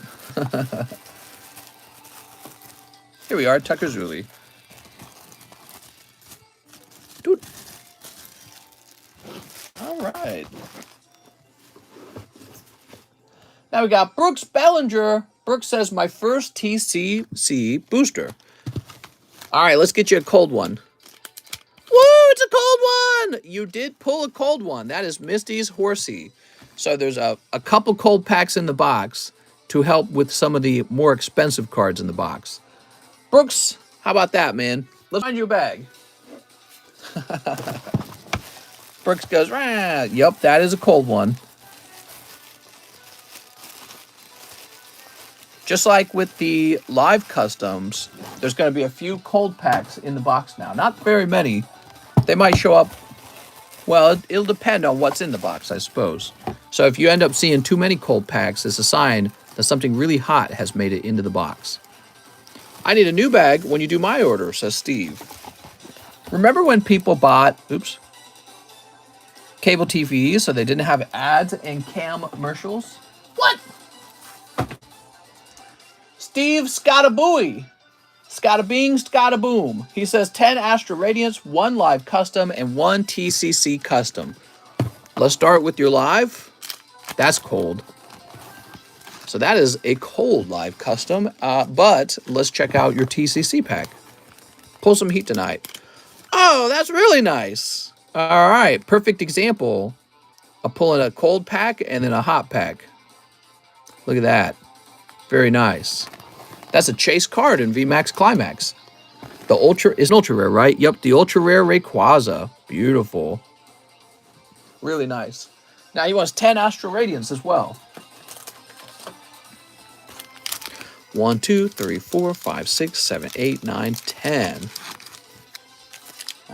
S1: Here we are, Tucker Zuli. Dude. All right. Now we got Brooks Bellinger. Brooks says, my first TCC booster. All right, let's get you a cold one. Woo, it's a cold one! You did pull a cold one. That is Misty's Horsey. So there's a couple cold packs in the box to help with some of the more expensive cards in the box. Brooks, how about that, man? Let's find you a bag. Brooks goes, rah. Yep, that is a cold one. Just like with the live customs, there's going to be a few cold packs in the box now. Not very many. They might show up. Well, it'll depend on what's in the box, I suppose. So if you end up seeing too many cold packs, it's a sign that something really hot has made it into the box. I need a new bag when you do my order, says Steve. Remember when people bought, cable TV so they didn't have ads and commercials? What? Steve Scottabooey. Scottabing, Scottaboom. He says 10 Astra Radiance, 1 live custom, and 1 TCC custom. Let's start with your live. That's cold. So that is a cold live custom. But let's check out your TCC pack. Pull some heat tonight. Oh, that's really nice. All right, perfect example of pulling a cold pack and then a hot pack. Look at that. Very nice. That's a chase card in VMAX Climax. The Ultra is an ultra rare, right? Yep, the ultra rare Rayquaza. Beautiful. Really nice. Now he wants 10 Astral Radiance as well. 1, 2, 3, 4, 5, 6, 7, 8, 9, 10.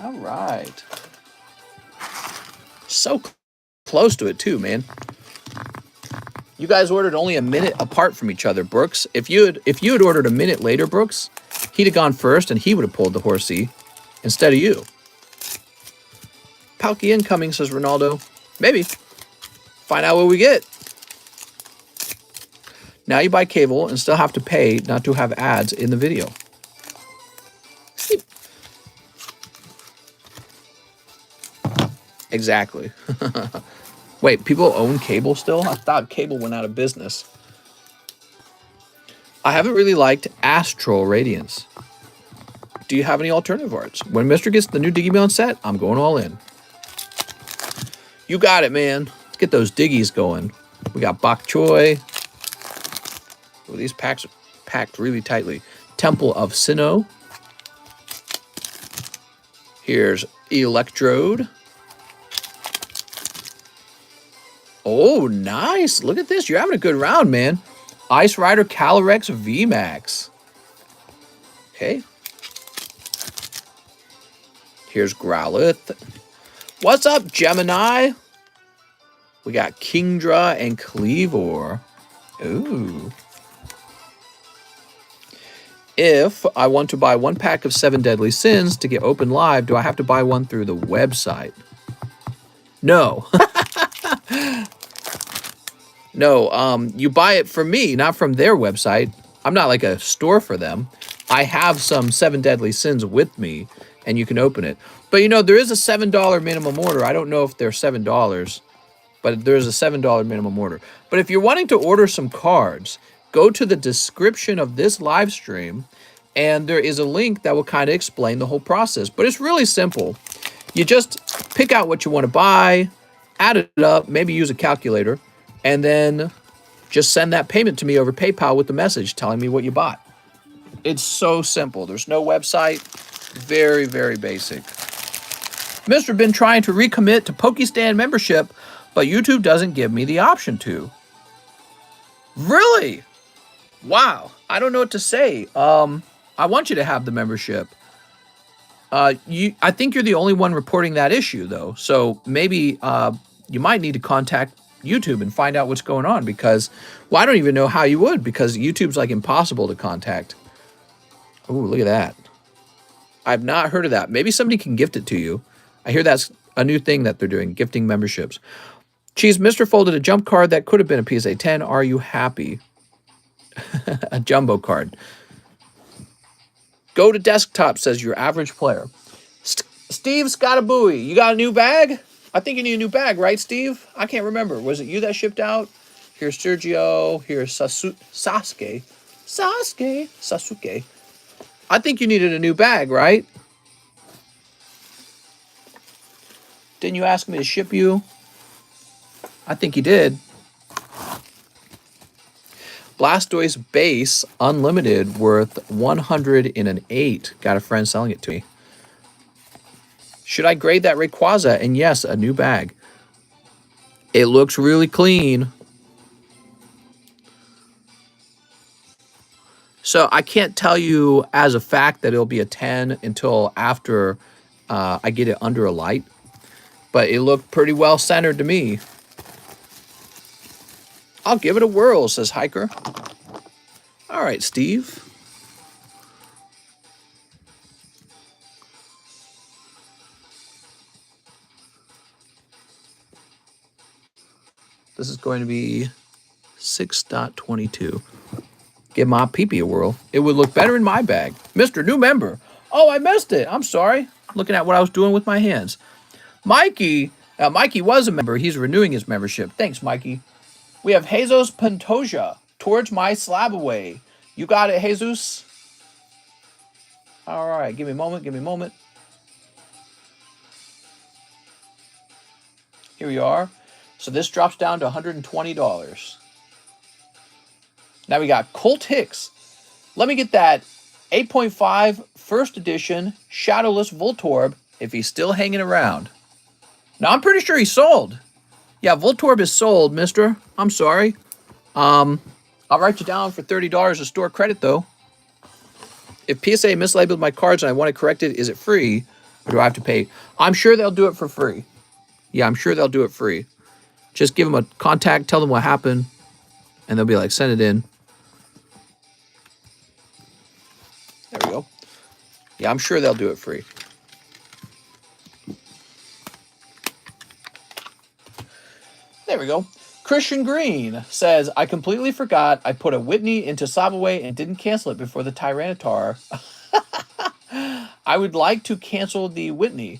S1: All right. So close to it too, man. You guys ordered only a minute apart from each other, Brooks. If you had ordered a minute later, Brooks, he'd have gone first and he would have pulled the horsey instead of you. Palky incoming, says Ronaldo. Maybe. Find out what we get. Now you buy cable and still have to pay not to have ads in the video. Exactly. Wait, people own cable still? I thought cable went out of business. I haven't really liked Astral Radiance. Do you have any alternative arts? When Mr. gets the new Digimon set, I'm going all in. You got it, man. Let's get those Diggies going. We got Bok Choy. Oh, these packs are packed really tightly. Temple of Sinnoh. Here's Electrode. Oh, nice. Look at this. You're having a good round, man. Ice Rider Calyrex VMAX. Okay. Here's Growlithe. What's up, Gemini? We got Kingdra and Cleavor. Ooh. If I want to buy one pack of 7 Deadly Sins to get open live, do I have to buy one through the website? No. No, you buy it from me, not from their website. I'm not like a store for them. I have some 7 Deadly Sins with me, and you can open it. But, you know, there is a $7 minimum order. I don't know if they're $7, but there's a $7 minimum order. But if you're wanting to order some cards, go to the description of this live stream, and there is a link that will kind of explain the whole process. But it's really simple. You just pick out what you want to buy, add it up, maybe use a calculator, and then just send that payment to me over PayPal with the message telling me what you bought. It's so simple. There's no website. Very, very basic. Mr. Been trying to recommit to Pokestan membership, but YouTube doesn't give me the option to. Really? Wow. I don't know what to say. I want you to have the membership. I think you're the only one reporting that issue, though. So maybe you might need to contact YouTube and find out what's going on, because, well, I don't even know how you would, because YouTube's like impossible to contact. Oh, look at that. I've not heard of that. Maybe somebody can gift it to you. I hear that's a new thing that they're doing, gifting memberships. Cheese, Mr. folded a jump card that could have been a PSA 10. Are you happy? A jumbo card. Go to desktop, says your average player. Steve Scottabooey, you got a new bag? I think you need a new bag, right, Steve? I can't remember. Was it you that shipped out? Here's Sergio. Here's Sasuke. Sasuke. I think you needed a new bag, right? Didn't you ask me to ship you? I think you did. Blastoise base unlimited worth 108. Got a friend selling it to me. Should I grade that Rayquaza? And yes, a new bag. It looks really clean. So I can't tell you as a fact that it'll be a 10 until after I get it under a light. But it looked pretty well centered to me. I'll give it a whirl, says Hiker. All right, Steve. This is going to be 6.22. Give my pee-pee a whirl. It would look better in my bag. Mr. New Member. Oh, I missed it. I'm sorry. Looking at what I was doing with my hands. Mikey. Mikey was a member. He's renewing his membership. Thanks, Mikey. We have Jesus Pantoja. Towards my slab away. You got it, Jesus? All right. Give me a moment. Give me a moment. Here we are. So this drops down to $120. Now we got Colt Hicks. Let me get that 8.5 first edition Shadowless Voltorb if he's still hanging around. Now I'm pretty sure he's sold. Yeah, Voltorb is sold, mister. I'm sorry. I'll write you down for $30 of store credit, though. If PSA mislabeled my cards and I want to correct it, is it free? Or do I have to pay? I'm sure they'll do it for free. Yeah, I'm sure they'll do it free. Just give them a contact, tell them what happened, and they'll be like, send it in. There we go. Yeah, I'm sure they'll do it free. There we go. Christian Green says, I completely forgot I put a Whitney into Subway and didn't cancel it before the Tyranitar. I would like to cancel the Whitney.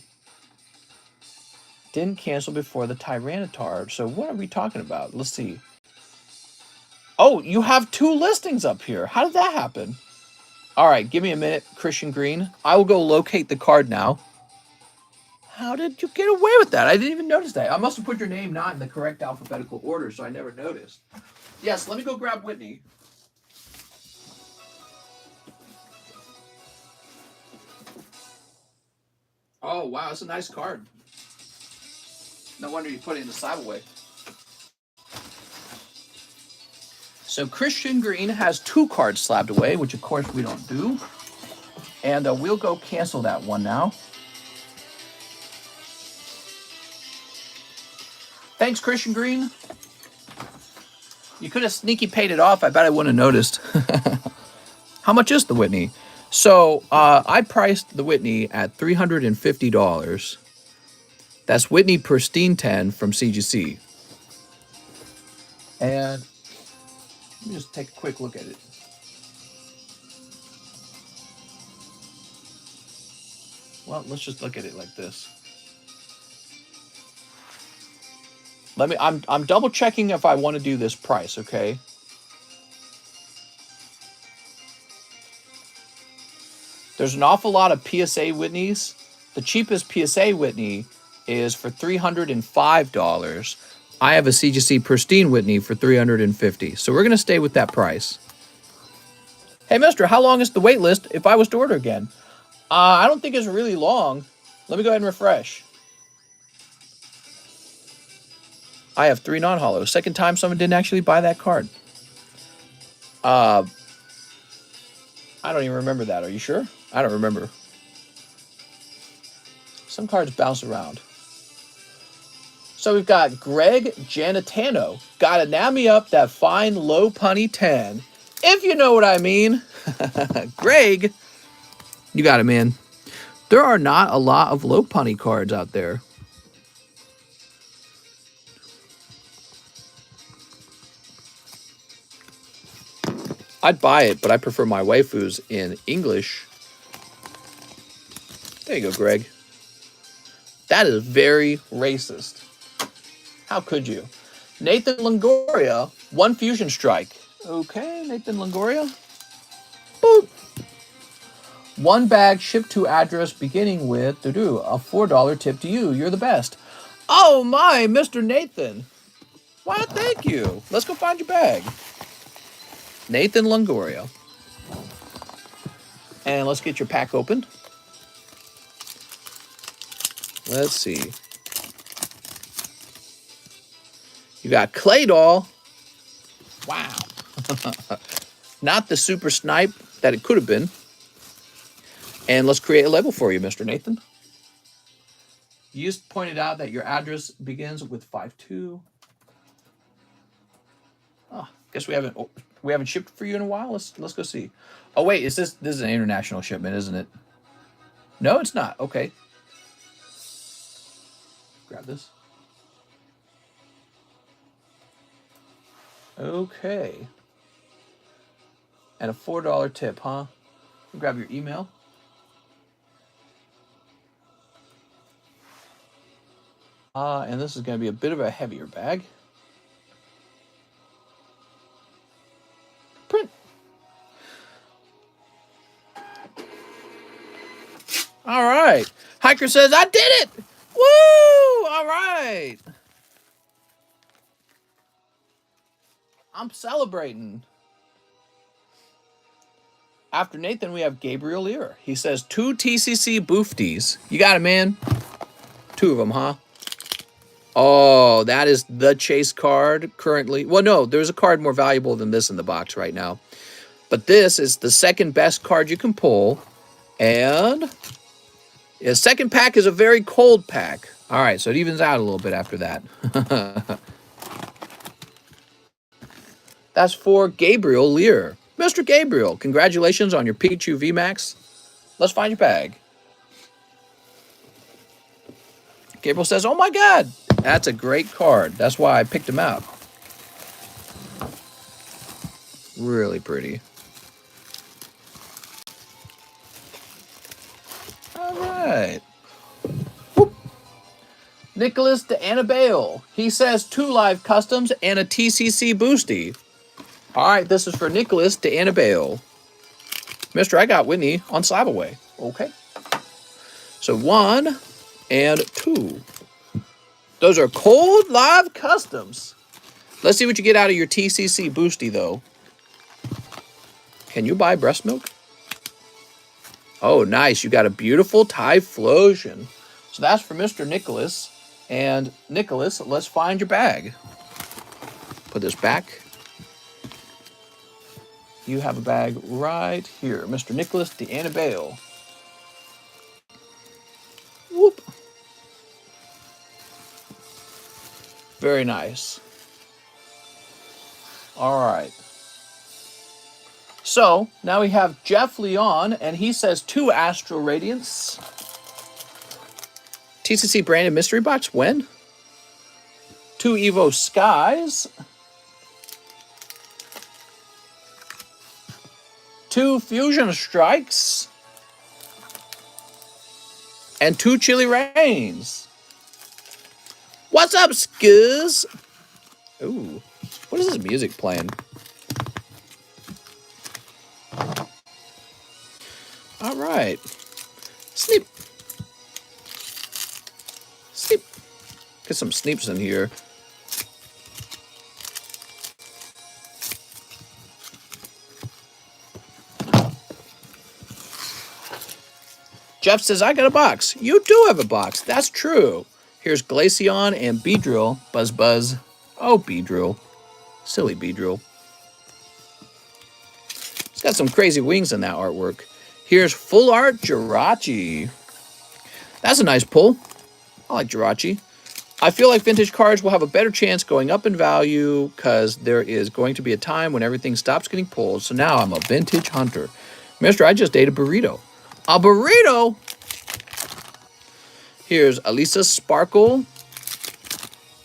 S1: Didn't cancel before the Tyranitar. So what are we talking about? Let's see. Oh, you have 2 listings up here. How did that happen? All right, give me a minute, Christian Green. I will go locate the card now. How did you get away with that? I didn't even notice that. I must have put your name not in the correct alphabetical order, so I never noticed. Yes, let me go grab Whitney. Oh, wow, that's a nice card. No wonder you put it in the Subway. So Christian Green has 2 cards slabbed away, which of course we don't do. And we'll go cancel that one now. Thanks, Christian Green. You could have sneaky paid it off. I bet I wouldn't have noticed. How much is the Whitney? So I priced the Whitney at $350. That's Whitney Pristine 10 from CGC. And let me just take a quick look at it. Well, let's just look at it like this. I'm double checking if I want to do this price, okay? There's an awful lot of PSA Whitneys. The cheapest PSA Whitney is for $305. I have a CGC Pristine Whitney for $350. So we're going to stay with that price. Hey, mister, how long is the wait list if I was to order again? I don't think it's really long. Let me go ahead and refresh. I have 3 non-hollows. Second time someone didn't actually buy that card. I don't even remember that. Are you sure? I don't remember. Some cards bounce around. So we've got Greg Janitano. Gotta nab me up that fine low punny 10. If you know what I mean. Greg, you got it, man. There are not a lot of low punny cards out there. I'd buy it, but I prefer my waifus in English. There you go, Greg. That is very racist. How could you? Nathan Longoria, 1 Fusion Strike. Okay, Nathan Longoria. Boop. 1 bag shipped to address beginning with a $4 tip to you. You're the best. Oh my, Mr. Nathan. Why, thank you. Let's go find your bag. Nathan Longoria. And let's get your pack opened. Let's see. You got Clay Doll. Wow. Not the super snipe that it could have been. And let's create a label for you, Mr. Nathan. You just pointed out that your address begins with 52. Oh, guess we haven't shipped for you in a while. Let's go see. Oh wait, this is an international shipment, isn't it? No, it's not. Okay. Grab this. Okay. And a $4 tip, huh? Grab your email. And this is going to be a bit of a heavier bag. Print. All right. Hiker says, I did it. Woo! All right. I'm celebrating. After Nathan, we have Gabriel Lear. He says 2 TCC Boofties. You got it, man. 2 of them, huh? Oh, that is the chase card currently. Well, no, there's a card more valuable than this in the box right now. But this is the second best card you can pull. And the second pack is a very cold pack. All right, so it evens out a little bit after that. That's for Gabriel Lear. Mr. Gabriel, congratulations on your Pikachu VMAX. Let's find your bag. Gabriel says, oh my God, that's a great card. That's why I picked him out. Really pretty. All right. Whoop. Nicholas de Annabelle. He says 2 live customs and a TCC boosty. All right, this is for Nicholas de Annabelle. Mister, I got Whitney on slab away. Okay. So 1 and 2. Those are cold live customs. Let's see what you get out of your TCC boosty, though. Can you buy breast milk? Oh, nice. You got a beautiful Typhlosion. So that's for Mr. Nicholas. And Nicholas, let's find your bag. Put this back. You have a bag right here. Mr. Nicholas de Annabelle. Whoop. Very nice. All right. So now we have Jeff Leon, and he says 2 Astral Radiance. TCC branded mystery box, when? 2 Evo Skies. 2 Fusion Strikes. And 2 Chili Rains. What's up, Skizz? Ooh, what is this music playing? All right. Sneep. Sneep. Get some sneeps in here. Jeff says, I got a box. You do have a box. That's true. Here's Glaceon and Beedrill. Buzz Buzz. Oh, Beedrill. Silly Beedrill. It's got some crazy wings in that artwork. Here's Full Art Jirachi. That's a nice pull. I like Jirachi. I feel like vintage cards will have a better chance going up in value because there is going to be a time when everything stops getting pulled. So now I'm a vintage hunter. Mister, I just ate a burrito. A burrito? Here's Alisa Sparkle.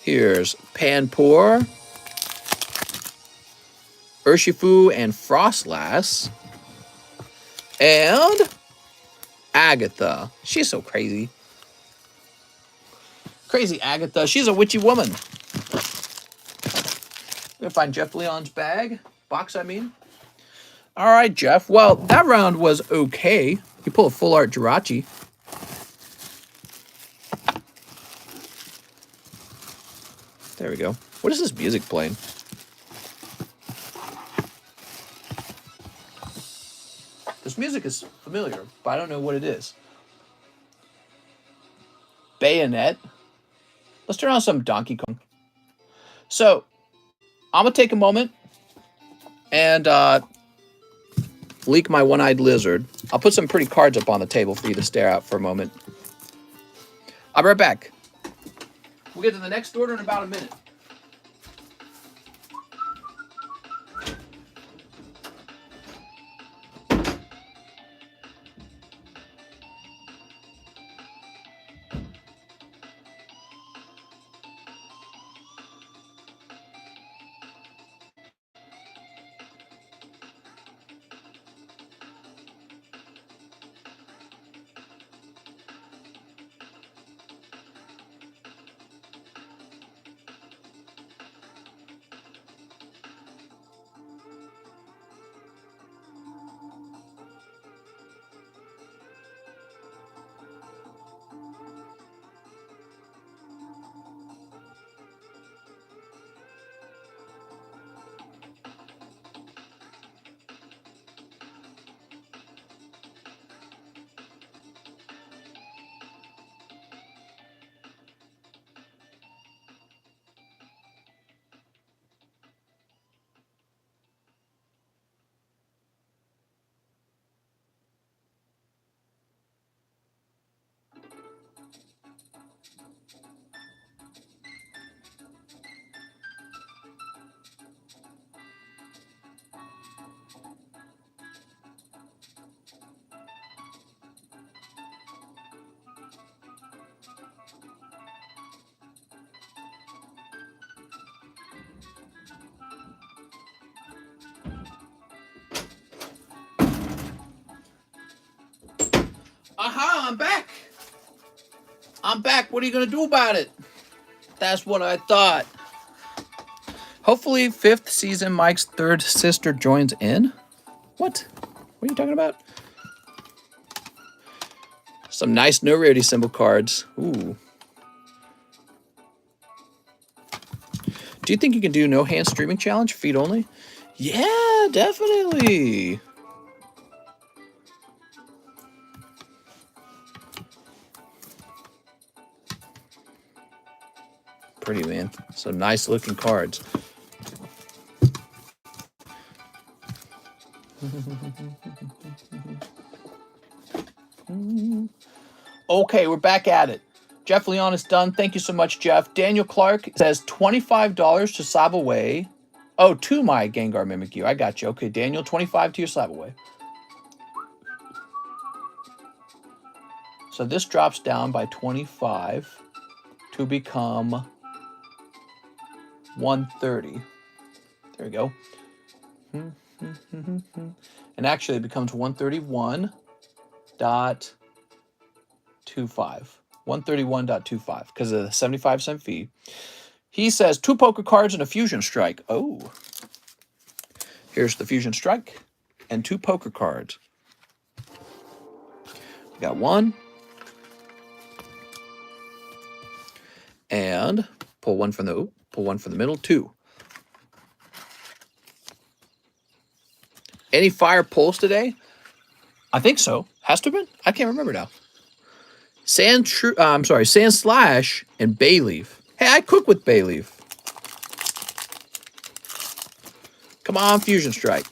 S1: Here's Panpour. Urshifu and Frostlass. And Agatha. She's so crazy. Crazy Agatha. She's a witchy woman. We're gonna find Jeff Leon's bag. Box, I mean. All right, Jeff. Well, that round was okay. You pull a Full Art Jirachi. There we go. What is this music playing? This music is familiar, but I don't know what it is. Bayonet. Let's turn on some Donkey Kong. So, I'm going to take a moment and leak my one-eyed lizard. I'll put some pretty cards up on the table for you to stare at for a moment. I'll be right back. We'll get to the next order in about a minute. Aha, I'm back. I'm back. What are you going to do about it? That's what I thought. Hopefully, 5th season, Mike's third sister joins in. What? What are you talking about? Some nice no rarity symbol cards. Ooh. Do you think you can do no hand streaming challenge? Feed only? Yeah, definitely. Pretty, man. Some nice looking cards. Okay, we're back at it. Jeff Leon is done. Thank you so much, Jeff. Daniel Clark says $25 to slab away. Oh, to my Gengar Mimikyu. I got you. Okay, Daniel, 25 to your slab away. So this drops down by 25 to become 130. There we go. And actually it becomes 131.25. 131.25 because of the 75-cent fee. He says 2 poker cards and a fusion strike. Oh. Here's the fusion strike and 2 poker cards. We got 1. And pull one from the middle. 2. Any fire pulls today? I think so. Has to have been. I can't remember now. Sand Slash and Bay Leaf. Hey, I cook with Bay Leaf. Come on, Fusion Strike.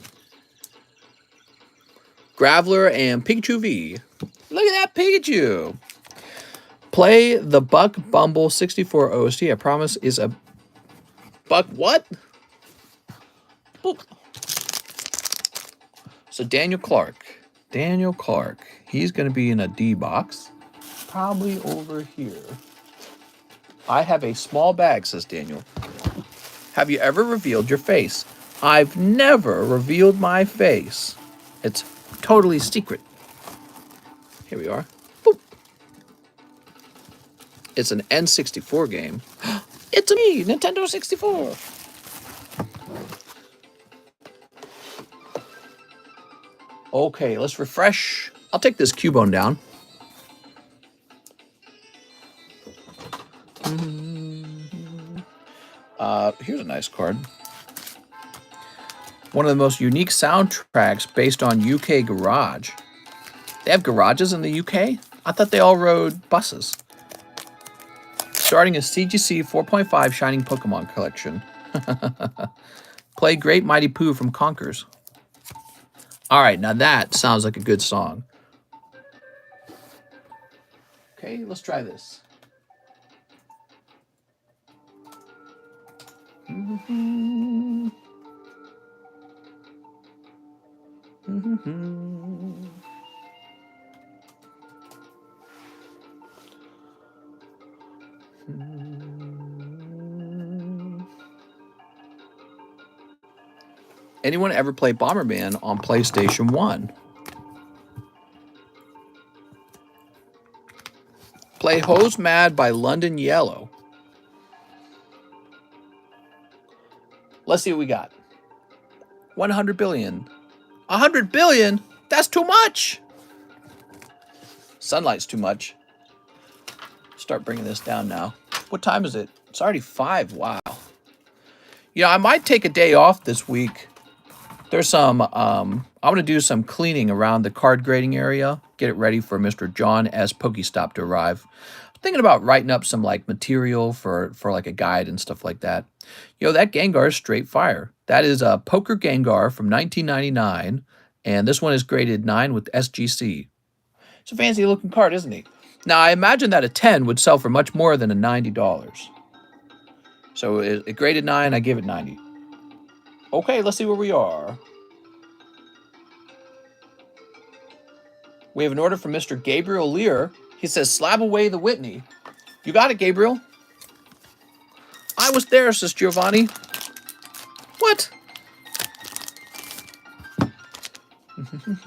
S1: Graveler and Pikachu V. Look at that Pikachu. Play the Buck Bumble 64 OST. I promise is a Buck what? Boop. So Daniel Clark. He's going to be in a D box. Probably over here. I have a small bag, says Daniel. Have you ever revealed your face? I've never revealed my face. It's totally secret. Here we are. Boop. It's an N64 game. It's me, Nintendo 64. Okay, let's refresh. I'll take this Cubone down. Here's a nice card. One of the most unique soundtracks based on UK Garage. They have garages in the UK? I thought they all rode buses. Starting a CGC 4.5 Shining Pokemon collection. Play Great Mighty Pooh from Conkers. All right, now that sounds like a good song. Okay, let's try this. Anyone ever play Bomberman on PlayStation 1? Play Hose Mad by London Yellow. Let's see what we got. 100 billion. 100 billion? That's too much. Sunlight's too much. Start bringing this down now. What time is it? It's already 5. Wow. You know, I might take a day off this week. There's some, I'm going to do some cleaning around the card grading area. Get it ready for Mr. John S. Pokestop to arrive. I'm thinking about writing up some, like, material for like a guide and stuff like that. You know, that Gengar is straight fire. That is a Poker Gengar from 1999. And this one is graded 9 with SGC. It's a fancy looking card, isn't he? Now, I imagine that a 10 would sell for much more than a $90. So it graded 9, I give it 90. Okay, let's see where we are. We have an order from Mr. Gabriel Lear. He says, slab away the Whitney. You got it, Gabriel. I was there, says Giovanni. What? Let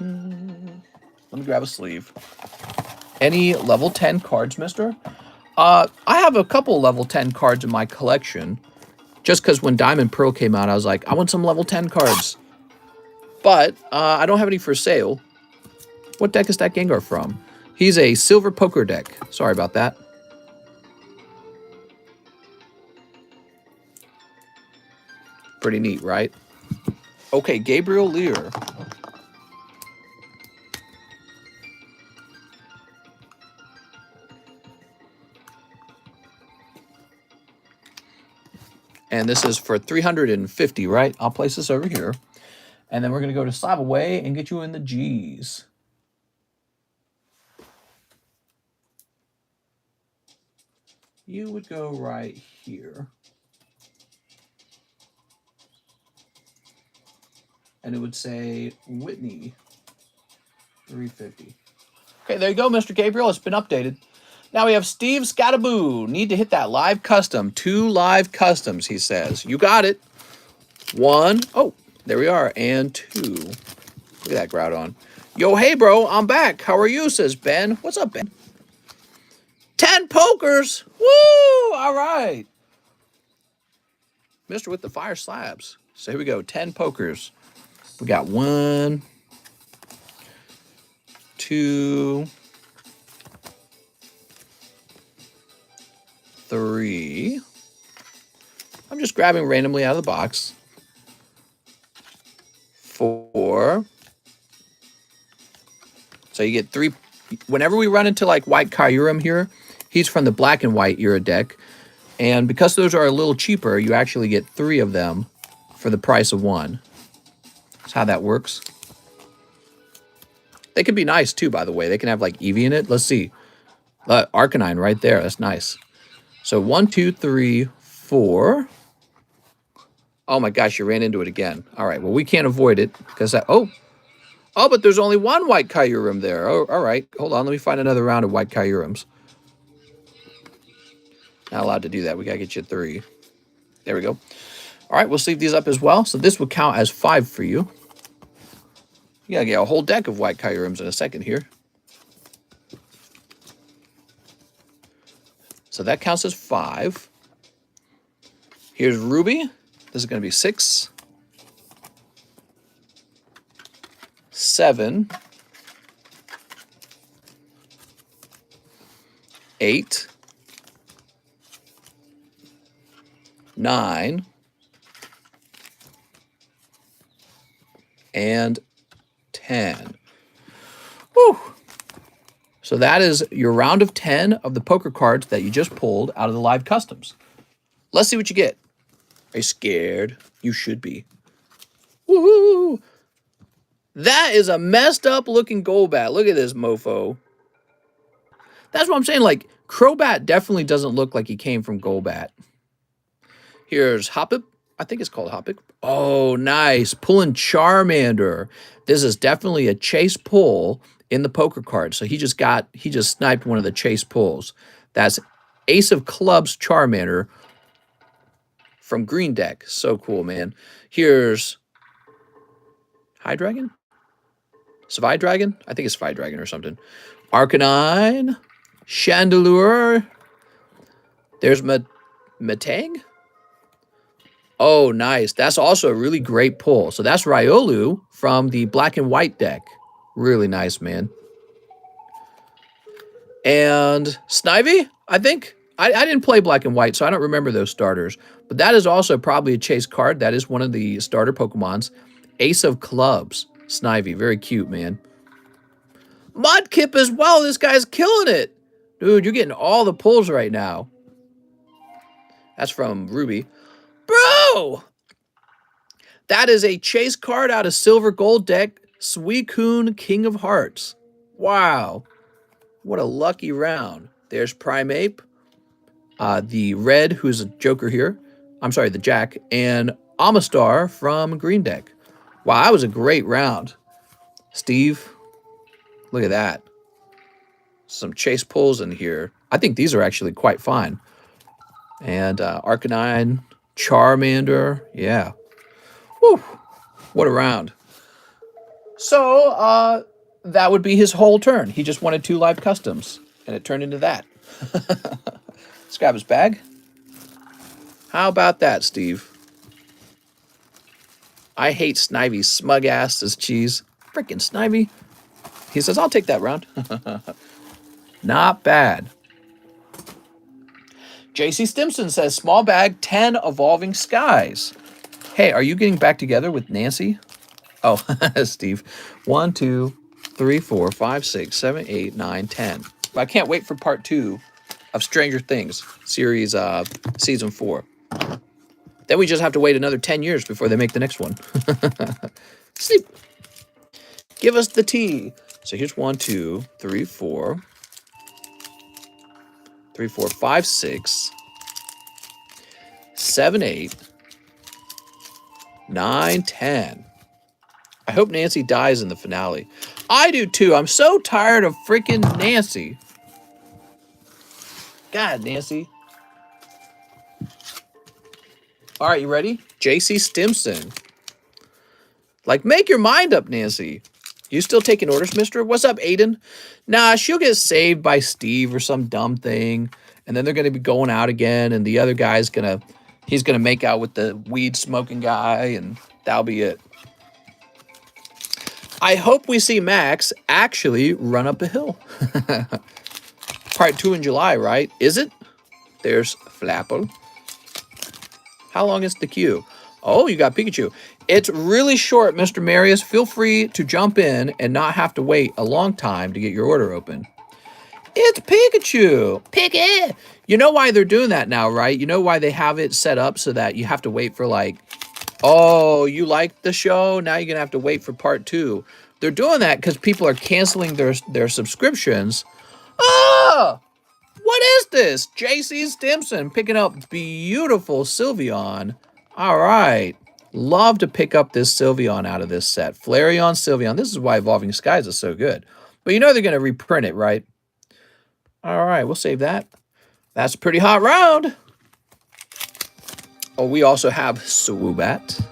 S1: me grab a sleeve. Any level 10 cards, mister? I have a couple level 10 cards in my collection. Just because when Diamond Pearl came out, I was like, I want some level 10 cards. But I don't have any for sale. What deck is that Gengar from? He's a silver poker deck. Sorry about that. Pretty neat, right? Okay, Gabriel Lear. And this is for 350, right? I'll place this over here. And then we're going to go to Slab Away and get you in the G's. You would go right here. And it would say Whitney 350. Okay, there you go, Mr. Gabriel. It's been updated. Now we have Steve Scataboo. Need to hit that live custom. 2 live customs, he says. You got it. 1. Oh, there we are. And 2. Look at that Groudon. Yo, hey, bro. I'm back. How are you, says Ben. What's up, Ben? 10 pokers. Woo! All right. Mr. with the fire slabs. So here we go. 10 pokers. We got 1, 2, 3. I'm just grabbing randomly out of the box. 4. So you get 3. Whenever we run into like White Kyurem here, he's from the black and white era deck. And because those are a little cheaper, you actually get 3 of them for the price of 1. That's how that works. They can be nice too, by the way. They can have like Eevee in it. Let's see. Arcanine right there. That's nice. So 1, 2, 3, 4. Oh my gosh, you ran into it again. All right, well, we can't avoid it because that... Oh, but there's only 1 White Kyurem there. Oh, all right. Hold on. Let me find another round of White Kyurems. Not allowed to do that. We got to get you 3. There we go. All right, we'll sleeve these up as well. So this would count as 5 for you. You got to get a whole deck of White Kyurems in a second here. So that counts as 5. Here's Ruby. This is going to be 6. 7. 8. 9. And 10. Woo! So that is your round of 10 of the poker cards that you just pulled out of the live customs. Let's see what you get. Are you scared? You should be. Woo! That is a messed up looking Golbat. Look at this mofo. That's what I'm saying. Like, Crobat definitely doesn't look like he came from Golbat. Here's Hoppip. I think it's called Hoppip. Oh, nice. Pulling Charmander. This is definitely a chase pull in the poker card. So he just sniped one of the chase pulls. That's Ace of Clubs Charmander from Green Deck. So cool, man. Here's Hydreigon? Svidragon? I think it's Svidragon or something. Arcanine. Chandelure. There's Metang. Oh, nice. That's also a really great pull. So that's Riolu from the black and white deck. Really nice, man. And Snivy, I think. I didn't play black and white, so I don't remember those starters. But that is also probably a chase card. That is one of the starter Pokemons. Ace of Clubs. Snivy. Very cute, man. Mudkip as well. This guy's killing it. Dude, you're getting all the pulls right now. That's from Ruby. Bro! That is a chase card out of Silver Gold deck. Suicune, King of Hearts. Wow. What a lucky round. There's Primeape. The red, who's a joker here. I'm sorry, the Jack. And Amistar from Green Deck. Wow, that was a great round. Steve, look at that. Some chase pulls in here. I think these are actually quite fine. And Arcanine, Charmander. Yeah. Whew. What a round. So, That would be his whole turn. He just wanted 2 live customs, and it turned into that. Let's grab his bag. How about that, Steve? I hate Snivy, smug ass as cheese. Freaking Snivy. He says, I'll take that round. Not bad. JC Stimson says, small bag, 10 Evolving Skies. Hey, are you getting back together with Nancy? Oh, Steve. 1, 2, 3, 4, 5, 6, 7, 8, 9, 10. But I can't wait for part 2 of Stranger Things, series season 4. Then we just have to wait another 10 years before they make the next one. Sleep. Give us the tea. So here's 1, 2, 3, 4. 3, 4, 5, 6. 7, 8. 9, 10. I hope Nancy dies in the finale. I do too. I'm so tired of freaking Nancy. God, Nancy. All right, you ready? JC Stimson. Like, make your mind up, Nancy. You still taking orders, mister? What's up, Aiden? Nah, she'll get saved by Steve or some dumb thing. And then they're going to be going out again. And the other guy's he's going to make out with the weed smoking guy. And that'll be it. I hope we see Max actually run up a hill. Part 2 in July, right? Is it? There's Flapple. How long is the queue? Oh, you got Pikachu. It's really short, Mr. Marius. Feel free to jump in and not have to wait a long time to get your order open. It's Pikachu. Pikachu. You know why they're doing that now, right? You know why they have it set up so that you have to wait for like, oh, you like the show? Now you're going to have to wait for part 2. They're doing that because people are canceling their subscriptions. Oh, what is this? JC Stimson picking up beautiful Sylveon. All right. Love to pick up this Sylveon out of this set. Flareon, Sylveon. This is why Evolving Skies is so good. But you know they're going to reprint it, right? All right, we'll save that. That's a pretty hot round. Oh, we also have Swoobat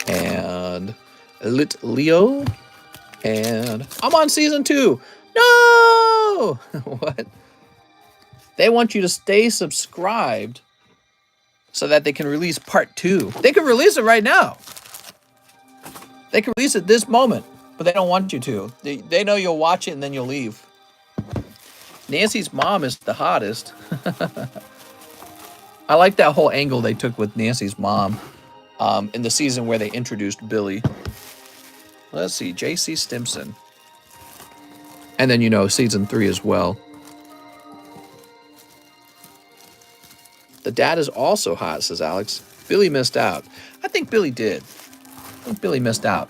S1: and Leo. And I'm on season 2. No! What? They want you to stay subscribed so that they can release part 2. They can release it right now. They can release it this moment, but they don't want you to. They know you'll watch it and then you'll leave. Nancy's mom is the hottest. I like that whole angle they took with Nancy's mom in the season where they introduced Billy. Let's see, JC Stimson. And then, you know, season 3 as well. The dad is also hot, says Alex. Billy missed out. I think Billy did. I think Billy missed out.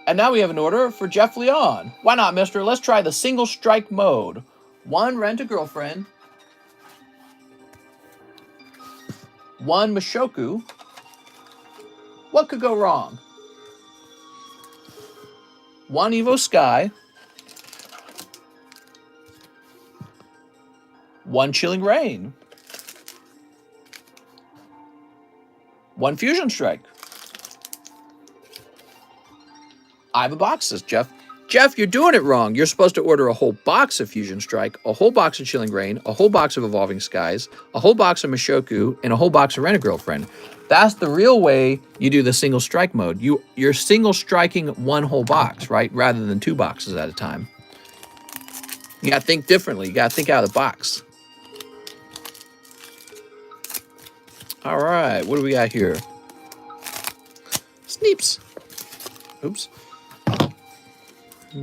S1: And now we have an order for Jeff Leon. Why not, mister? Let's try the single strike mode. 1 Rent-A-Girlfriend. 1 Mashoku. What could go wrong? 1 Evo Sky. 1 Chilling Rain. 1 Fusion Strike. I have a box, says Jeff. Jeff, you're doing it wrong. You're supposed to order a whole box of Fusion Strike, a whole box of Chilling Rain, a whole box of Evolving Skies, a whole box of Mashoku, and a whole box of Rent-A-Girlfriend. That's the real way you do the single strike mode. You're single striking 1 whole box, right? Rather than 2 boxes at a time. You gotta think differently. You gotta think out of the box. All right, what do we got here? Sneeps. Oops. Do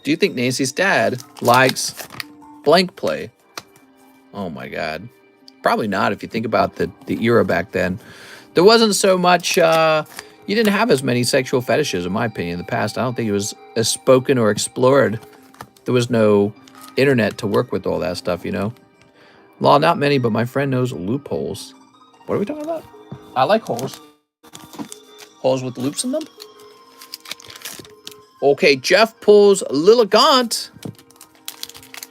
S1: you think Nancy's dad likes blank play? Oh my God. Probably not if you think about the era back then. There wasn't so much, you didn't have as many sexual fetishes, in my opinion, in the past. I don't think it was as spoken or explored. There was no internet to work with all that stuff, you know? Law, not many, but my friend knows loopholes. What are we talking about? I like holes. Holes with loops in them? Okay, Jeff pulls Lilligant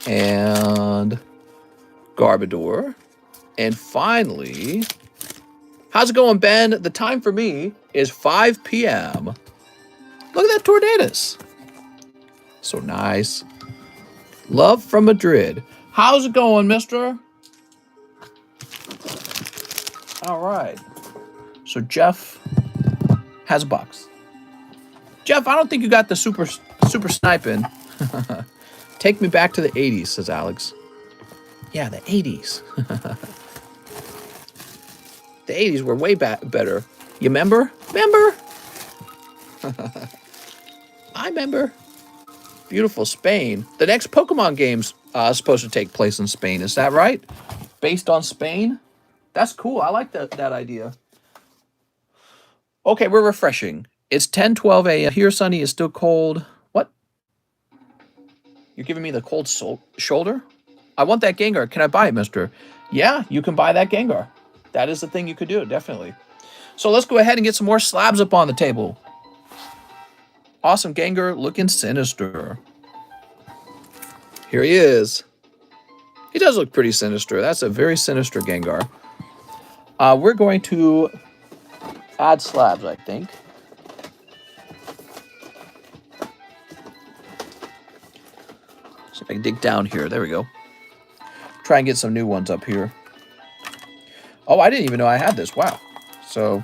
S1: and Garbodor. And finally, How's it going, Ben? The time for me is 5 p.m. Look at that Tornadoes. So nice. Love from Madrid. How's it going, mister? All right. So Jeff has a box. Jeff, I don't think you got the super sniping. Take me back to the 80s, says Alex. Yeah, the 80s. The 80s were way better. You remember? Remember? I remember. Beautiful Spain. The next Pokemon game's supposed to take place in Spain. Is that right? Based on Spain? That's cool. I like that idea. Okay, we're refreshing. It's 10:12 a.m. Here, Sunny, is still cold. What? You're giving me the cold shoulder? I want that Gengar. Can I buy it, mister? Yeah, you can buy that Gengar. That is the thing you could do, definitely. So let's go ahead and get some more slabs up on the table. Awesome Gengar looking sinister. Here he is. He does look pretty sinister. That's a very sinister Gengar. We're going to add slabs, I think. See if I can dig down here. There we go. Try and get some new ones up here. Oh, I didn't even know I had this. Wow. So,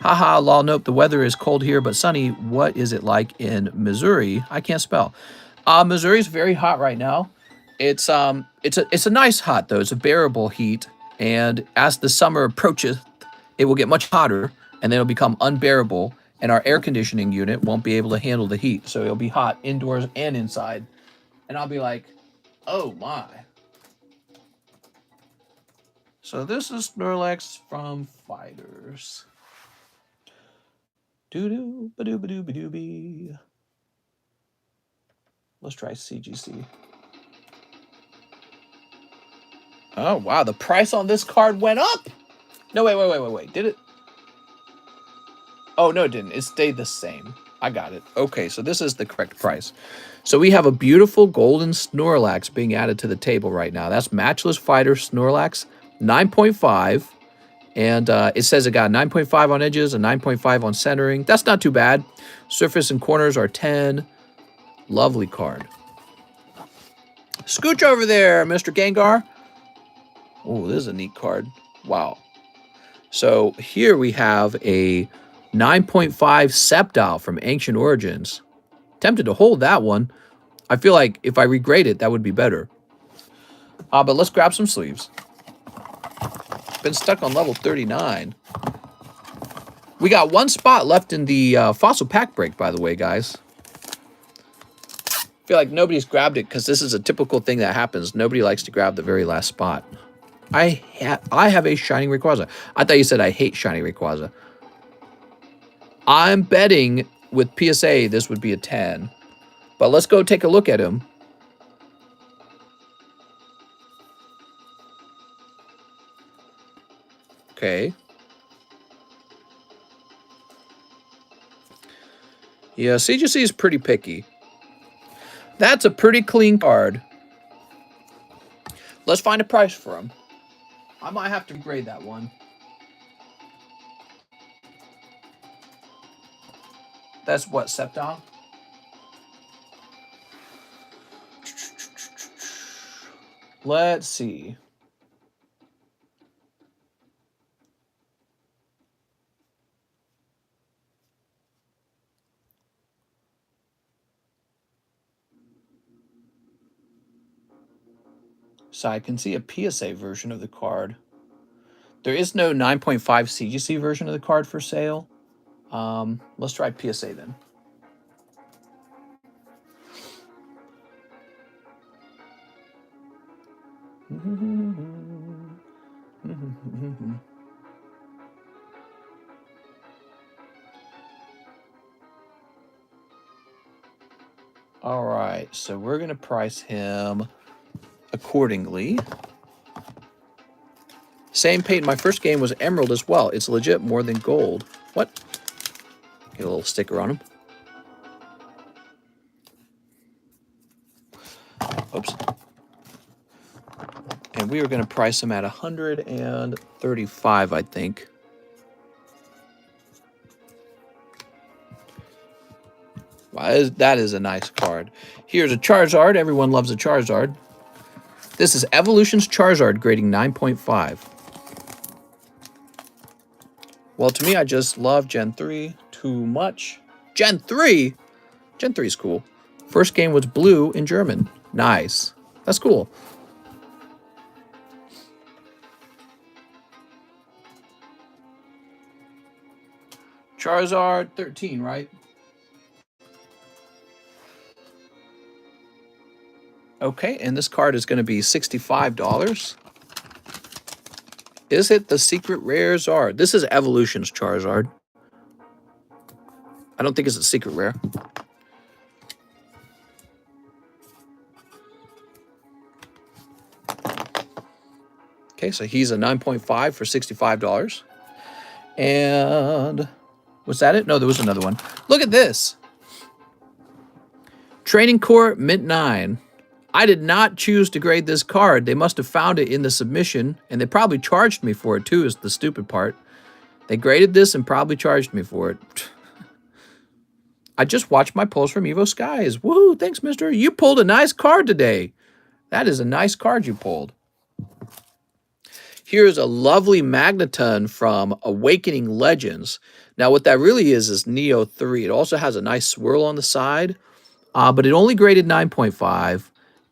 S1: haha, lol, nope. The weather is cold here, but sunny. What is it like in Missouri? I can't spell. Missouri's very hot right now. It's a nice hot though. It's a bearable heat, and as the summer approaches, it will get much hotter, and then it'll become unbearable, and our air conditioning unit won't be able to handle the heat, so it'll be hot indoors and inside, and I'll be like, oh my. So this is Snorlax from Fighters. Doo-doo, ba-doo-ba-doo-ba-doo-bee. Let's try CGC. Oh, wow. The price on this card went up. No, wait. Did it? Oh, no, it didn't. It stayed the same. I got it. Okay, so this is the correct price. So we have a beautiful golden Snorlax being added to the table right now. That's Matchless Fighter Snorlax, 9.5. And it says it got 9.5 on edges and 9.5 on centering. That's not too bad. Surface and corners are 10. Lovely card. Scooch over there, Mr. Gengar. Oh, this is a neat card. Wow. So here we have a 9.5 Sceptile from Ancient Origins. Tempted to hold that one. I feel like if I regrade it, that would be better. But let's grab some sleeves. Been stuck on level 39. We got one spot left in the fossil pack break, by the way, guys. I feel like nobody's grabbed it because this is a typical thing that happens. Nobody likes to grab the very last spot. I have a Shining Rayquaza. I thought you said I hate Shining Rayquaza. I'm betting with PSA this would be a 10. But let's go take a look at him. Okay. Yeah, CGC is pretty picky. That's a pretty clean card. Let's find a price for him. I might have to grade that one. That's what, Sceptile? Let's see. So I can see a PSA version of the card. There is no 9.5 CGC version of the card for sale. Let's try PSA then. All right, so we're going to price him accordingly. Same paint. My first game was Emerald as well. It's legit more than gold. What? Get a little sticker on him. Oops. And we are going to price him at 135, I think. Wow, that is a nice card. Here's a Charizard. Everyone loves a Charizard. This is Evolution's Charizard, grading 9.5. Well, to me, I just love Gen 3 too much. Gen 3? Gen 3 is cool. First game was blue in German. Nice. That's cool. Charizard 13, right? Okay, and this card is going to be $65. Is it the secret rare Zard? This is Evolution's Charizard. I don't think it's a secret rare. Okay, so he's a 9.5 for $65. And was that it? No, there was another one. Look at this. Training Core Mint 9. I did not choose to grade this card. They must have found it in the submission, and they probably charged me for it too, is the stupid part. They graded this and probably charged me for it. I just watched my pulls from Evo Skies. Woohoo, thanks, mister. You pulled a nice card today. That is a nice card you pulled. Here's a lovely Magneton from Awakening Legends. Now, what that really is Neo 3. It also has a nice swirl on the side, but it only graded 9.5.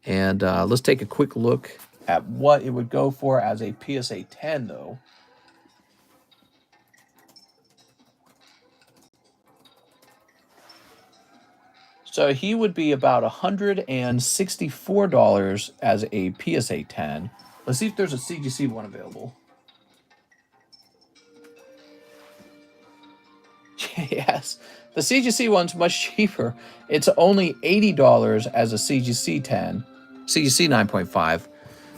S1: And let's take a quick look at what it would go for as a PSA 10, though. So he would be about $164 as a PSA 10. Let's see if there's a CGC one available. Yes, the CGC one's much cheaper. It's only $80 as a CGC 10. CGC 9.5.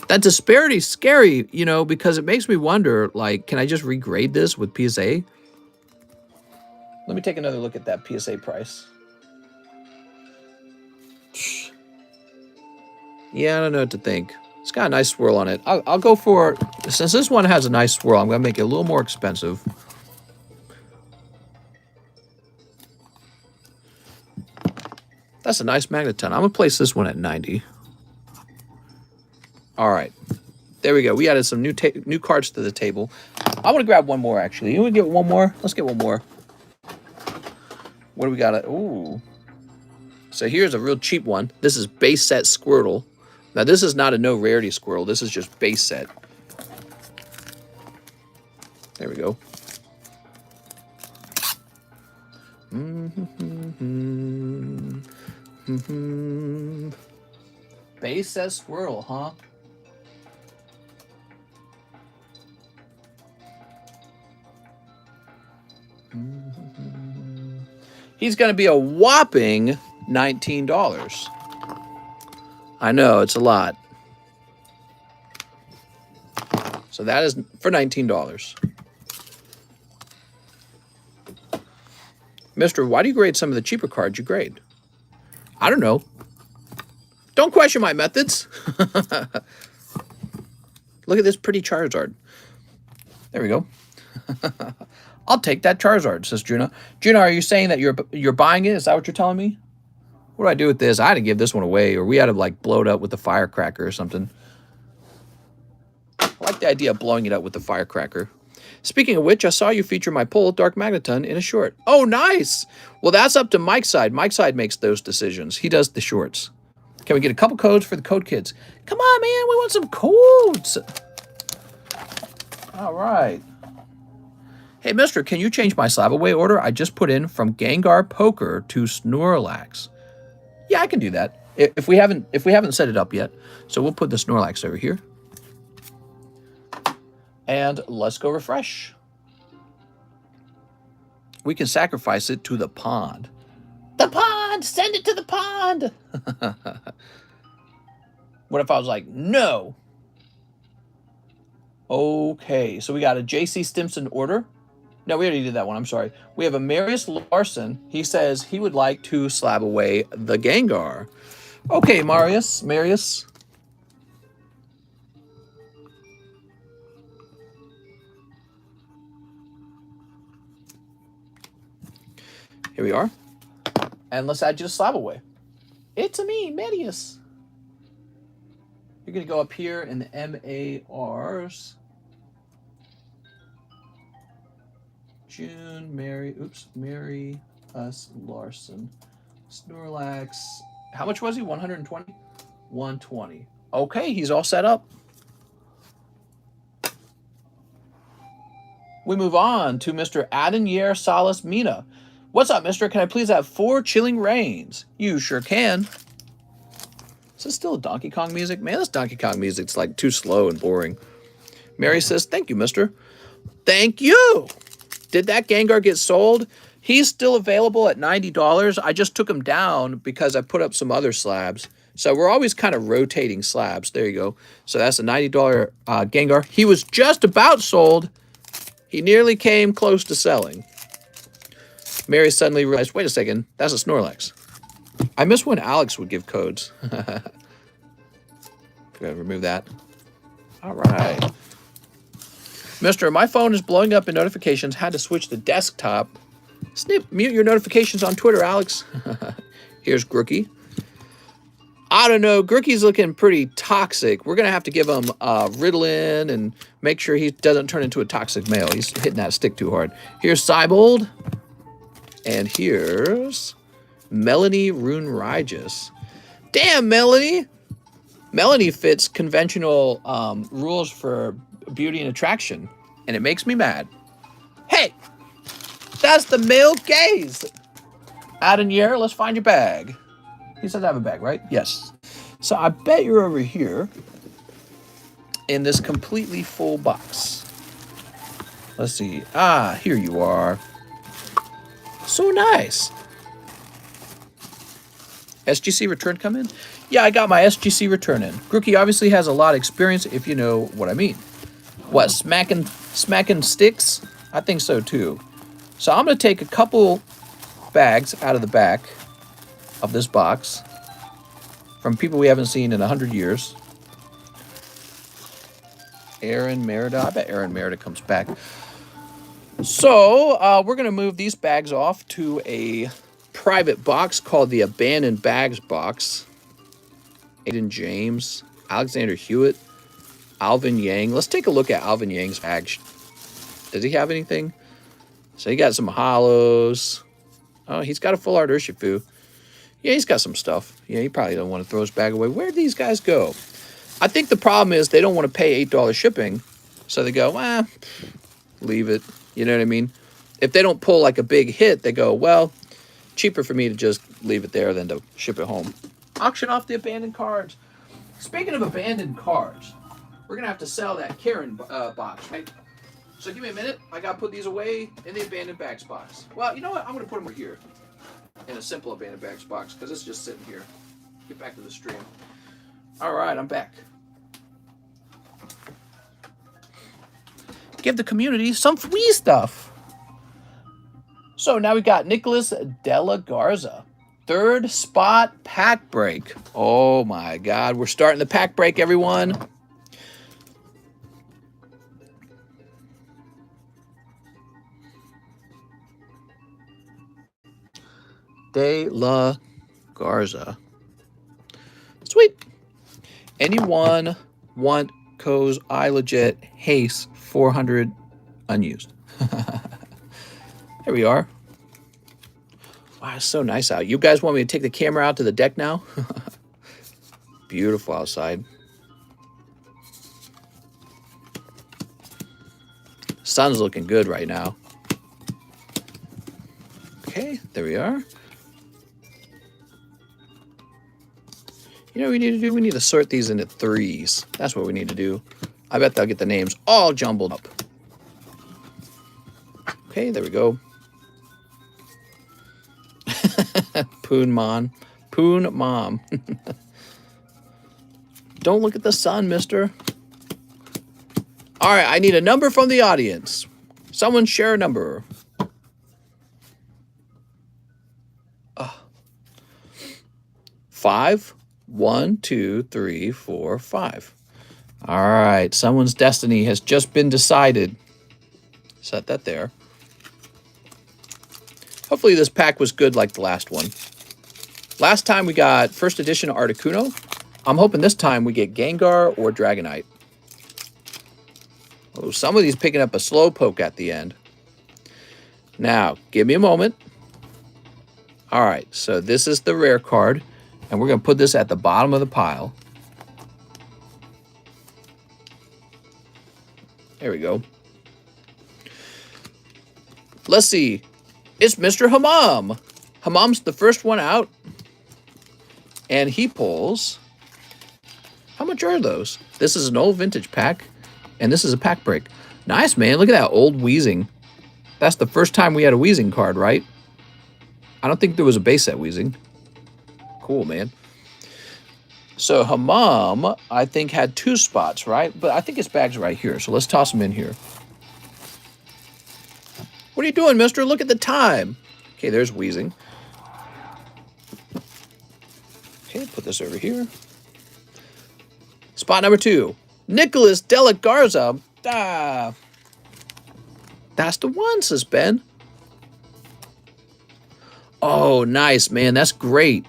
S1: That disparity is scary, you know, because it makes me wonder, like, can I just regrade this with PSA? Let me take another look at that PSA price. Yeah, I don't know what to think. It's got a nice swirl on it. I'll go for, since this one has a nice swirl, I'm going to make it a little more expensive. That's a nice Magneton. I'm going to place this one at 90. All right. There we go. We added some new cards to the table. I want to grab one more, actually. You want to get one more? Let's get one more. What do we got? Ooh. So here's a real cheap one. This is base set Squirtle. Now, this is not a no rarity Squirtle. This is just base set. There we go. Base set Squirtle, huh? He's going to be a whopping $19. I know, it's a lot. So that is for $19. Mister, why do you grade some of the cheaper cards you grade? I don't know. Don't question my methods. Look at this pretty Charizard. There we go. I'll take that Charizard, says Juna. Juna, are you saying that you're buying it? Is that what you're telling me? What do I do with this? I had to give this one away, or we had to like blow it up with the firecracker or something. I like the idea of blowing it up with the firecracker. Speaking of which, I saw you feature my pull, Dark Magneton, in a short. Oh, nice! Well, that's up to Mike's side. Mike's side makes those decisions. He does the shorts. Can we get a couple codes for the code kids? Come on, man. We want some codes. All right. Hey, mister, can you change my slab away order? I just put in from Gengar Poker to Snorlax. Yeah, I can do that. If we haven't set it up yet. So we'll put the Snorlax over here. And let's go refresh. We can sacrifice it to the pond. The pond! Send it to the pond! What if I was like, no? Okay, so we got a JC Stimson order. No, we already did that one. I'm sorry. We have a Marius Larson. He says he would like to slab away the Gengar. Okay, Marius. Here we are. And let's add you to slab away. It's a me, Medius. You're going to go up here in the MARs. June, Mary Us Larson. Snorlax. How much was he? 120? 120. Okay, he's all set up. We move on to Mr. Adenier Salas Mina. What's up, mister? Can I please have 4 chilling rains? You sure can. Is this still Donkey Kong music? Man, this Donkey Kong music's like too slow and boring. Mary says, thank you, mister. Thank you. Did that Gengar get sold? He's still available at $90. I just took him down because I put up some other slabs. So we're always kind of rotating slabs. There you go. So that's a $90 Gengar. He was just about sold. He nearly came close to selling. Mary suddenly realized, wait a second, that's a Snorlax. I miss when Alex would give codes. Go ahead, remove that. All right. Mister, my phone is blowing up in notifications. Had to switch to desktop. Snip, mute your notifications on Twitter, Alex. Here's Grooky. I don't know. Grooky's looking pretty toxic. We're going to have to give him Ritalin and make sure he doesn't turn into a toxic male. He's hitting that stick too hard. Here's Cybold. And here's Melanie Rune Rigis. Damn, Melanie. Melanie fits conventional rules for beauty and attraction, and it makes me mad. Hey, that's the male gaze. Adenier, let's find your bag. He says I have a bag, right? Yes. So I bet you're over here in this completely full box. Let's see. Ah, here you are. So nice. SGC return come in? Yeah, I got my SGC return in. Grooky obviously has a lot of experience, if you know what I mean. What, smacking sticks? I think so too. So I'm going to take a couple bags out of the back of this box from people we haven't seen in 100 years. Aaron Merida. I bet Aaron Merida comes back. So we're going to move these bags off to a private box called the Abandoned Bags box. Aiden James, Alexander Hewitt, Alvin Yang. Let's take a look at Alvin Yang's bag. Does he have anything? So he got some hollows. Oh, he's got a full art Urshifu. Yeah, he's got some stuff. Yeah, he probably don't want to throw his bag away. Where'd these guys go? I think the problem is they don't want to pay $8 shipping. So they go, leave it. You know what I mean? If they don't pull like a big hit, they go, well, cheaper for me to just leave it there than to ship it home. Auction off the abandoned cards. Speaking of abandoned cards, we're going to have to sell that Karen box, right? So give me a minute. I got to put these away in the abandoned bags box. Well, you know what? I'm going to put them right here in a simple abandoned bags box because it's just sitting here. Get back to the stream. All right, I'm back. Give the community some free stuff. So now we got Nicholas Della Garza. 3rd spot pack break. Oh my God. We're starting the pack break, everyone. De La Garza. Sweet. Anyone want Co's I Legit Haste 400 unused? Here we are. Wow, it's so nice out. You guys want me to take the camera out to the deck now? Beautiful outside. Sun's looking good right now. Okay, there we are. You know what we need to do? We need to sort these into 3s. That's what we need to do. I bet they'll get the names all jumbled up. Okay, there we go. Poon Mom. Don't look at the sun, mister. All right, I need a number from the audience. Someone share a number. 5. 1, 2, 3, 4, 5. All right, someone's destiny has just been decided. Set that there. Hopefully this pack was good like the last one. Last time we got first edition Articuno. I'm hoping this time we get Gengar or Dragonite. Oh, some of these picking up a Slowpoke at the end. Now, give me a moment. All right, so this is the rare card, and we're going to put this at the bottom of the pile. There we go. Let's see. It's Mr. Hammam. Hammam's the first one out, and he pulls... How much are those? This is an old vintage pack, and this is a pack break. Nice, man. Look at that old Weezing. That's the first time we had a Weezing card, right? I don't think there was a base set Weezing. Cool, man. So Hammam, I think, had 2 spots, right? But I think his bag's right here, so let's toss him in here. What are you doing, mister? Look at the time. Okay, there's Weezing. Okay, put this over here. Spot number 2, Nicholas De La Garza. Ah, that's the one, says Ben. Oh, nice, man. That's great.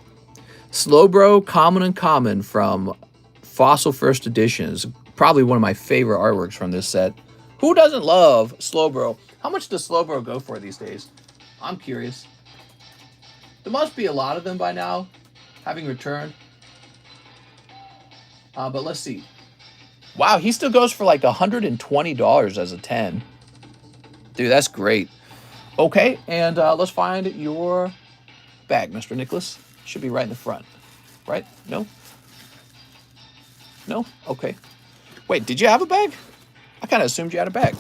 S1: Slowbro, Common Uncommon from Fossil First Edition is probably one of my favorite artworks from this set. Who doesn't love Slowbro? How much does Slowbro go for these days? I'm curious. There must be a lot of them by now, having returned. But let's see. Wow, he still goes for like $120 as a 10. Dude, that's great. Okay, and let's find your bag, Mr. Nicholas. Should be right in the front. Right? No? No? Okay. Wait, did you have a bag? I kind of assumed you had a bag.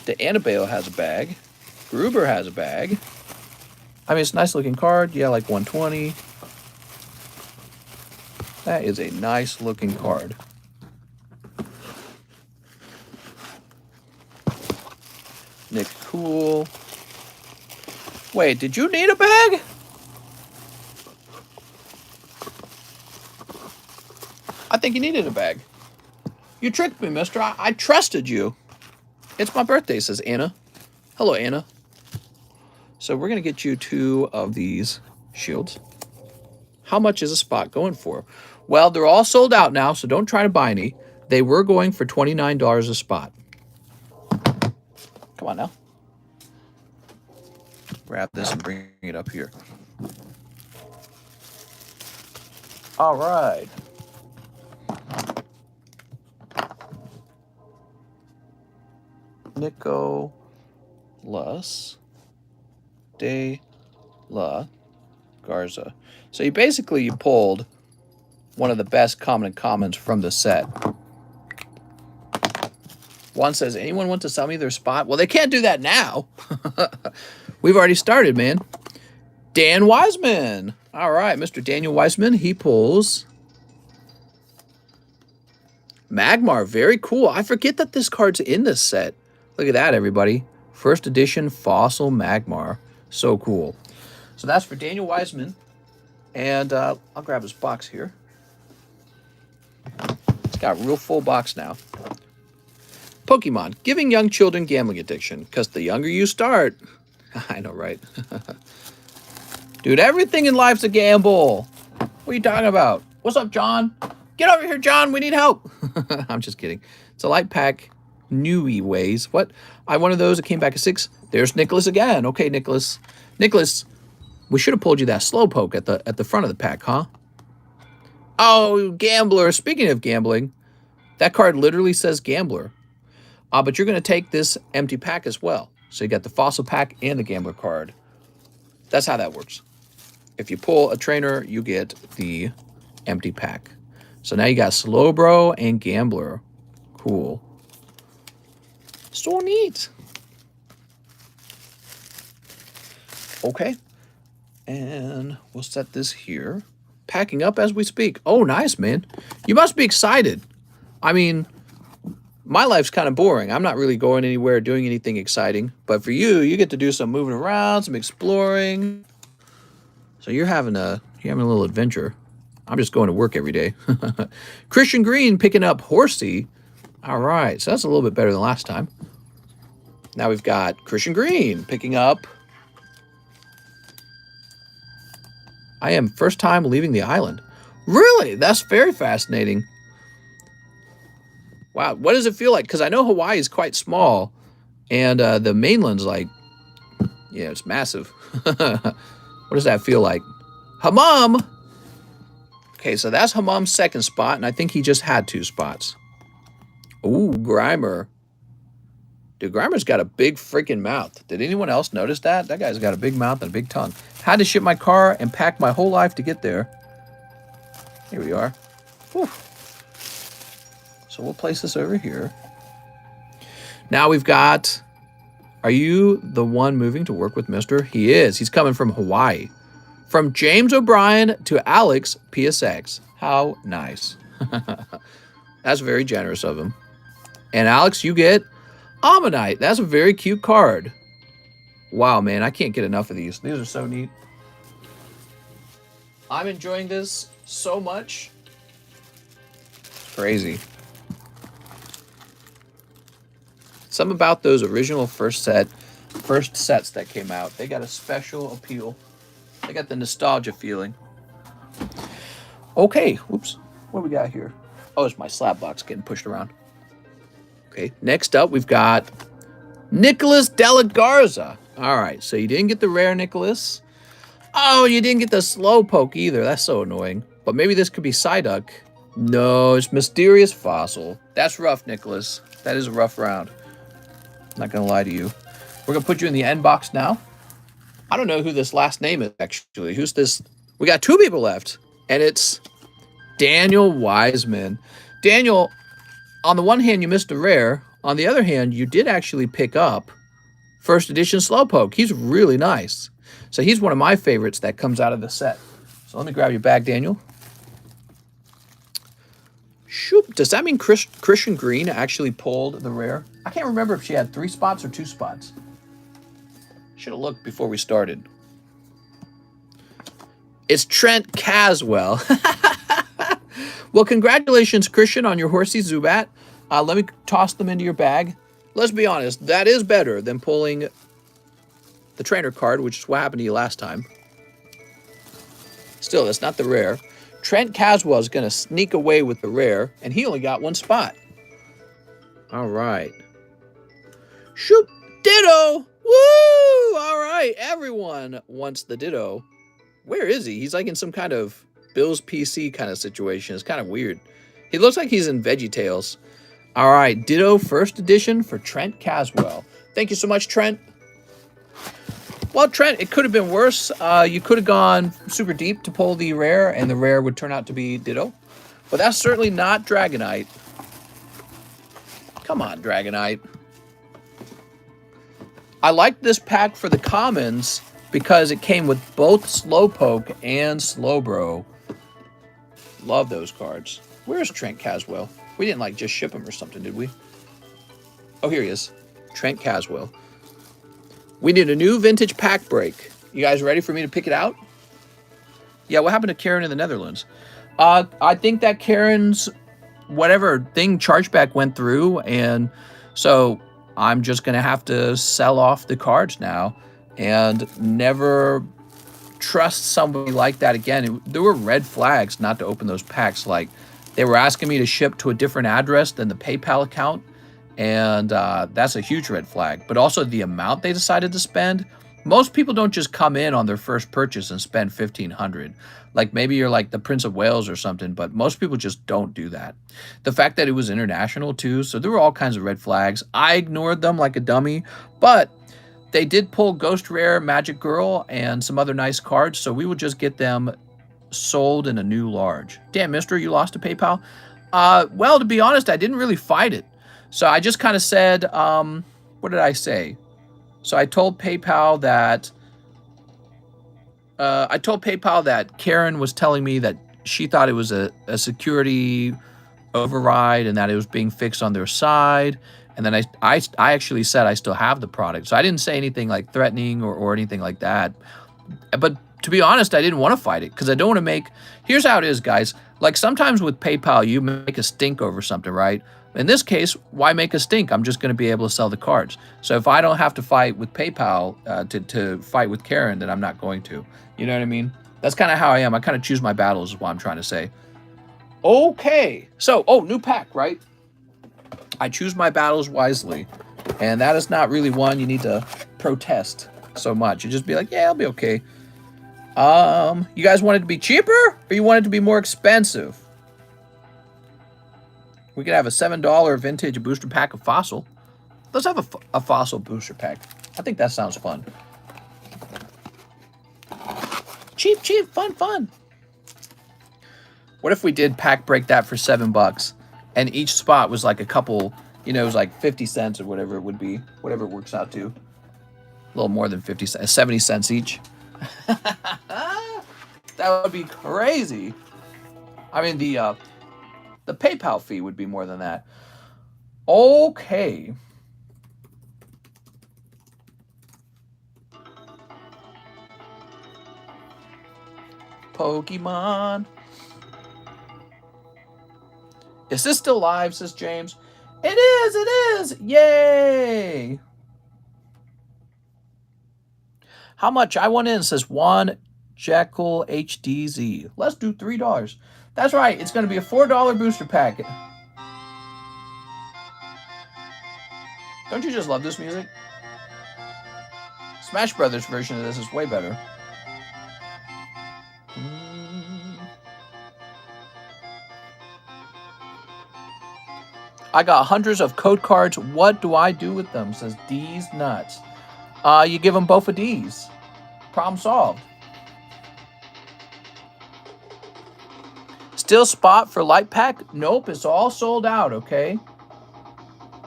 S1: The Annabelle has a bag. Gruber has a bag. I mean, it's a nice looking card. Yeah, like 120. That is a nice looking card. Nick Cool. Wait, did you need a bag? I think you needed a bag. You tricked me, mister. I trusted you. It's my birthday, says Anna. Hello, Anna. So we're going to get you 2 of these shields. How much is a spot going for? Well, they're all sold out now, so don't try to buy any. They were going for $29 a spot. Come on now. Grab this and bring it up here. All right. Nicholas De La Garza. So you pulled one of the best common commons from the set. One says, anyone want to sell me their spot? Well, they can't do that now. We've already started, man. Dan Wiseman. All right, Mr. Daniel Wiseman, he pulls Magmar. Very cool. I forget that this card's in this set. Look at that, everybody. First edition Fossil Magmar. So cool. So that's for Daniel Wiseman. And I'll grab his box here. It's got a real full box now. Pokemon, giving young children gambling addiction. Because the younger you start... I know, right? Dude, everything in life's a gamble. What are you talking about? What's up, John? Get over here, John. We need help. I'm just kidding. It's a light pack. Newy ways. What? I one of those that came back at 6. There's Nicholas again. Okay, Nicholas. Nicholas, we should have pulled you that Slowpoke at the front of the pack, huh? Oh, Gambler. Speaking of gambling, that card literally says Gambler. But you're going to take this empty pack as well. So you got the Fossil pack and the Gambler card. That's how that works. If you pull a trainer, you get the empty pack. So now you got Slowbro and Gambler. Cool. So neat. Okay. And we'll set this here. Packing up as we speak. Oh, nice, man. You must be excited. I mean... my life's kind of boring. I'm not really going anywhere, doing anything exciting. But for you, you get to do some moving around, some exploring. So you're having a little adventure. I'm just going to work every day. Christian Green picking up Horsey. All right, so that's a little bit better than last time. Now we've got Christian Green picking up. I am first time leaving the island. Really? That's very fascinating. Wow. What does it feel like? Because I know Hawaii is quite small, and the mainland's like, yeah, it's massive. What does that feel like? Hammam! Okay, so that's Hammam's second spot, and I think he just had 2 spots. Ooh, Grimer. Dude, Grimer's got a big freaking mouth. Did anyone else notice that? That guy's got a big mouth and a big tongue. Had to ship my car and pack my whole life to get there. Here we are. Whew. So we'll place this over here. Now we've got... Are you the one moving to work with Mr.? He is. He's coming from Hawaii. From James O'Brien to Alex PSX. How nice. That's very generous of him. And Alex, you get Ammonite. That's a very cute card. Wow, man, I can't get enough of these. These are so neat. I'm enjoying this so much. It's crazy. Something about those original first sets that came out. They got a special appeal. They got the nostalgia feeling. Okay, whoops. What do we got here? Oh, it's my slab box getting pushed around. Okay, next up we've got Nicholas Della Garza. All right, so you didn't get the rare Nicholas. Oh, you didn't get the Slowpoke either. That's so annoying. But maybe this could be Psyduck. No, it's Mysterious Fossil. That's rough, Nicholas. That is a rough round. I'm not going to lie to you. We're going to put you in the end box now. I don't know who this last name is, actually. Who's this? We got 2 people left, and it's Daniel Wiseman. Daniel, on the one hand, you missed a rare. On the other hand, you did actually pick up first edition Slowpoke. He's really nice. So he's one of my favorites that comes out of the set. So let me grab your bag, Daniel. Shoop. Does that mean Christian Green actually pulled the rare? I can't remember if she had 3 spots or 2 spots. Should have looked before we started. It's Trent Caswell. Well, congratulations, Christian, on your Horsey Zubat. Let me toss them into your bag. Let's be honest, that is better than pulling the trainer card, which is what happened to you last time. Still, that's not the rare. Trent Caswell is going to sneak away with the rare, and he only got 1 spot. All right. Shoot, Ditto! Woo! All right, everyone wants the Ditto. Where is he? He's like in some kind of Bill's PC kind of situation. It's kind of weird. He looks like he's in VeggieTales. All right, Ditto first edition for Trent Caswell. Thank you so much, Trent. Well, Trent, it could have been worse. You could have gone super deep to pull the rare, and the rare would turn out to be Ditto. But that's certainly not Dragonite. Come on, Dragonite. I liked this pack for the commons because it came with both Slowpoke and Slowbro. Love those cards. Where's Trent Caswell? We didn't like just ship him or something, did we? Oh, here he is. Trent Caswell. We need a new vintage pack break. You guys ready for me to pick it out? Yeah, what happened to Karen in the Netherlands? I think that Karen's whatever thing chargeback went through, and so I'm just going to have to sell off the cards now and never trust somebody like that again. There were red flags not to open those packs. Like, they were asking me to ship to a different address than the PayPal account, and that's a huge red flag. But also the amount they decided to spend. Most people don't just come in on their first purchase and spend $1,500. Like, maybe you're like the Prince of Wales or something, but most people just don't do that. The fact that it was international too, so there were all kinds of red flags. I ignored them like a dummy, but they did pull Ghost Rare, Magic Girl, and some other nice cards, so we will just get them sold in a new large. Damn, mister, you lost to PayPal? Well, to be honest, I didn't really fight it. So I just kind of said, what did I say? So I told PayPal that Karen was telling me that she thought it was a security override and that it was being fixed on their side. And then I actually said I still have the product. So I didn't say anything like threatening or anything like that. But to be honest, I didn't want to fight it because I don't want to make... Here's how it is, guys. Like, sometimes with PayPal, you make a stink over something, right? In this case, why make a stink? I'm just going to be able to sell the cards. So if I don't have to fight with PayPal to fight with Karen, then I'm not going to. You know what I mean? That's kind of how I am. I kind of choose my battles is what I'm trying to say. Okay. So, new pack, right? I choose my battles wisely. And that is not really one you need to protest so much. You just be like, yeah, I'll be okay. You guys want it to be cheaper or you want it to be more expensive? We could have a $7 vintage booster pack of Fossil. Let's have a Fossil booster pack. I think that sounds fun. Cheap, fun. What if we did pack break that for $7 and each spot was like a couple, it was like 50 cents or whatever it would be, whatever it works out to. A little more than 50 cents, 70 cents each. That would be crazy. I mean, the PayPal fee would be more than that. Okay. Pokemon. Is this still live, says James? It is. Yay. How much? I want in, says Juan Jekyll HDZ. Let's do $3. That's right. It's going to be a $4 booster pack. Don't you just love this music? Smash Brothers version of this is way better. I got hundreds of code cards. What do I do with them? Says D's nuts. You give them both a D's. Problem solved. Still spot for light pack? Nope, it's all sold out, okay?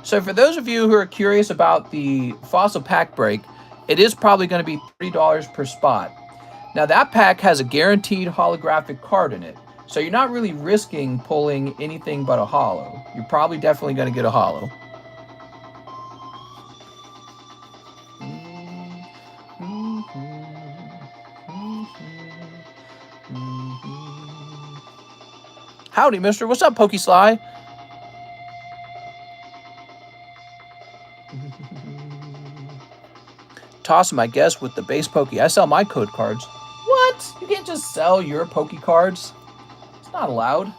S1: So for those of you who are curious about the Fossil pack break, it is probably going to be $30 per spot. Now that pack has a guaranteed holographic card in it. So you're not really risking pulling anything but a holo. You're probably definitely going to get a holo. Howdy, mister. What's up, Pokey Sly? Toss him, I guess, with the base Pokey. I sell my code cards. What? You can't just sell your Pokey cards? It's not allowed.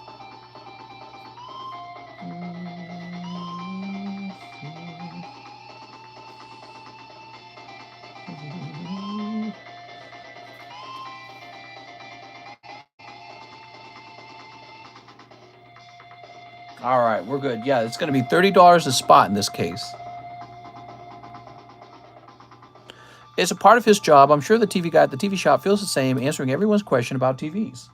S1: All right, we're good. Yeah, it's going to be $30 a spot in this case. It's a part of his job. I'm sure the TV guy at the TV shop feels the same, answering everyone's question about TVs.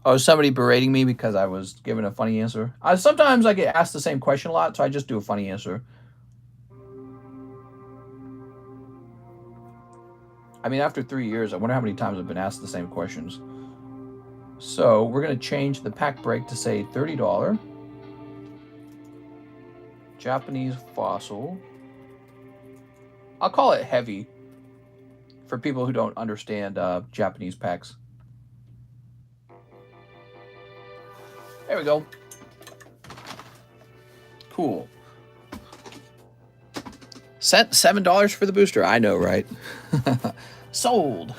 S1: Oh, somebody berating me because I was giving a funny answer. Sometimes I get asked the same question a lot, so I just do a funny answer. I mean, after 3 years, I wonder how many times I've been asked the same questions. So we're going to change the pack break to say $30. Japanese Fossil. I'll call it heavy for people who don't understand Japanese packs. There we go. Cool. $7 for the booster. I know, right? Sold.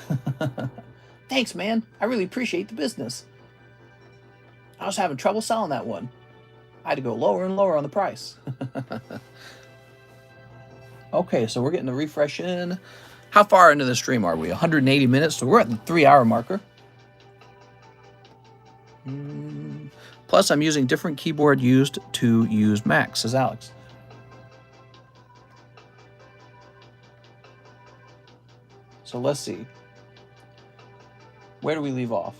S1: Thanks, man. I really appreciate the business. I was having trouble selling that one. I had to go lower and lower on the price. Okay, so we're getting the refresh in. How far into the stream are we? 180 minutes, so we're at the 3-hour marker. Plus, I'm using different keyboard used to use Mac, says Alex. So let's see. Where do we leave off?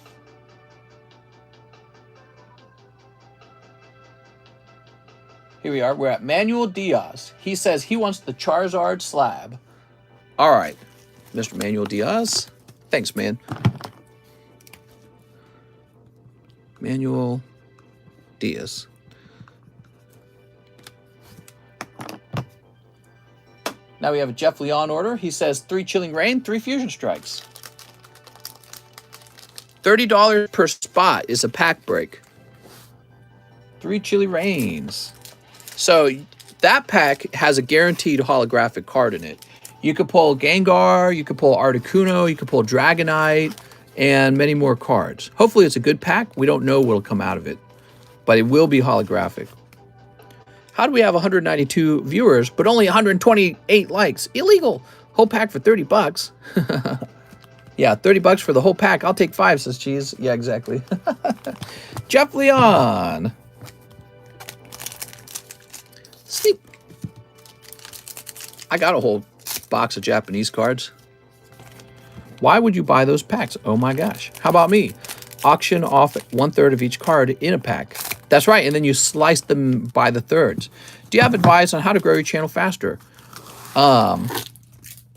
S1: Here we are. We're at Manuel Diaz. He says he wants the Charizard slab. All right, Mr. Manuel Diaz. Thanks, man. Manuel Diaz. Now we have a Jeff Leon order. He says 3 Chilling Rain, 3 Fusion Strikes. $30 per spot is a pack break. 3 Chilly Rains. So that pack has a guaranteed holographic card in it. You could pull Gengar, you could pull Articuno, you could pull Dragonite, and many more cards. Hopefully it's a good pack. We don't know what'll come out of it, but it will be holographic. How do we have 192 viewers, but only 128 likes? Illegal. Whole pack for 30 bucks. Yeah, 30 bucks for the whole pack. I'll take 5, says Cheese. Yeah, exactly. Jeff Leon. Sleep. I got a whole box of Japanese cards. Why would you buy those packs? Oh my gosh. How about me? Auction off 1/3 of each card in a pack. That's right, and then you slice them by the thirds. Do you have advice on how to grow your channel faster?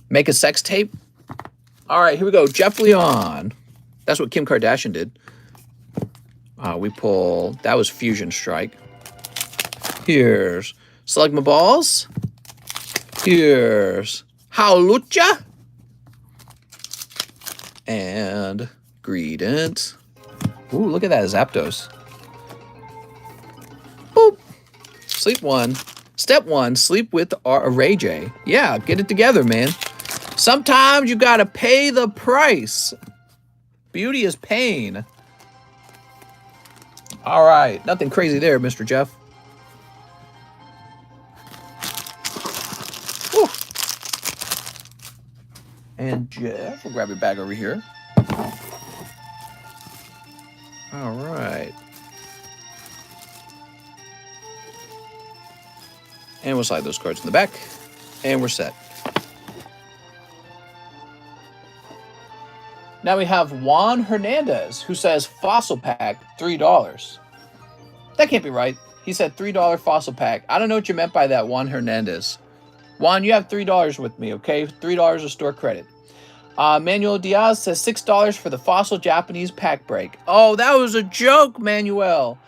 S1: Make a sex tape? All right, here we go. Jeff Leon. That's what Kim Kardashian did. We pull... That was Fusion Strike. Here's Slugma Balls. Here's Howlucha. And Greedent. Ooh, look at that, Zapdos. Boop. Sleep 1. Step 1, sleep with Ray J. Yeah, get it together, man. Sometimes you gotta pay the price. Beauty is pain. All right, nothing crazy there, Mr. Jeff. Whew. And Jeff, we'll grab your bag over here. All right. And we'll slide those cards in the back. And we're set. Now we have Juan Hernandez, who says Fossil Pack, $3. That can't be right. He said $3 Fossil Pack. I don't know what you meant by that, Juan Hernandez. Juan, you have $3 with me, okay? $3 of store credit. Manuel Diaz says $6 for the Fossil Japanese pack break. Oh, that was a joke, Manuel.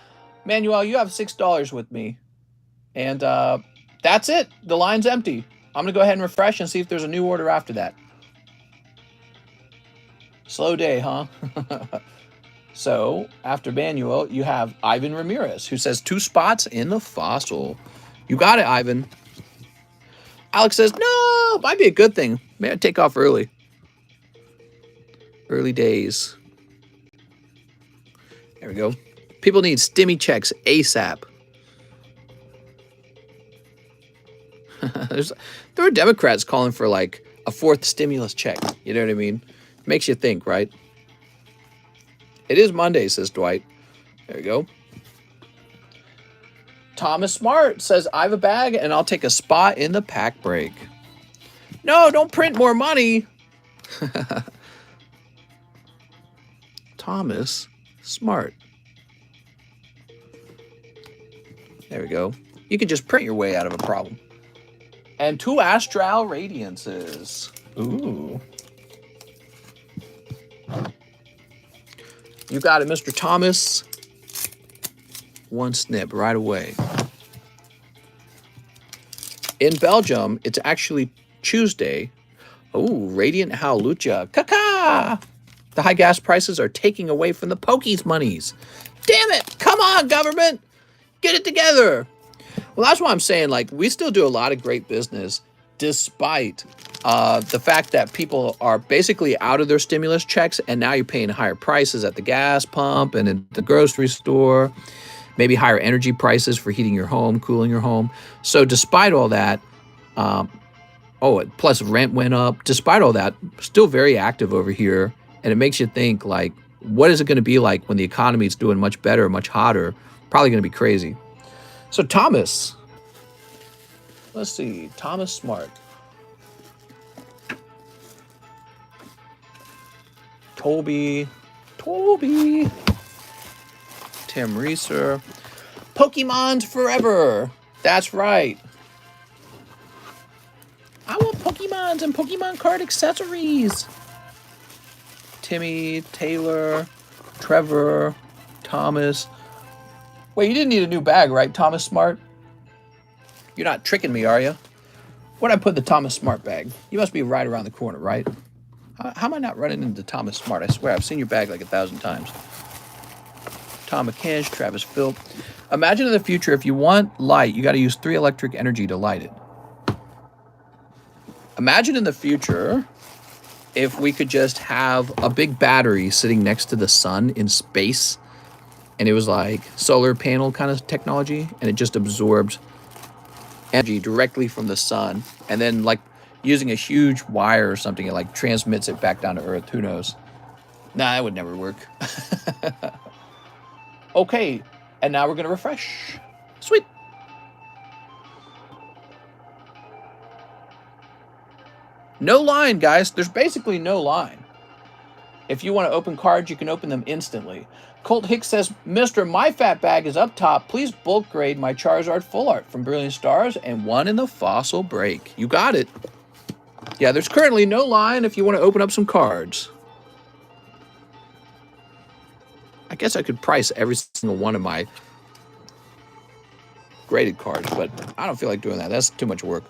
S1: Manuel, you have $6 with me. And that's it. The line's empty. I'm going to go ahead and refresh and see if there's a new order after that. Slow day, huh? So, after Manuel, you have Ivan Ramirez, who says 2 spots in the Fossil. You got it, Ivan. Alex says, no, might be a good thing. May I take off early. Early days. There we go. People need stimmy checks ASAP. There are Democrats calling for like a 4th stimulus check. You know what I mean? Makes you think, right? It is Monday, says Dwight. There you go. Thomas Smart says, I have a bag and I'll take a spot in the pack break. No, don't print more money. Thomas Smart. There we go. You can just print your way out of a problem. And 2 Astral Radiances. Ooh. You got it, Mr. Thomas. 1 snip right away. In Belgium, it's actually Tuesday. Oh, Radiant Howlucha. Kaka! The high gas prices are taking away from the Pokies monies. Damn it! Come on, government! Get it together! Well, that's why I'm saying, like, we still do a lot of great business despite the fact that people are basically out of their stimulus checks, and now you're paying higher prices at the gas pump and at the grocery store, maybe higher energy prices for heating your home, cooling your home. So despite all that, plus rent went up. Despite all that, still very active over here, and it makes you think, like, what is it going to be like when the economy is doing much better, much hotter? Probably going to be crazy. So Thomas, let's see, Thomas Smart. Toby, Tim Reeser, Pokemon's Forever. That's right. I want Pokemons and Pokemon card accessories. Timmy, Taylor, Trevor, Thomas. Wait, you didn't need a new bag, right, Thomas Smart? You're not tricking me, are you? Where'd I put the Thomas Smart bag? You must be right around the corner, right? How am I not running into Thomas Smart? I swear, I've seen your bag like 1,000 times. Tom McCann, Travis Phil. Imagine in the future, if you want light, you got to use 3 electric energy to light it. Imagine in the future if we could just have a big battery sitting next to the sun in space, and it was like solar panel kind of technology, and it just absorbed energy directly from the sun, and then like using a huge wire or something, it like transmits it back down to Earth. Who knows? Nah, that would never work. Okay, and now we're gonna refresh. Sweet. No line, guys. There's basically no line. If you want to open cards, you can open them instantly. Colt Hicks says, Mr. My Fat Bag is up top. Please bulk grade my Charizard Full Art from Brilliant Stars and 1 in the Fossil Break. You got it. Yeah, there's currently no line if you want to open up some cards. I guess I could price every single one of my graded cards, but I don't feel like doing that. That's too much work.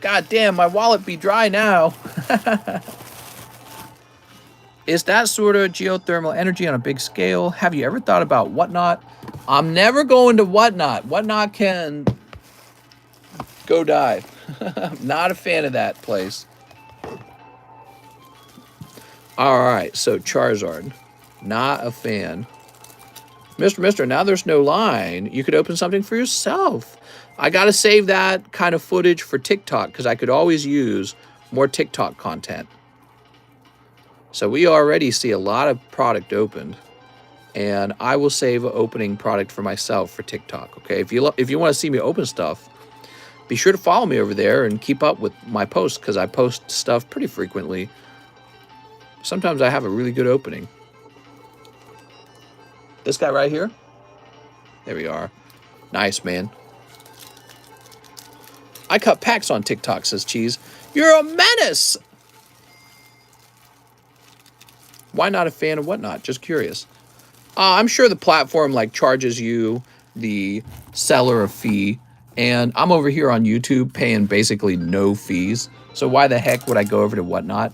S1: God damn, my wallet be dry now. Is that sort of geothermal energy on a big scale? Have you ever thought about Whatnot? I'm never going to Whatnot. Whatnot can go die. I'm not a fan of that place. All right, so Charizard. Not a fan. Mister, now there's no line. You could open something for yourself. I got to save that kind of footage for TikTok because I could always use more TikTok content. So we already see a lot of product opened, and I will save opening product for myself for TikTok. Okay, if you want to see me open stuff, be sure to follow me over there and keep up with my posts because I post stuff pretty frequently. Sometimes I have a really good opening. This guy right here. There we are. Nice, man. I cut packs on TikTok, says Cheese. You're a menace. Why not a fan of Whatnot? Just curious. I'm sure the platform like charges you the seller a fee, and I'm over here on YouTube paying basically no fees. So why the heck would I go over to Whatnot?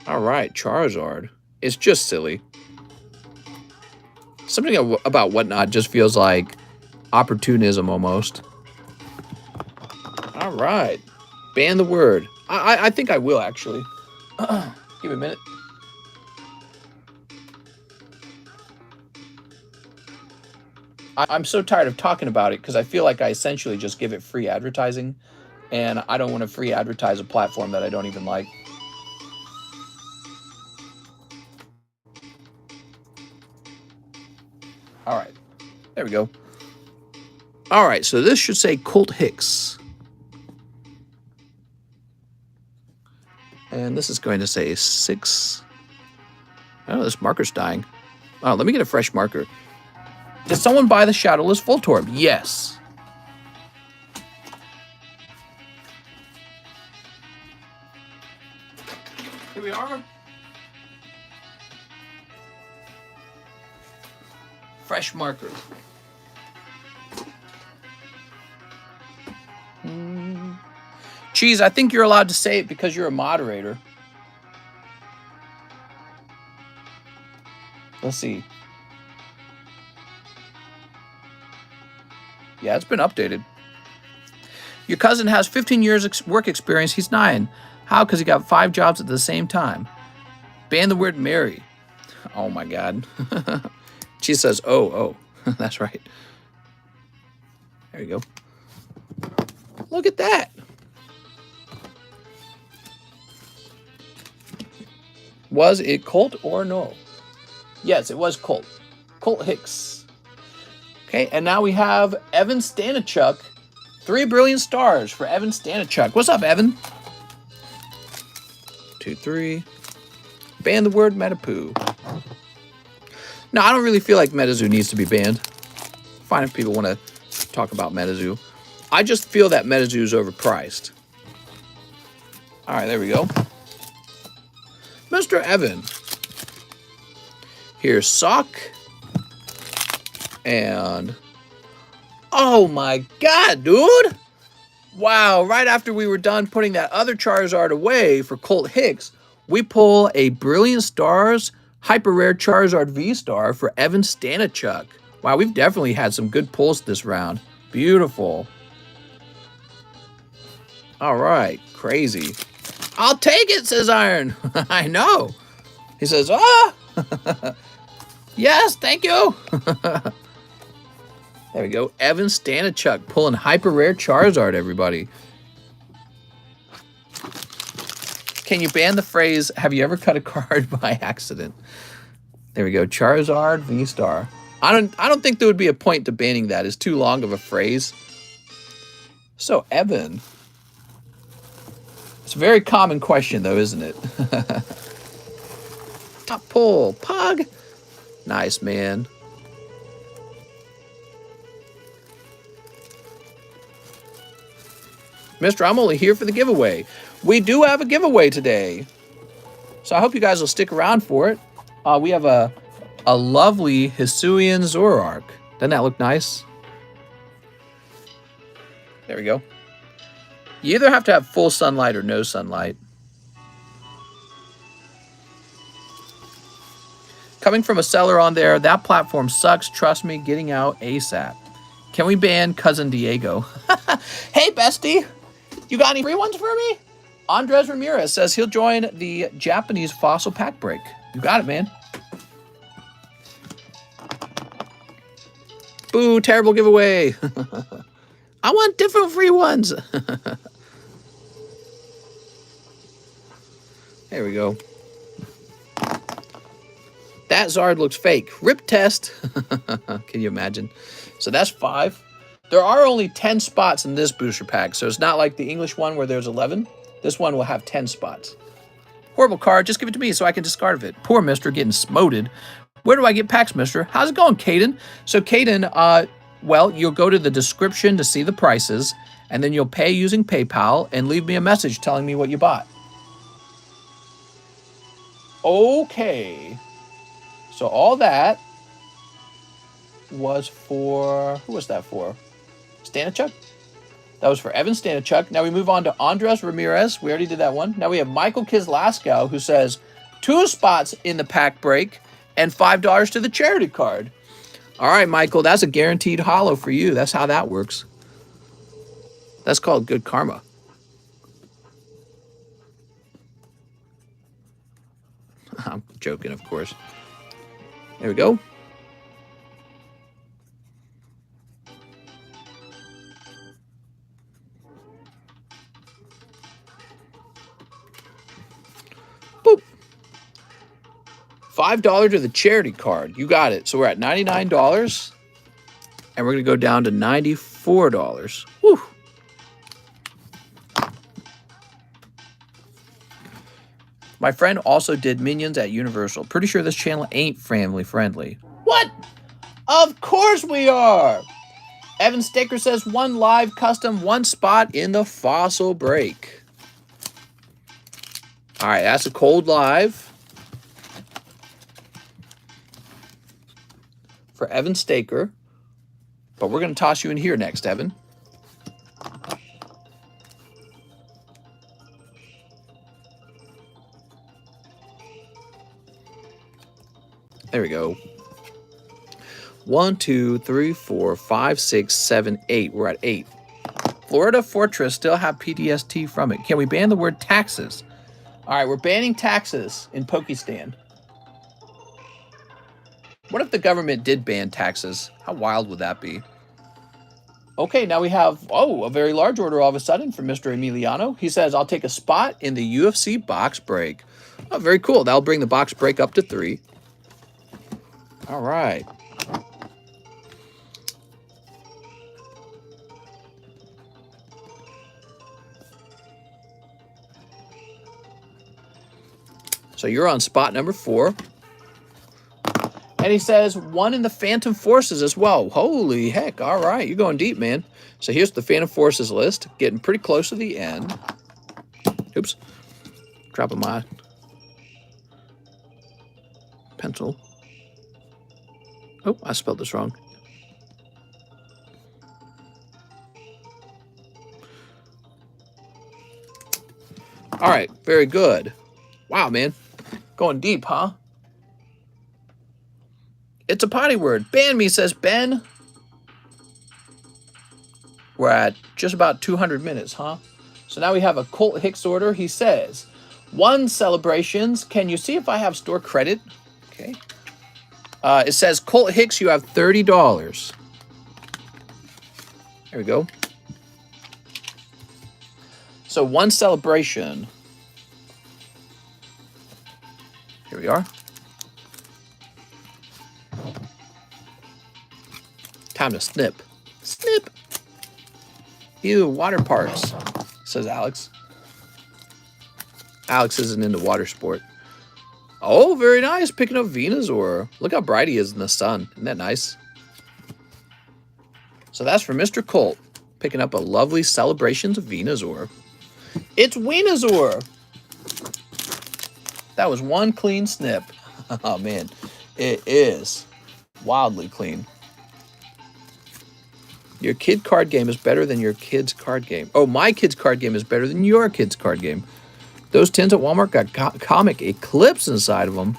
S1: All right, Charizard. It's just silly. Something about Whatnot just feels like opportunism almost. All right. Ban the word. I think I will, actually. Give me a minute. I'm so tired of talking about it because I feel like I essentially just give it free advertising, and I don't want to free advertise a platform that I don't even like. All right. There we go. All right, so this should say Colt Hicks. And this is going to say 6. Oh, this marker's dying. Oh, let me get a fresh marker. Did someone buy the Shadowless Voltorb? Yes. Here we are. Fresh marker. Cheese, I think you're allowed to say it because you're a moderator. Let's see. Yeah, it's been updated. Your cousin has 15 years work experience. He's 9. How? Because he got 5 jobs at the same time. Ban the word marry. Oh, my God. She says, oh. That's right. There you go. Look at that. Was it Colt or no? Yes, it was Colt. Colt Hicks. Okay, and now we have Evan Stanichuk. 3 brilliant stars for Evan Stanichuk. What's up, Evan? 2, 3. Ban the word Metapoo. No, I don't really feel like Metazoo needs to be banned. Fine if people want to talk about Metazoo. I just feel that Metazoo is overpriced. All right, there we go. Mr. Evan. Here's Sock. And... oh my God, dude! Wow, right after we were done putting that other Charizard away for Colt Hicks, We pull a Brilliant Stars Hyper Rare Charizard V-Star for Evan Stanachuk. Wow, we've definitely had some good pulls this round. Beautiful. All right, crazy. I'll take it, says Iron. I know. He says, ah! Yes, thank you. There we go. Evan Stanachuk pulling Hyper Rare Charizard, everybody. Can you ban the phrase, have you ever cut a card by accident? There we go. Charizard V-Star. I don't think there would be a point to banning that. It's too long of a phrase. So, Evan. It's a very common question, though, isn't it? Top pull. Pug. Nice, man. Mister, I'm only here for the giveaway. We do have a giveaway today. So I hope you guys will stick around for it. We have a lovely Hisuian Zoroark. Doesn't that look nice? There we go. You either have to have full sunlight or no sunlight. Coming from a seller on there, that platform sucks. Trust me, getting out ASAP. Can we ban Cousin Diego? Hey, bestie. You got any free ones for me? Andres Ramirez says he'll join the Japanese fossil pack break. You got it, man. Boo, terrible giveaway. I want different free ones. There we go. That Zard looks fake. Rip test. Can you imagine? So that's 5. There are only 10 spots in this booster pack, so it's not like the English one where there's 11. This one will have 10 spots. Horrible card. Just give it to me so I can discard of it. Poor Mister getting smoted. Where do I get packs, Mister? How's it going, Caden? So, Caden, well, you'll go to the description to see the prices, and then you'll pay using PayPal and leave me a message telling me what you bought. Okay. So all that was for... Who was that for? Stanachuk? That was for Evan Stanachuk. Now we move on to Andres Ramirez. We already did that one. Now we have Michael Kizlaskow, who says 2 spots in the pack break and $5 to the charity card. All right, Michael, that's a guaranteed holo for you. That's how that works. That's called good karma. I'm joking, of course. There we go. Boop. $5 to the charity card. You got it. So we're at $99. And we're going to go down to $94. Whew. My friend also did Minions at Universal. Pretty sure this channel ain't family friendly. What? Of course we are! Evan Sticker says 1 live custom, 1 spot in the fossil break. All right, that's a cold live for Evan Staker. But we're going to toss you in here next, Evan. There we go. 1, 2, 3, 4, 5, 6, 7, 8. We're at 8. Florida Fortress still have PTSD from it. Can we ban the word taxes? All right, we're banning taxes in Pokestan. What if the government did ban taxes? How wild would that be? Okay, now we have, a very large order all of a sudden from Mr. Emiliano. He says, I'll take a spot in the UFC box break. Oh, very cool. That'll bring the box break up to 3. All right. So you're on spot number 4. And he says 1 in the Phantom Forces as well. Holy heck. All right. You're going deep, man. So here's the Phantom Forces list. Getting pretty close to the end. Oops. Dropping my pencil. Oh, I spelled this wrong. All right. Very good. Wow, man. Going deep, huh? It's a potty word. Ban me, says Ben. We're at just about 200 minutes, huh? So now we have a Colt Hicks order. He says, 1 celebrations. Can you see if I have store credit? Okay. It says, Colt Hicks, you have $30. There we go. So 1 celebration. Here we are. Time to snip. Snip. Ew, water parks, says Alex. Alex isn't into water sport. Oh, very nice. Picking up Venusaur. Look how bright he is in the sun. Isn't that nice? So that's for Mr. Colt. Picking up a lovely Celebrations of Venusaur. It's Venusaur. That was 1 clean snip. Oh, man. It is wildly clean. Your kid card game is better than your kid's card game. Oh, my kid's card game is better than your kid's card game. Those tins at Walmart got Comic Eclipse inside of them.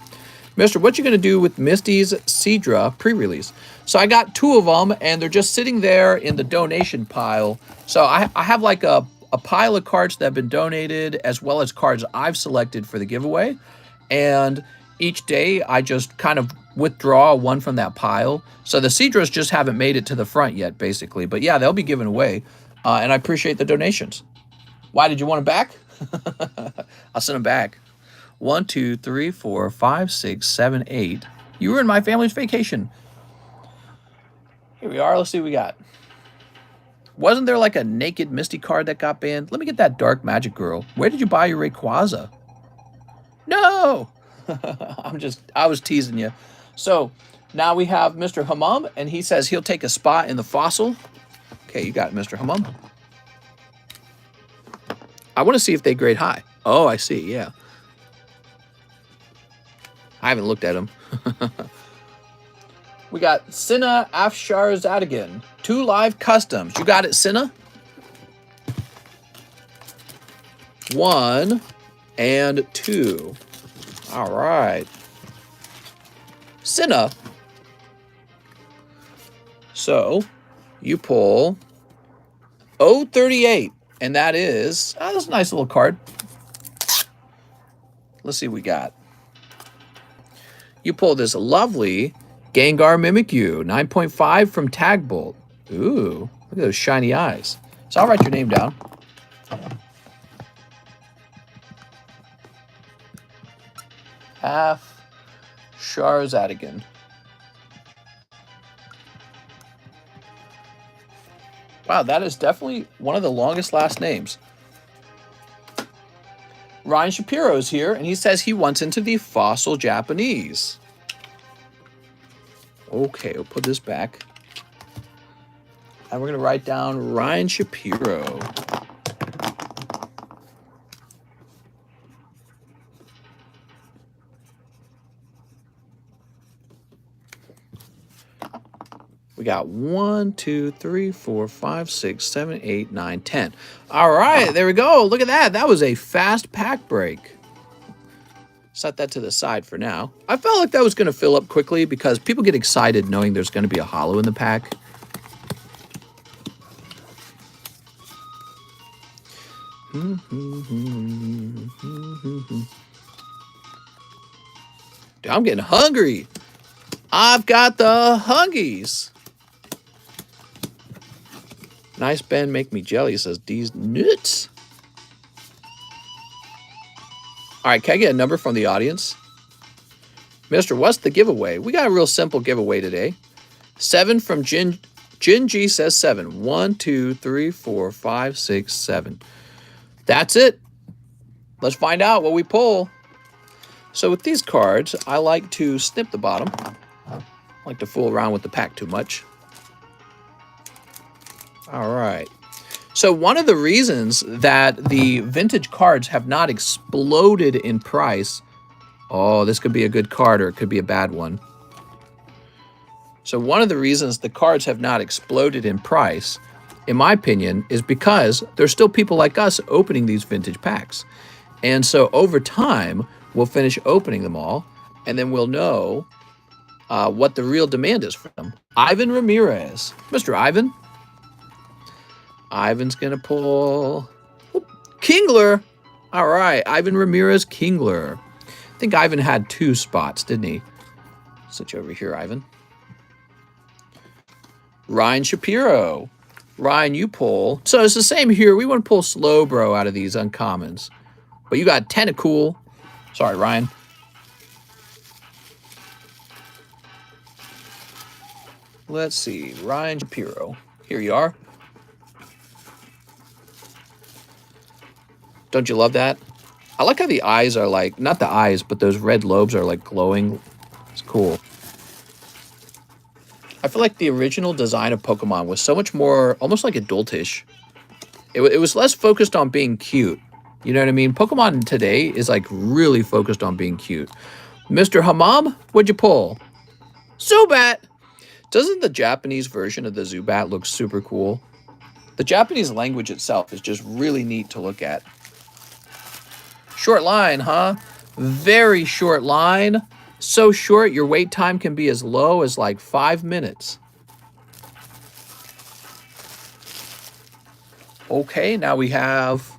S1: Mister, what you going to do with Misty's Seadra pre-release? So I got 2 of them, and they're just sitting there in the donation pile. So I have like a pile of cards that have been donated, as well as cards I've selected for the giveaway. And each day, I just kind of withdraw 1 from that pile. So the Seadras just haven't made it to the front yet, basically. But yeah, they'll be given away. And I appreciate the donations. Why did you want them back? I'll send them back. 1, 2, 3, 4, 5, 6, 7, 8. You ruined my family's vacation. Here we are. Let's see what we got. Wasn't there like a naked Misty card that got banned? Let me get that Dark Magic Girl. Where did you buy your Rayquaza? No! I was teasing you. So now we have Mr. Hammam, and he says he'll take a spot in the fossil. Okay, you got it, Mr. Hammam. I want to see if they grade high. Oh, I see, yeah. I haven't looked at them. We got Cinna Afshar Zadigan. 2 live customs. You got it, Cinna? 1 and 2. All right. Cinna. So you pull 038, and that is, that's a nice little card. Let's see what we got. You pull this lovely Gengar Mimikyu, 9.5 from Tag Bolt. Ooh, look at those shiny eyes. So I'll write your name down. Half Charizadigan. Wow, that is definitely one of the longest last names. Ryan Shapiro's here, and he says he wants into the Fossil Japanese. Okay, we'll put this back. And we're going to write down Ryan Shapiro. We got 1, 2, 3, 4, 5, 6, 7, 8, 9, 10. All right, there we go. Look at that. That was a fast pack break. Set that to the side for now. I felt like that was going to fill up quickly because people get excited knowing there's going to be a holo in the pack. Dude, I'm getting hungry. I've got the hungies. Nice Ben, make me jelly, says D's nuts. All right, can I get a number from the audience? Mister, what's the giveaway? We got a real simple giveaway today. 7 from Jin G says 7. 1, 2, 3, 4, 5, 6, 7. That's it. Let's find out what we pull. So with these cards, I like to snip the bottom. I like to fool around with the pack too much. All right. So one of the reasons that the vintage cards have not exploded in price, oh, this could be a good card or it could be a bad one. So one of the reasons the cards have not exploded in price, in my opinion, is because there's still people like us opening these vintage packs. And so over time, We'll finish opening them all, and then we'll know what the real demand is for them. Ivan Ramirez. Mr. Ivan. Ivan's going to pull Kingler. All right, Ivan Ramirez Kingler. I think Ivan had 2 spots, didn't he? Switch over here, Ivan. Ryan Shapiro. Ryan, you pull. So it's the same here. We want to pull Slowbro out of these uncommons. But you got Tentacool. Sorry, Ryan. Let's see. Ryan Shapiro. Here you are. Don't you love that? I like how the eyes are like, not the eyes, but those red lobes are like glowing. It's cool. I feel like the original design of Pokemon was so much more, almost like adultish. It was less focused on being cute. You know what I mean? Pokemon today is like really focused on being cute. Mr. Hammam, what'd you pull? Zubat! Doesn't the Japanese version of the Zubat look super cool? The Japanese language itself is just really neat to look at. Short line, huh? Very short line. So short, your wait time can be as low as like 5 minutes. Okay, now we have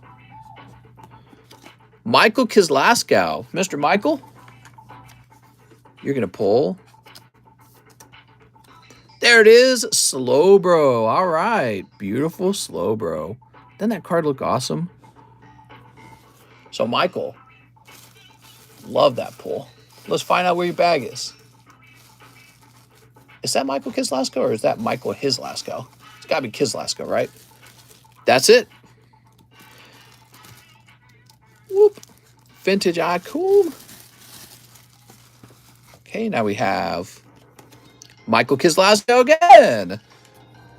S1: Michael Kislaskow. Mr. Michael, you're going to pull. There it is, Slowbro. All right, beautiful Slowbro. Doesn't that card look awesome? So, Michael, love that pull. Let's find out where your bag is. Is that Michael Kislaskow or is that Michael Hislaskow? It's got to be Kislaskow, right? That's it. Whoop. Vintage Icon. Okay, now we have Michael Kislaskow again.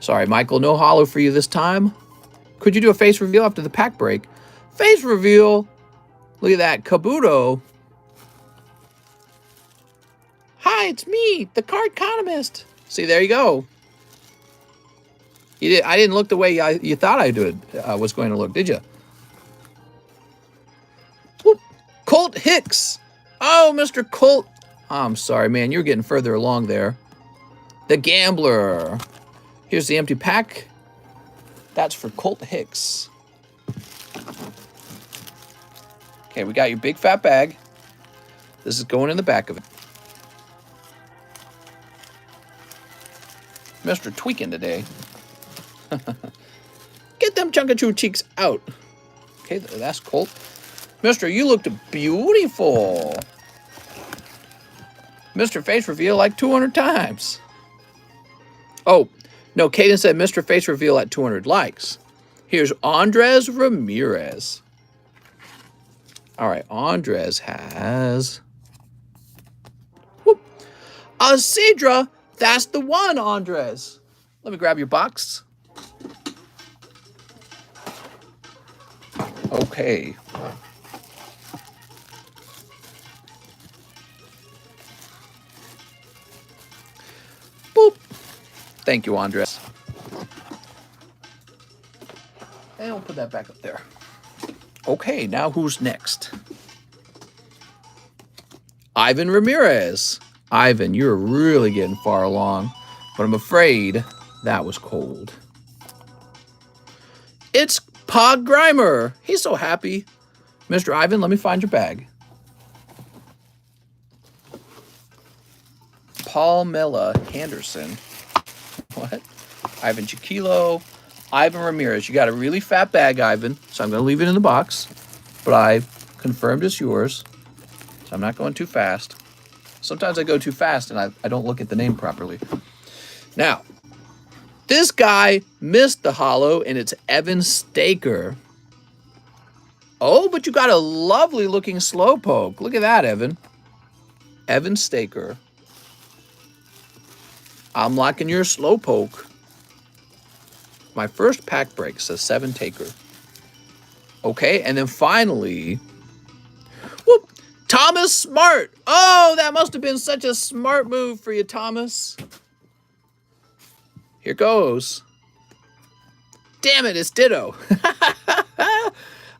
S1: Sorry, Michael, no hollow for you this time. Could you do a face reveal after the pack break? Face reveal. Look at that, Kabuto. Hi, it's me, TheCardconomist. See, there you go. I didn't look the way you thought I was going to look, did you? Whoop. Colt Hicks. Oh, Mr. Colt. I'm sorry, man. You're getting further along there. The Gambler. Here's the empty pack. That's for Colt Hicks. Okay, we got your big fat bag. This is going in the back of it. Mr. Tweaking today. Get them Chunkachu cheeks out. Okay, that's Colt. Mister, you looked beautiful. Mr. Face Reveal like 200 times. Oh, no, Caden said Mr. Face Reveal at 200 likes. Here's Andres Ramirez. All right, Andres has... Whoop. Cedra, that's the one, Andres. Let me grab your box. Okay. Boop. Thank you, Andres. And we'll put that back up there. Okay, now who's next? Ivan Ramirez. Ivan, you're really getting far along, but I'm afraid that was cold. It's Pog Grimer. He's so happy. Mr. Ivan, let me find your bag. Palmella Henderson. What? Ivan Chiquilo. Ivan Ramirez. You got a really fat bag, Ivan, so I'm going to leave it in the box. But I confirmed it's yours, so I'm not going too fast. Sometimes I go too fast and I don't look at the name properly. Now, this guy missed the hollow, and it's Evan Staker. Oh, but you got a lovely looking Slowpoke. Look at that, Evan. Evan Staker. I'm liking your Slowpoke. My first pack break says 7 Taker. Okay, and then finally, whoop, Thomas Smart. Oh, that must have been such a smart move for you, Thomas. Here goes. Damn it, it's Ditto.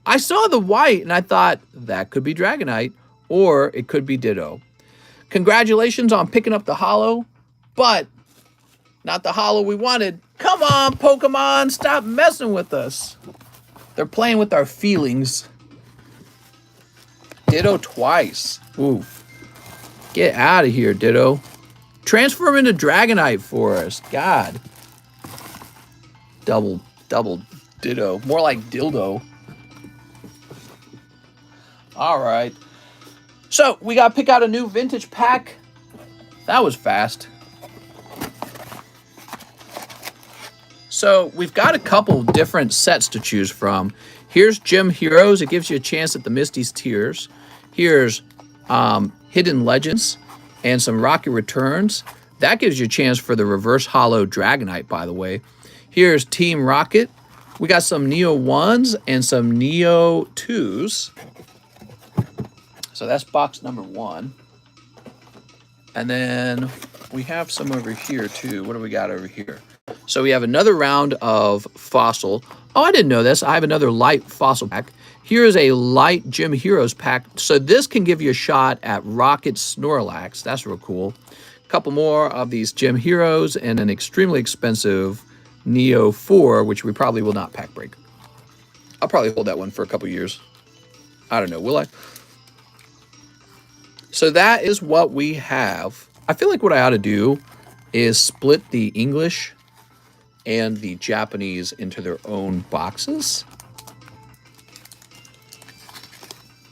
S1: I saw the white and I thought that could be Dragonite or it could be Ditto. Congratulations on picking up the holo, but not the holo we wanted. Come on, Pokemon, stop messing with us. They're playing with our feelings. Ditto twice. Oof. Get out of here, Ditto. Transform into Dragonite for us. God. Double Ditto. More like dildo. All right. So, we got to pick out a new vintage pack. That was fast. So, we've got a couple different sets to choose from. Here's Gem Heroes. It gives you a chance at the Misty's Tears. Here's Hidden Legends and some Rocket Returns. That gives you a chance for the Reverse Holo Dragonite, by the way. Here's Team Rocket. We got some Neo 1s and some Neo 2s. So that's box number 1. And then we have some over here, too. What do we got over here? So we have another round of Fossil. Oh, I didn't know this. I have another light Fossil pack. Here is a light Gym Heroes pack. So this can give you a shot at Rocket Snorlax. That's real cool. A couple more of these Gym Heroes and an extremely expensive Neo 4, which we probably will not pack break. I'll probably hold that one for a couple years. I don't know. Will I? So that is what we have. I feel like what I ought to do is split the English and the Japanese into their own boxes.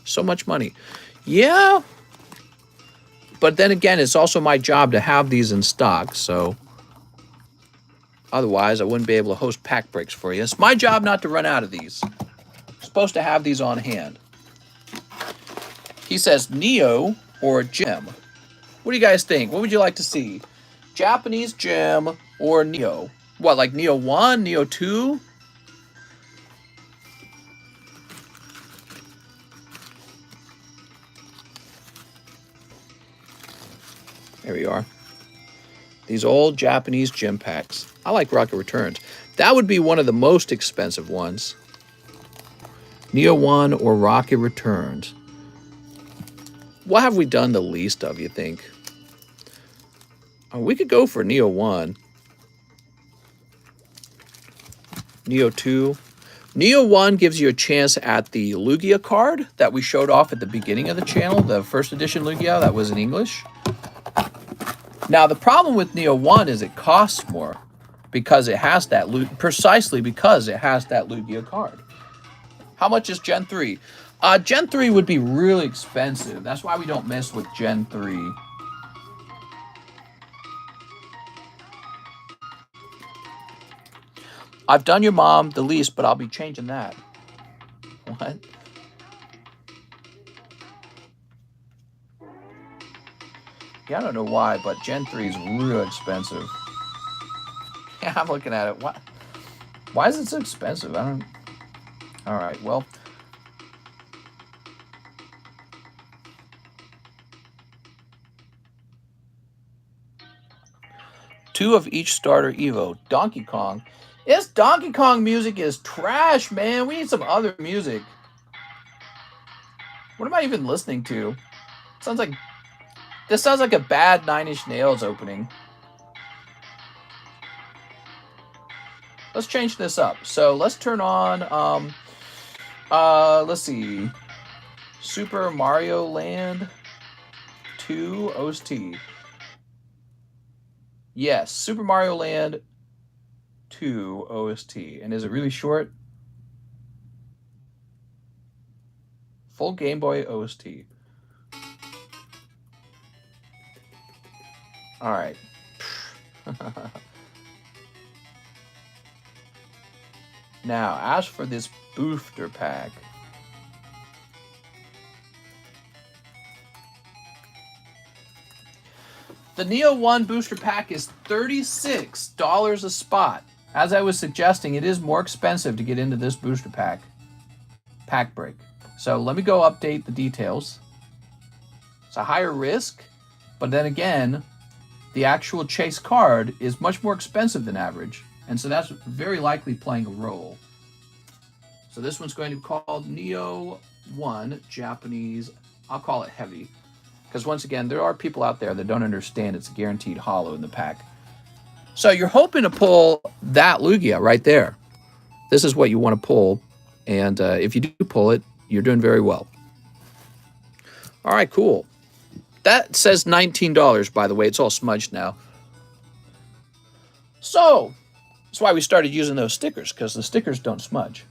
S1: So much money. Yeah. But then again, it's also my job to have these in stock, so otherwise I wouldn't be able to host pack breaks for you. It's my job not to run out of these. I'm supposed to have these on hand. He says Neo or Gem. What do you guys think? What would you like to see? Japanese Gem or Neo? What, like Neo 1, Neo 2? There we are. These old Japanese gym packs. I like Rocket Returns. That would be one of the most expensive ones. Neo 1 or Rocket Returns. What have we done the least of, you think? Oh, we could go for Neo 1. Neo 2. Neo 1 gives you a chance at the Lugia card that we showed off at the beginning of the channel, the first edition Lugia that was in English. Now, the problem with Neo 1 is it costs more because it has that, precisely because it has that Lugia card. How much is Gen 3? Gen 3 would be really expensive. That's why we don't mess with Gen 3. I've done your mom the least, but I'll be changing that. What? Yeah, I don't know why, but Gen 3 is real expensive. Yeah, I'm looking at it. Why is it so expensive? I don't... All right, well... Two of each starter Evo. Donkey Kong. This Donkey Kong music is trash, man. We need some other music. What am I even listening to? Sounds like... This sounds like a bad Nine Inch Nails opening. Let's change this up. So let's turn on, let's see. Super Mario Land 2 OST. Yes, Super Mario Land 2 OST. And is it really short? Full Game Boy OST. All right. Now, as for this booster pack, the Neo 1 booster pack is $36 a spot. As I was suggesting, it is more expensive to get into this booster pack break. So let me go update the details. It's a higher risk, but then again, the actual chase card is much more expensive than average. And so that's very likely playing a role. So this one's going to be called Neo 1 Japanese I'll call it heavy. Because once again, there are people out there that don't understand it's a guaranteed holo in the pack. So you're hoping to pull that Lugia right there. This is what you want to pull. And if you do pull it, you're doing very well. All right, cool. That says $19, by the way. It's all smudged now. So that's why we started using those stickers, because the stickers don't smudge.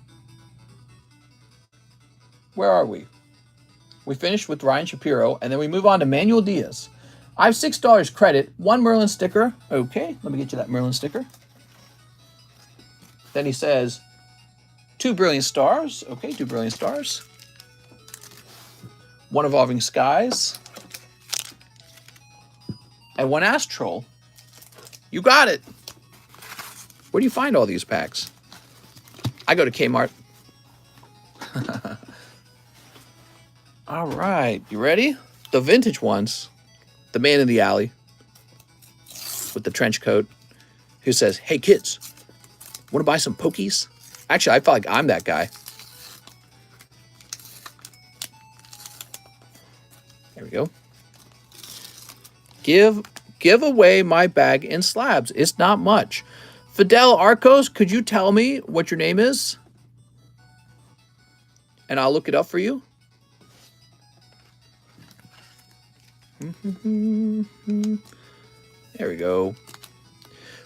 S1: Where are we? We finished with Ryan Shapiro, and then we move on to Manuel Diaz. I have $6 credit, 1 Merlin sticker. Okay, let me get you that Merlin sticker. Then he says, 2 Brilliant Stars. Okay, 2 Brilliant Stars. 1 Evolving Skies. And 1 Astral. You got it. Where do you find all these packs? I go to Kmart. All right, you ready? The vintage ones. The man in the alley with the trench coat who says, hey kids, want to buy some Pokies? Actually, I feel like I'm that guy. There we go. Give away my bag in slabs. It's not much. Fidel Arcos, could you tell me what your name is? And I'll look it up for you. There we go.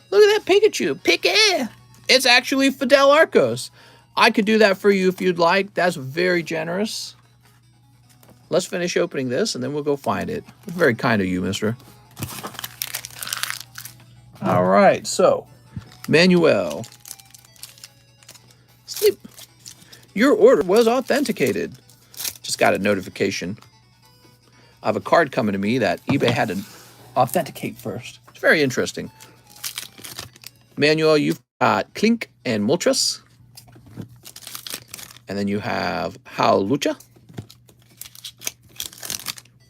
S1: Look at that Pikachu. Pika! It's actually Fidel Arcos. I could do that for you if you'd like. That's very generous. Let's finish opening this, and then we'll go find it. Very kind of you, mister. All right, so, Manuel. Sleep. Your order was authenticated. Just got a notification. I have a card coming to me that eBay had to authenticate first. It's very interesting. Manuel, you've got Clink and Moltres. And then you have Howlucha.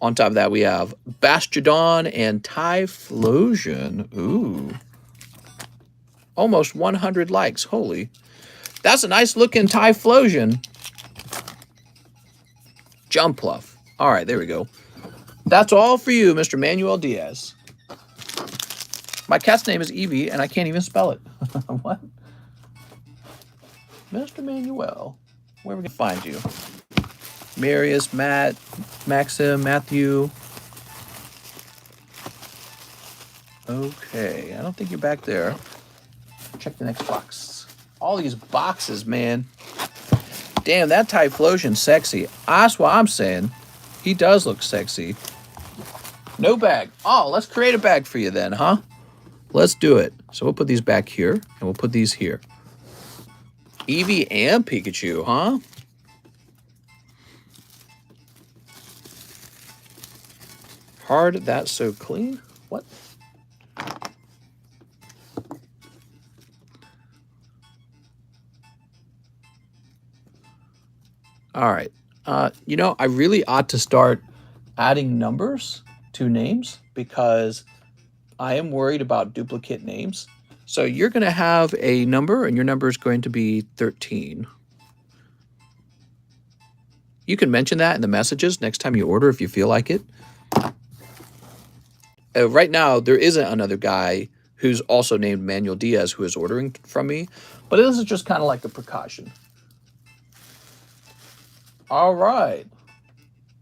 S1: On top of that, we have Bastiodon and Typhlosion. Ooh. Almost 100 likes. Holy. That's a nice looking Typhlosion. Jumpluff. All right, there we go. That's all for you, Mr. Manuel Diaz. My cat's name is Evie, and I can't even spell it. What? Mr. Manuel. Where are we going to find you? Marius, Matt, Maxim, Matthew. Okay, I don't think you're back there. Check the next box. All these boxes, man. Damn, that Typhlosion's sexy. That's what I'm saying. He does look sexy. No bag. Oh, let's create a bag for you then, huh? Let's do it. So we'll put these back here, and we'll put these here. Eevee and Pikachu, huh? Hard, that's so clean. What? All right. You know, I really ought to start adding numbers to names because I am worried about duplicate names. So you're going to have a number, and your number is going to be 13. You can mention that in the messages next time you order if you feel like it. Right now, there isn't another guy who's also named Manuel Diaz who is ordering from me, but this is just kind of like a precaution. All right.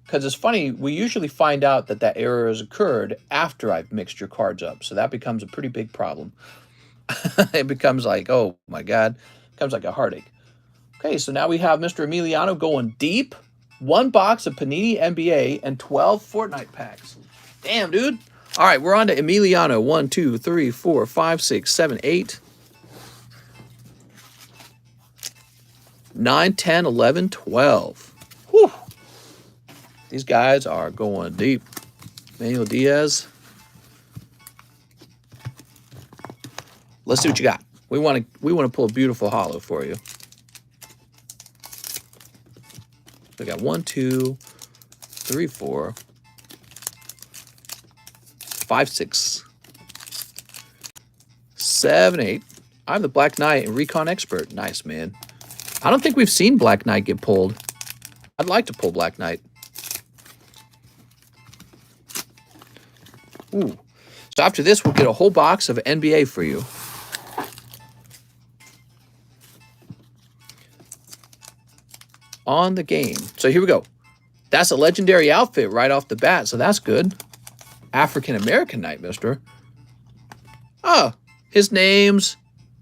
S1: Because it's funny, we usually find out that that error has occurred after I've mixed your cards up. So that becomes a pretty big problem. It becomes like, oh my God, it becomes like a heartache. Okay, so now we have Mr. Emiliano going deep. 1 box of Panini NBA and 12 Fortnite packs. Damn, dude. All right, we're on to Emiliano. 1, 2, 3, 4, 5, 6, 7, 8. 9, 10, 11, 12. Whew. These guys are going deep. Manuel Diaz. Let's see what you got. We want to pull a beautiful holo for you. We got 1, 2, 3, 4, 5, 6, 7, 8. I'm the Black Knight and Recon Expert. Nice, man. I don't think we've seen Black Knight get pulled. I'd like to pull Black Knight. Ooh. So after this, we'll get a whole box of NBA for you. On the game. So here we go. That's a legendary outfit right off the bat, so that's good. African-American Knight, mister. Oh, his name's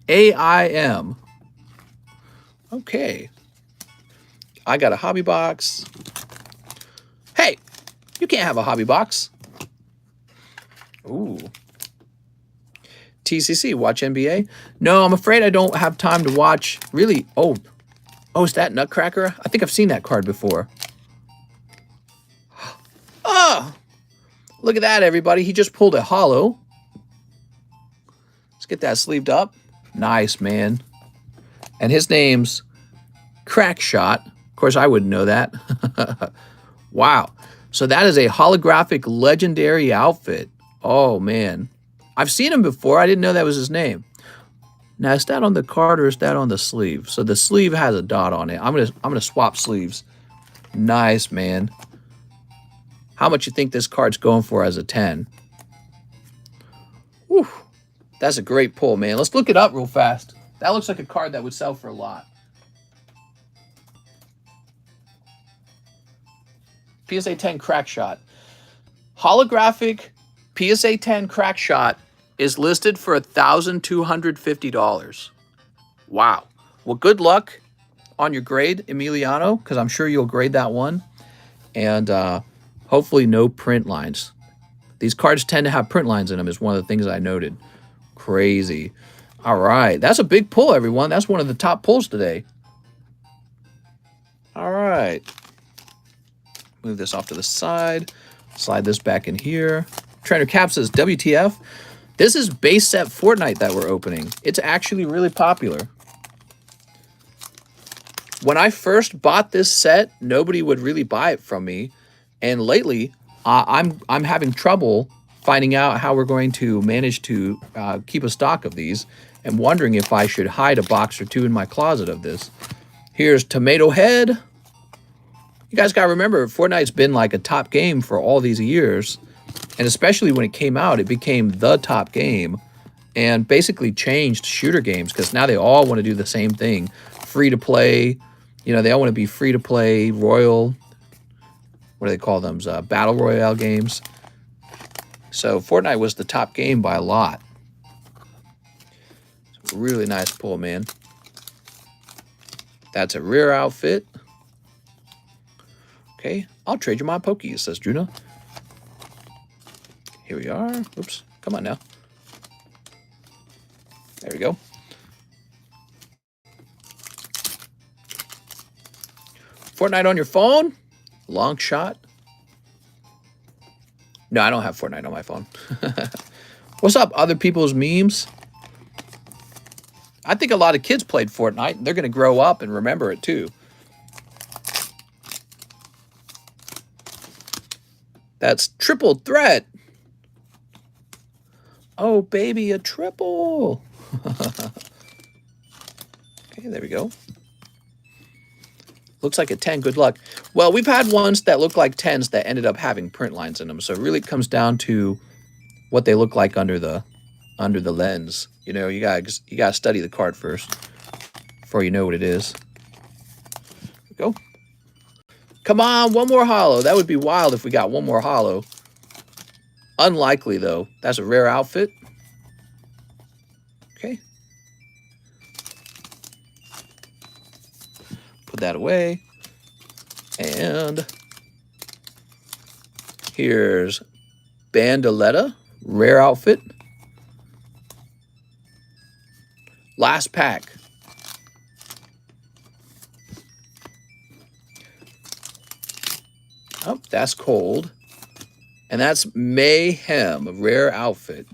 S1: AIM. Okay. I got a hobby box. Hey, you can't have a hobby box. Ooh. TCC, watch NBA? No, I'm afraid I don't have time to watch. Really? Oh, is that Nutcracker? I think I've seen that card before. Oh, look at that, everybody. He just pulled a holo. Let's get that sleeved up. Nice, man. And his name's Crackshot. Of course, I wouldn't know that. Wow. So that is a holographic legendary outfit. Oh, man. I've seen him before. I didn't know that was his name. Now, is that on the card or is that on the sleeve? So the sleeve has a dot on it. I'm gonna swap sleeves. Nice, man. How much you think this card's going for as a 10? Whew. That's a great pull, man. Let's look it up real fast. That looks like a card that would sell for a lot. PSA 10 Crackshot. Holographic PSA 10 Crackshot is listed for $1,250. Wow. Well, good luck on your grade, Emiliano, because I'm sure you'll grade that one. And hopefully no print lines. These cards tend to have print lines in them is one of the things I noted. Crazy. All right. That's a big pull, everyone. That's one of the top pulls today. All right. Move this off to the side. Slide this back in here. Trainer Cap says, WTF? This is base set Fortnite that we're opening. It's actually really popular. When I first bought this set, nobody would really buy it from me. And lately, I'm having trouble finding out how we're going to manage to keep a stock of these and wondering if I should hide a box or two in my closet of this. Here's Tomato Head. You guys got to remember, Fortnite's been like a top game for all these years. And especially when it came out, it became the top game and basically changed shooter games because now they all want to do the same thing. Free to play. You know, they all want to be free to play, royal. What do they call them? Battle Royale games. So Fortnite was the top game by a lot. Really nice pull, man. That's a rare outfit. Okay, I'll trade you my Pokies, says Juno. Here we are. Oops, come on now. There we go. Fortnite on your phone? Long shot. No, I don't have Fortnite on my phone. What's up, other people's memes? I think a lot of kids played Fortnite, and they're going to grow up and remember it too. That's triple threat. Oh, baby, a triple. Okay, there we go. Looks like a 10. Good luck. Well, we've had ones that look like 10s that ended up having print lines in them. So it really comes down to what they look like under the lens. You know, you gotta study the card first before you know what it is. There we go. Come on, one more holo. That would be wild if we got one more holo. Unlikely, though. That's a rare outfit. Okay. Put that away. And here's Bandoletta. Rare outfit. Last pack. Oh, that's cold. And that's Mayhem, a rare outfit.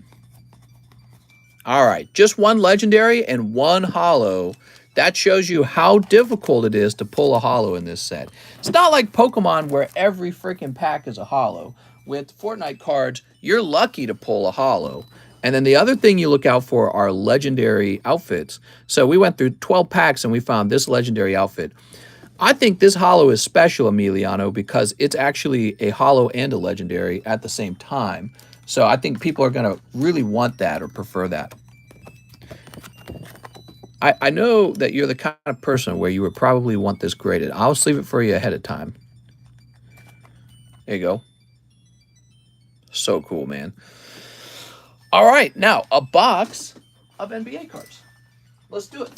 S1: All right, just one legendary and one holo. That shows you how difficult it is to pull a holo in this set. It's not like Pokemon where every freaking pack is a holo. With Fortnite cards, you're lucky to pull a holo. And then the other thing you look out for are legendary outfits. So we went through 12 packs and we found this legendary outfit. I think this holo is special, Emiliano, because it's actually a holo and a legendary at the same time. So I think people are going to really want that or prefer that. I know that you're the kind of person where you would probably want this graded. I'll sleeve it for you ahead of time. There you go. So cool, man. All right, now a box of NBA cards. Let's do it.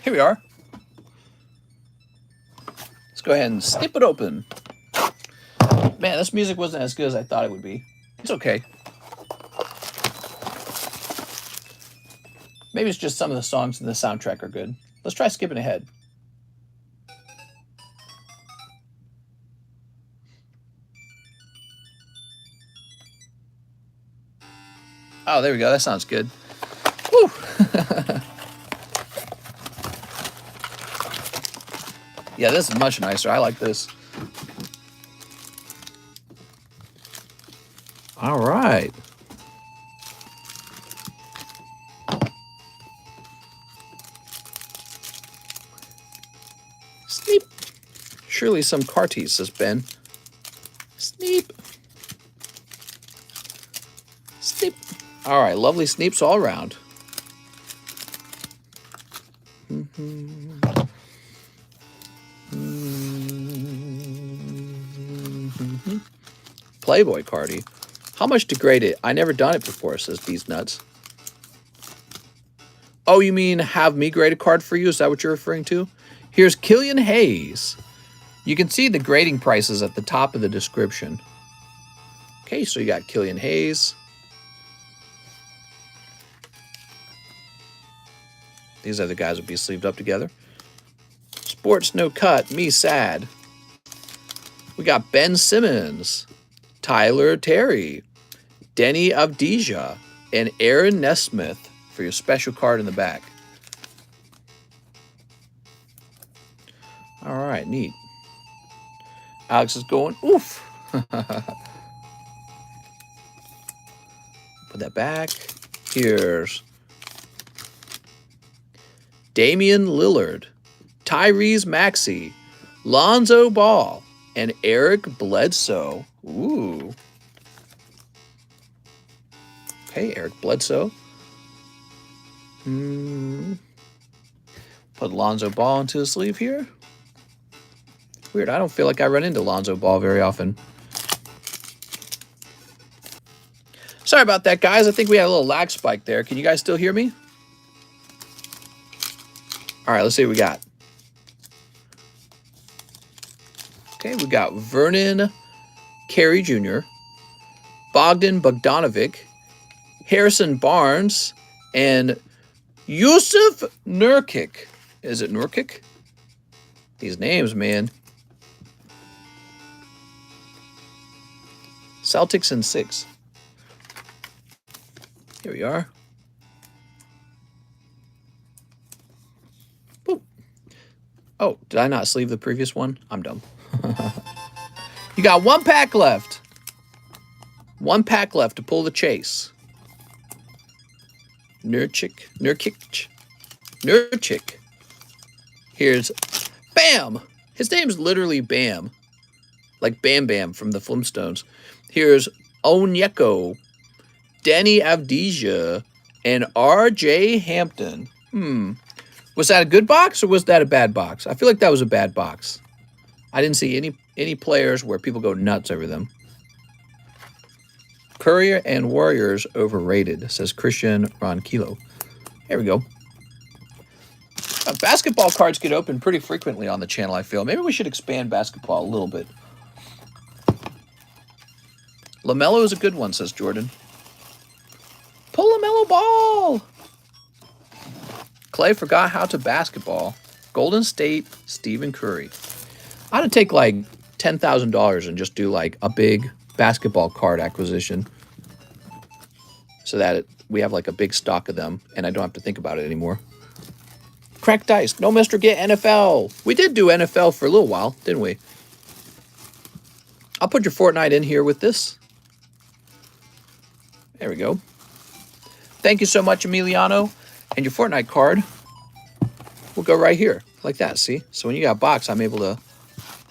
S1: Here we are. Let's go ahead and snip it open. Man, this music wasn't as good as I thought it would be. It's okay. Maybe it's just some of the songs in the soundtrack are good. Let's try skipping ahead. Oh, there we go. That sounds good. Woo! Yeah, this is much nicer. I like this. All right. Sneep. Surely some Cartes, says Ben. Sneep. Sneep. All right, lovely sneeps all around. Playboy Cardi. How much to grade it? I never done it before, says These Nuts. Oh, you mean have me grade a card for you? Is that what you're referring to? Here's Killian Hayes. You can see the grading prices at the top of the description. Okay, so you got Killian Hayes. These other guys will be sleeved up together. Sports No Cut, me sad. We got Ben Simmons, Tyler Terry, Denny Avdija, and Aaron Nesmith for your special card in the back. All right, neat. Alex is going, oof. Put that back. Here's Damian Lillard, Tyrese Maxey, Lonzo Ball, and Eric Bledsoe. Ooh. Okay, Eric Bledsoe. Put Lonzo Ball into the sleeve here. Weird, I don't feel like I run into Lonzo Ball very often. Sorry about that, guys. I think we had a little lag spike there. Can you guys still hear me? All right, let's see what we got. Okay, we got Vernon Carey Jr., Bogdan Bogdanovic, Harrison Barnes, and Yusuf Nurkic. Is it Nurkic? These names, man. Celtics in 6. Here we are. Boop. Oh, did I not sleeve the previous one? I'm dumb. You got one pack left. One pack left to pull the chase. Nurkic. Here's Bam. His name's literally Bam. Like Bam Bam from the Flintstones. Here's Onyeko, Denny Avdija, and R.J. Hampton. Was that a good box or was that a bad box? I feel like that was a bad box. I didn't see any players where people go nuts over them. Courier and Warriors overrated, says Christian Ronquillo. Here we go. Basketball cards get opened pretty frequently on the channel, I feel. Maybe we should expand basketball a little bit. LaMelo is a good one, says Jordan. Pull LaMelo Ball! Clay forgot how to basketball. Golden State, Stephen Curry. I ought to take like $10,000 and just do like a big basketball card acquisition so that we have like a big stock of them and I don't have to think about it anymore. Crack dice. No Mr. Get NFL. We did do NFL for a little while, didn't we? I'll put your Fortnite in here with this. There we go. Thank you so much, Emiliano. And your Fortnite card will go right here, like that, see? So when you got a box, I'm able to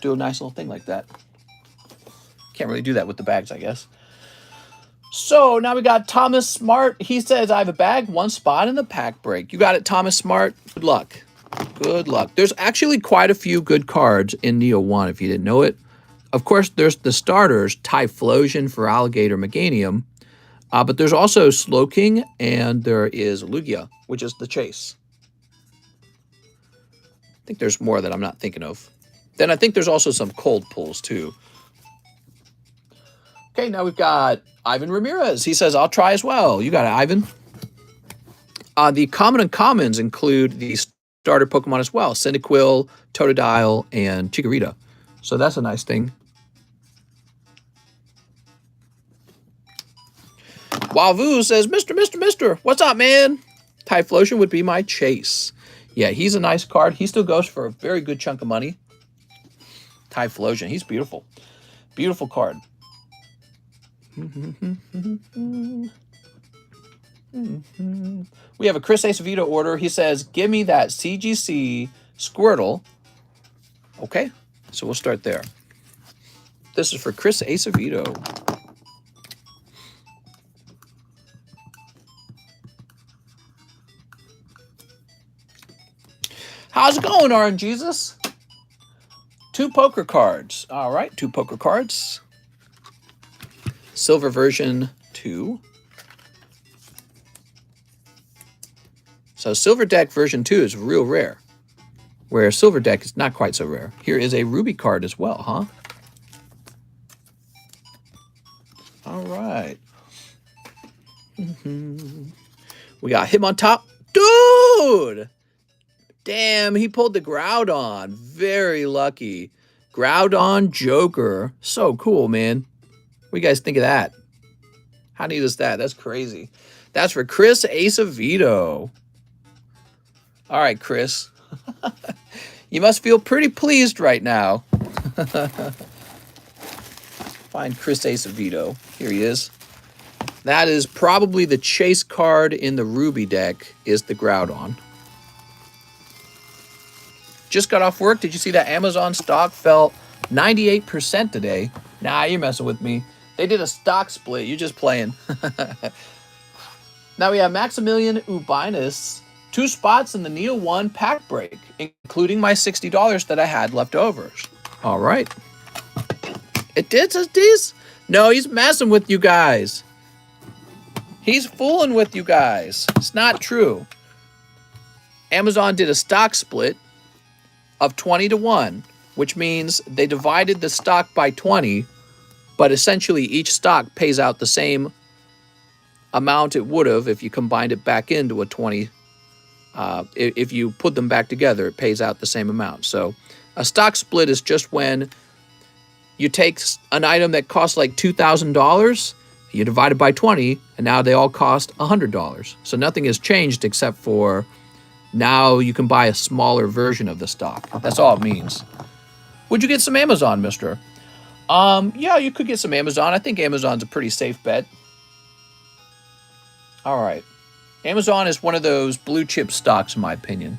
S1: do a nice little thing like that. Can't really do that with the bags, I guess. So now we got Thomas Smart. He says, I have a bag, 1 spot in the pack break. You got it, Thomas Smart. Good luck. Good luck. There's actually quite a few good cards in Neo 1, if you didn't know it. Of course, there's the starters, Typhlosion for Alligator Meganium. But there's also Slowking, and there is Lugia, which is the chase. I think there's more that I'm not thinking of. Then I think there's also some cold pulls, too. Okay, now we've got Ivan Ramirez. He says, I'll try as well. You got it, Ivan. The common and commons include the starter Pokemon as well. Cyndaquil, Totodile, and Chikorita. So that's a nice thing. Wavu says, Mr. What's up, man? Typhlosion would be my chase. Yeah, he's a nice card. He still goes for a very good chunk of money. Typhlosion, he's beautiful. Beautiful card. We have a Chris Acevedo order. He says, give me that CGC Squirtle. Okay, so we'll start there. This is for Chris Acevedo. How's it going, Orange Jesus? 2 poker cards. All right, 2 poker cards. Silver version 2. So Silver Deck version 2 is real rare, where Silver Deck is not quite so rare. Here is a Ruby card as well, huh? All right. We got him on top. Dude! Damn, he pulled the Groudon. Very lucky. Groudon Joker. So cool, man. What do you guys think of that? How neat is that? That's crazy. That's for Chris Acevedo. All right, Chris. You must feel pretty pleased right now. Find Chris Acevedo. Here he is. That is probably the chase card in the Ruby deck is the Groudon. Just got off work. Did you see that Amazon stock fell 98% today? Nah, you're messing with me. They did a stock split. You're just playing. Now we have Maximilian Ubinus. 2 spots in the Neo 1 pack break, including my $60 that I had left over. All right. It did, Tis? No, he's messing with you guys. He's fooling with you guys. It's not true. Amazon did a stock split of 20-1, which means they divided the stock by 20, but essentially each stock pays out the same amount it would have if you combined it back into a 20. If you put them back together, it pays out the same amount. So a stock split is just when you take an item that costs like $2,000, you divide it by 20, and now they all cost $100. So nothing has changed except for now you can buy a smaller version of the stock. That's all it means. Would you get some Amazon, mister? Yeah, you could get some Amazon. I think Amazon's a pretty safe bet. All right. Amazon is one of those blue chip stocks, in my opinion.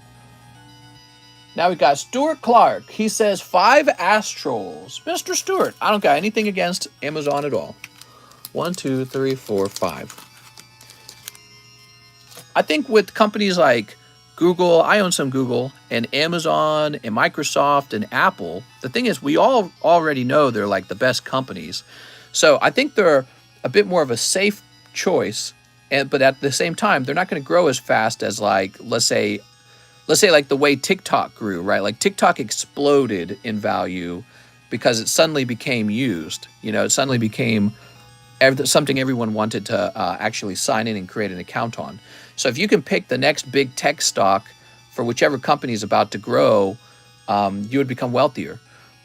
S1: Now we got Stuart Clark. He says 5 Astrals. Mr. Stuart, I don't got anything against Amazon at all. 1, 2, 3, 4, 5. I think with companies like Google, I own some Google, and Amazon, and Microsoft, and Apple, the thing is we all already know they're like the best companies. So I think they're a bit more of a safe choice, but at the same time, they're not going to grow as fast as like, let's say like the way TikTok grew, right? Like TikTok exploded in value because it suddenly became used. You know, it suddenly became something everyone wanted to actually sign in and create an account on. So if you can pick the next big tech stock for whichever company is about to grow, you would become wealthier.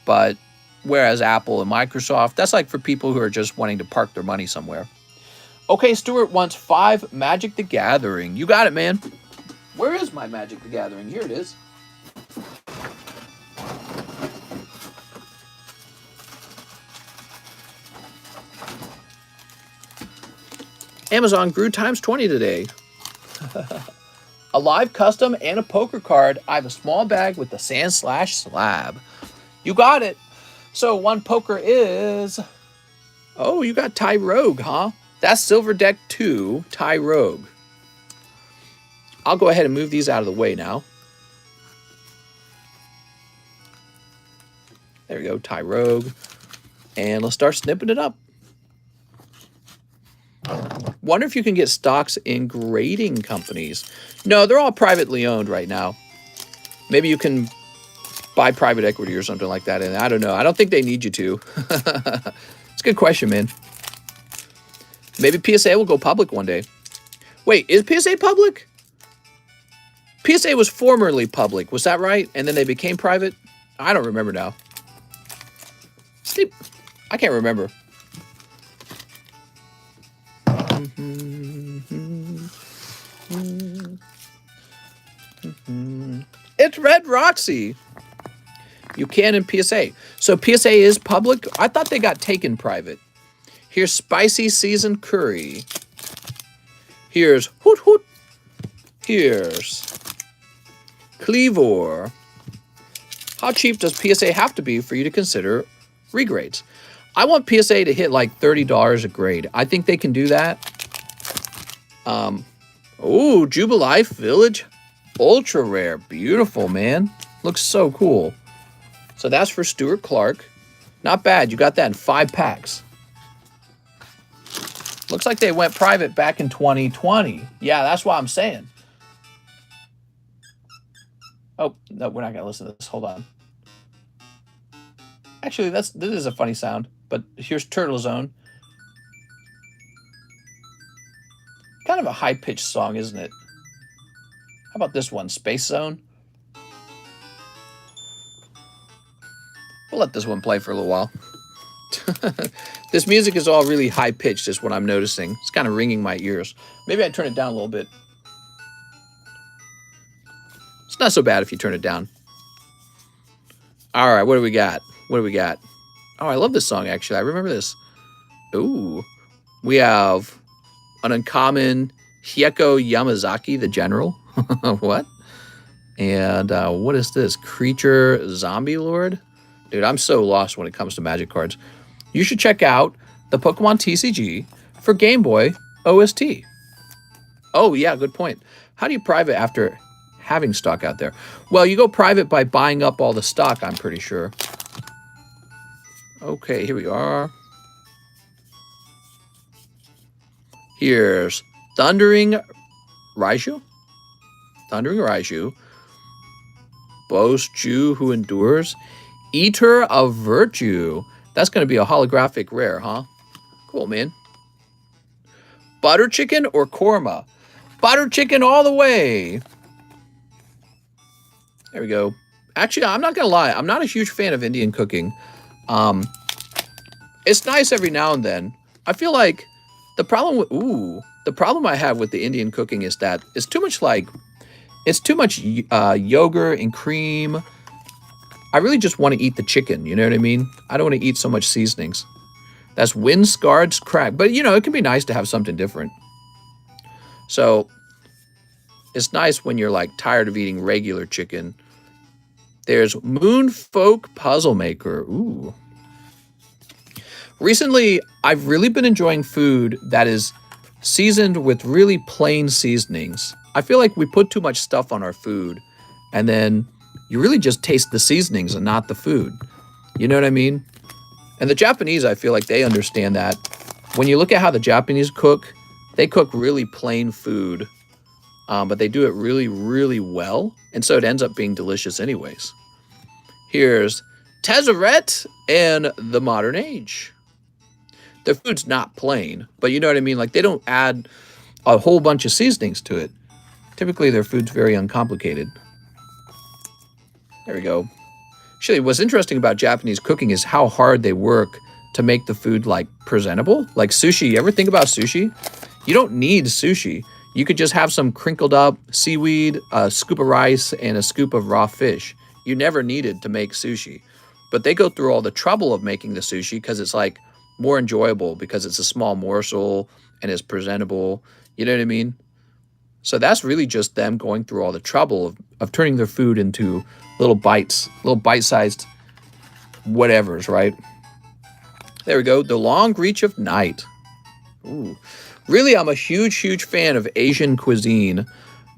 S1: But whereas Apple and Microsoft, that's like for people who are just wanting to park their money somewhere. Okay, Stuart wants 5 Magic the Gathering. You got it, man. Where is my Magic the Gathering? Here it is. Amazon grew times 20 today. A live custom and a poker card. I have a small bag with the sand/slab. You got it. So one poker is... Oh, you got Ty Rogue, huh? That's Silver Deck 2, Ty Rogue. I'll go ahead and move these out of the way now. There we go, Ty Rogue. And let's start snipping it up. Wonder if you can get stocks in grading companies. No, they're all privately owned right now. Maybe you can buy private equity or something like that. And I don't know. I don't think they need you to. It's a good question, man. Maybe PSA will go public one day. Wait, is PSA public? PSA was formerly public. Was that right? And then they became private? I don't remember now. Sleep. I can't remember. It's Red Roxy. You can in PSA. So PSA is public. I thought they got taken private. Here's Spicy Seasoned Curry. Here's Hoot Hoot. Here's Cleavor. How cheap does PSA have to be for you to consider regrades? I want PSA to hit like $30 a grade. I think they can do that. Oh, Jubilife Village Ultra Rare. Beautiful, man. Looks so cool. So that's for Stuart Clark. Not bad. You got that in 5 packs. Looks like they went private back in 2020. Yeah, that's what I'm saying. Oh, no, we're not going to listen to this. Hold on. Actually, this is a funny sound. But here's Turtle Zone. Kind of a high-pitched song, isn't it? How about this one? Space Zone. We'll let this one play for a little while. This music is all really high-pitched is what I'm noticing. It's kind of ringing my ears. Maybe I turn it down a little bit. It's not so bad if you turn it down. All right, what do we got? What do we got? Oh, I love this song, actually. I remember this. Ooh. We have an uncommon Hieko Yamazaki, the General. What? And what is this? Creature Zombie Lord? Dude, I'm so lost when it comes to Magic cards. You should check out the Pokemon TCG for Game Boy OST. Oh, yeah, good point. How do you private after having stock out there? Well, you go private by buying up all the stock, I'm pretty sure. Okay, here we are. Here's Thundering Raiju. Thundering Raiju. Boast Jew Who Endures. Eater of Virtue. That's going to be a holographic rare, huh? Cool, man. Butter chicken or korma? Butter chicken all the way. There we go. Actually, I'm not going to lie. I'm not a huge fan of Indian cooking. It's nice every now and then. I feel like the problem I have with the Indian cooking is that it's too much yogurt and cream. I really just want to eat the chicken, you know what I mean? I don't want to eat so much seasonings. That's Windscarred's Crack. But, you know, it can be nice to have something different. So, it's nice when you're, like, tired of eating regular chicken. There's Moonfolk Puzzle Maker. Ooh. Recently, I've really been enjoying food that is seasoned with really plain seasonings. I feel like we put too much stuff on our food, and then you really just taste the seasonings and not the food. You know what I mean? And the Japanese, I feel like they understand that. When you look at how the Japanese cook, they cook really plain food, but they do it really, really well. And so it ends up being delicious anyways. Here's Tezzeret and the Modern Age. The food's not plain, but you know what I mean? Like, they don't add a whole bunch of seasonings to it. Typically, their food's very uncomplicated. There we go. Actually, what's interesting about Japanese cooking is how hard they work to make the food, like, presentable. Like sushi. You ever think about sushi? You don't need sushi. You could just have some crinkled up seaweed, a scoop of rice, and a scoop of raw fish. You never needed to make sushi. But they go through all the trouble of making the sushi because it's, like, more enjoyable because it's a small morsel and it's presentable. You know what I mean? So that's really just them going through all the trouble of turning their food into little bites, little bite-sized whatevers, right? There we go. The Long Reach of Night. Ooh. Really, I'm a huge, huge fan of Asian cuisine.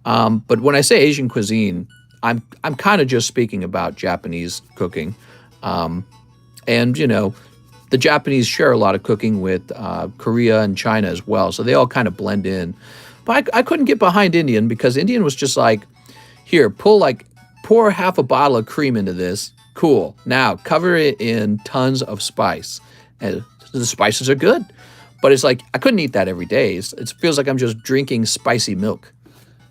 S1: But when I say Asian cuisine, I'm kind of just speaking about Japanese cooking. And, you know, the Japanese share a lot of cooking with Korea and China as well. So they all kind of blend in. But I couldn't get behind Indian because Indian was just like, here, pour half a bottle of cream into this. Cool. Now cover it in tons of spice. And the spices are good. But it's like, I couldn't eat that every day. It feels like I'm just drinking spicy milk.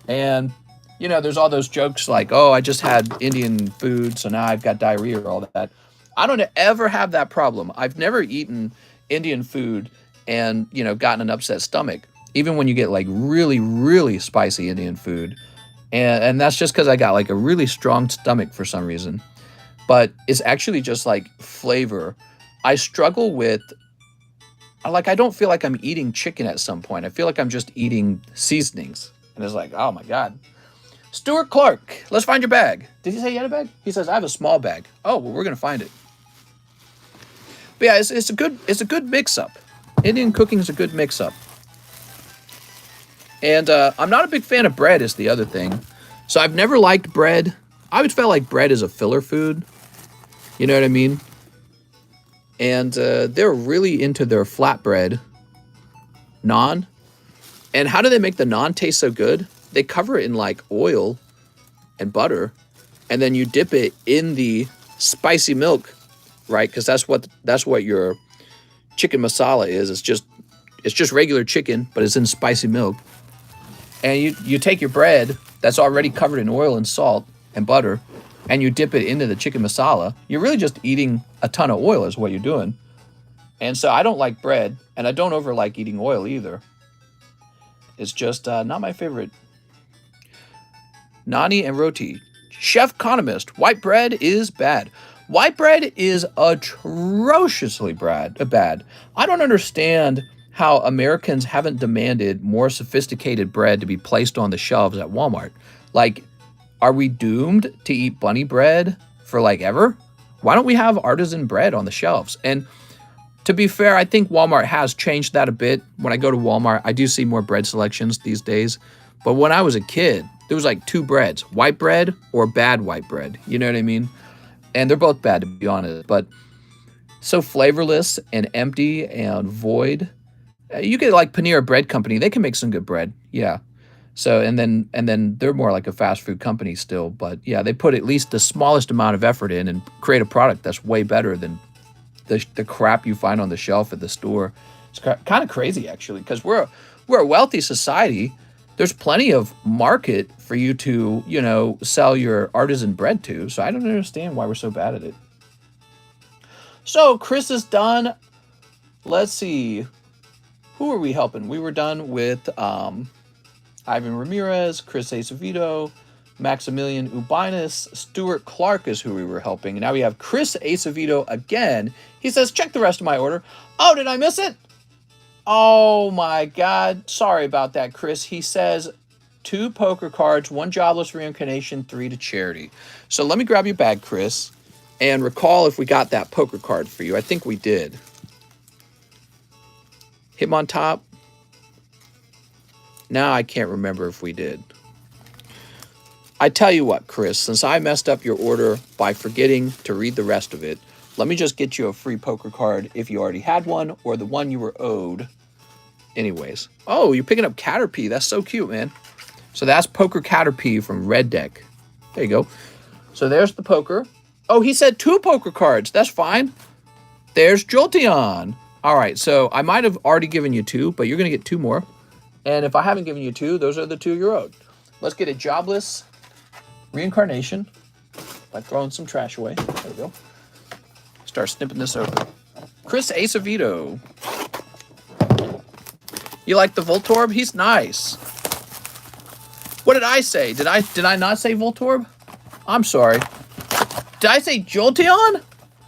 S1: And, you know, there's all those jokes like, oh, I just had Indian food, so now I've got diarrhea or all that. I don't ever have that problem. I've never eaten Indian food and, you know, gotten an upset stomach, even when you get like really, really spicy Indian food. And that's just because I got like a really strong stomach for some reason. But it's actually just like flavor. I struggle with, like, I don't feel like I'm eating chicken at some point. I feel like I'm just eating seasonings. And it's like, oh my God. Stuart Clark, let's find your bag. Did he say he had a bag? He says, I have a small bag. Oh, well, we're going to find it. But yeah, it's a good mix-up. Indian cooking is a good mix-up. And I'm not a big fan of bread is the other thing. So I've never liked bread. I always felt like bread is a filler food. You know what I mean? And they're really into their flatbread naan. And how do they make the naan taste so good? They cover it in like oil and butter, and then you dip it in the spicy milk, right? Because that's what your chicken masala is. It's just regular chicken, but it's in spicy milk. And you take your bread that's already covered in oil and salt and butter, and you dip it into the chicken masala. You're really just eating a ton of oil is what you're doing. And so I don't like bread, and I don't over like eating oil either. It's just not my favorite. Nani and roti. TheCardconomist. White bread is bad. White bread is atrociously bad. I don't understand how Americans haven't demanded more sophisticated bread to be placed on the shelves at Walmart. Like, are we doomed to eat bunny bread for like ever? Why don't we have artisan bread on the shelves? And to be fair, I think Walmart has changed that a bit. When I go to Walmart, I do see more bread selections these days. But when I was a kid, there was like two breads, white bread or bad white bread. You know what I mean? And they're both bad, to be honest. But so flavorless and empty and void. You get like Panera Bread Company. They can make some good bread. Yeah. So, and then they're more like a fast food company still. But yeah, they put at least the smallest amount of effort in and create a product that's way better than the crap you find on the shelf at the store. It's kind of crazy, actually, because we're a wealthy society. There's plenty of market for you to, you know, sell your artisan bread to. So I don't understand why we're so bad at it. So Chris is done. Let's see. Who are we helping? We were done with Ivan Ramirez, Chris Acevedo, Maximilian Ubinus, Stuart Clark is who we were helping. And now we have Chris Acevedo again. He says, check the rest of my order. Oh, did I miss it? Oh my God. Sorry about that, Chris. He says 2 poker cards, 1 jobless reincarnation, 3 to charity. So let me grab your bag, Chris, and recall if we got that poker card for you. I think we did. Him on top. Now I can't remember if we did. I tell you what, Chris, since I messed up your order by forgetting to read the rest of it, let me just get you a free poker card if you already had one or the one you were owed. Anyways. Oh, you're picking up Caterpie. That's so cute, man. So that's Poker Caterpie from Red Deck. There you go. So there's the poker. Oh, he said 2 poker cards. That's fine. There's Jolteon. All right, so I might have already given you 2, but you're going to get 2 more. And if I haven't given you 2, those are the 2 you're owed. Let's get a jobless reincarnation by throwing some trash away. There we go. Start snipping this open. Chris Acevedo. You like the Voltorb? He's nice. What did I say? Did I not say Voltorb? I'm sorry. Did I say Jolteon?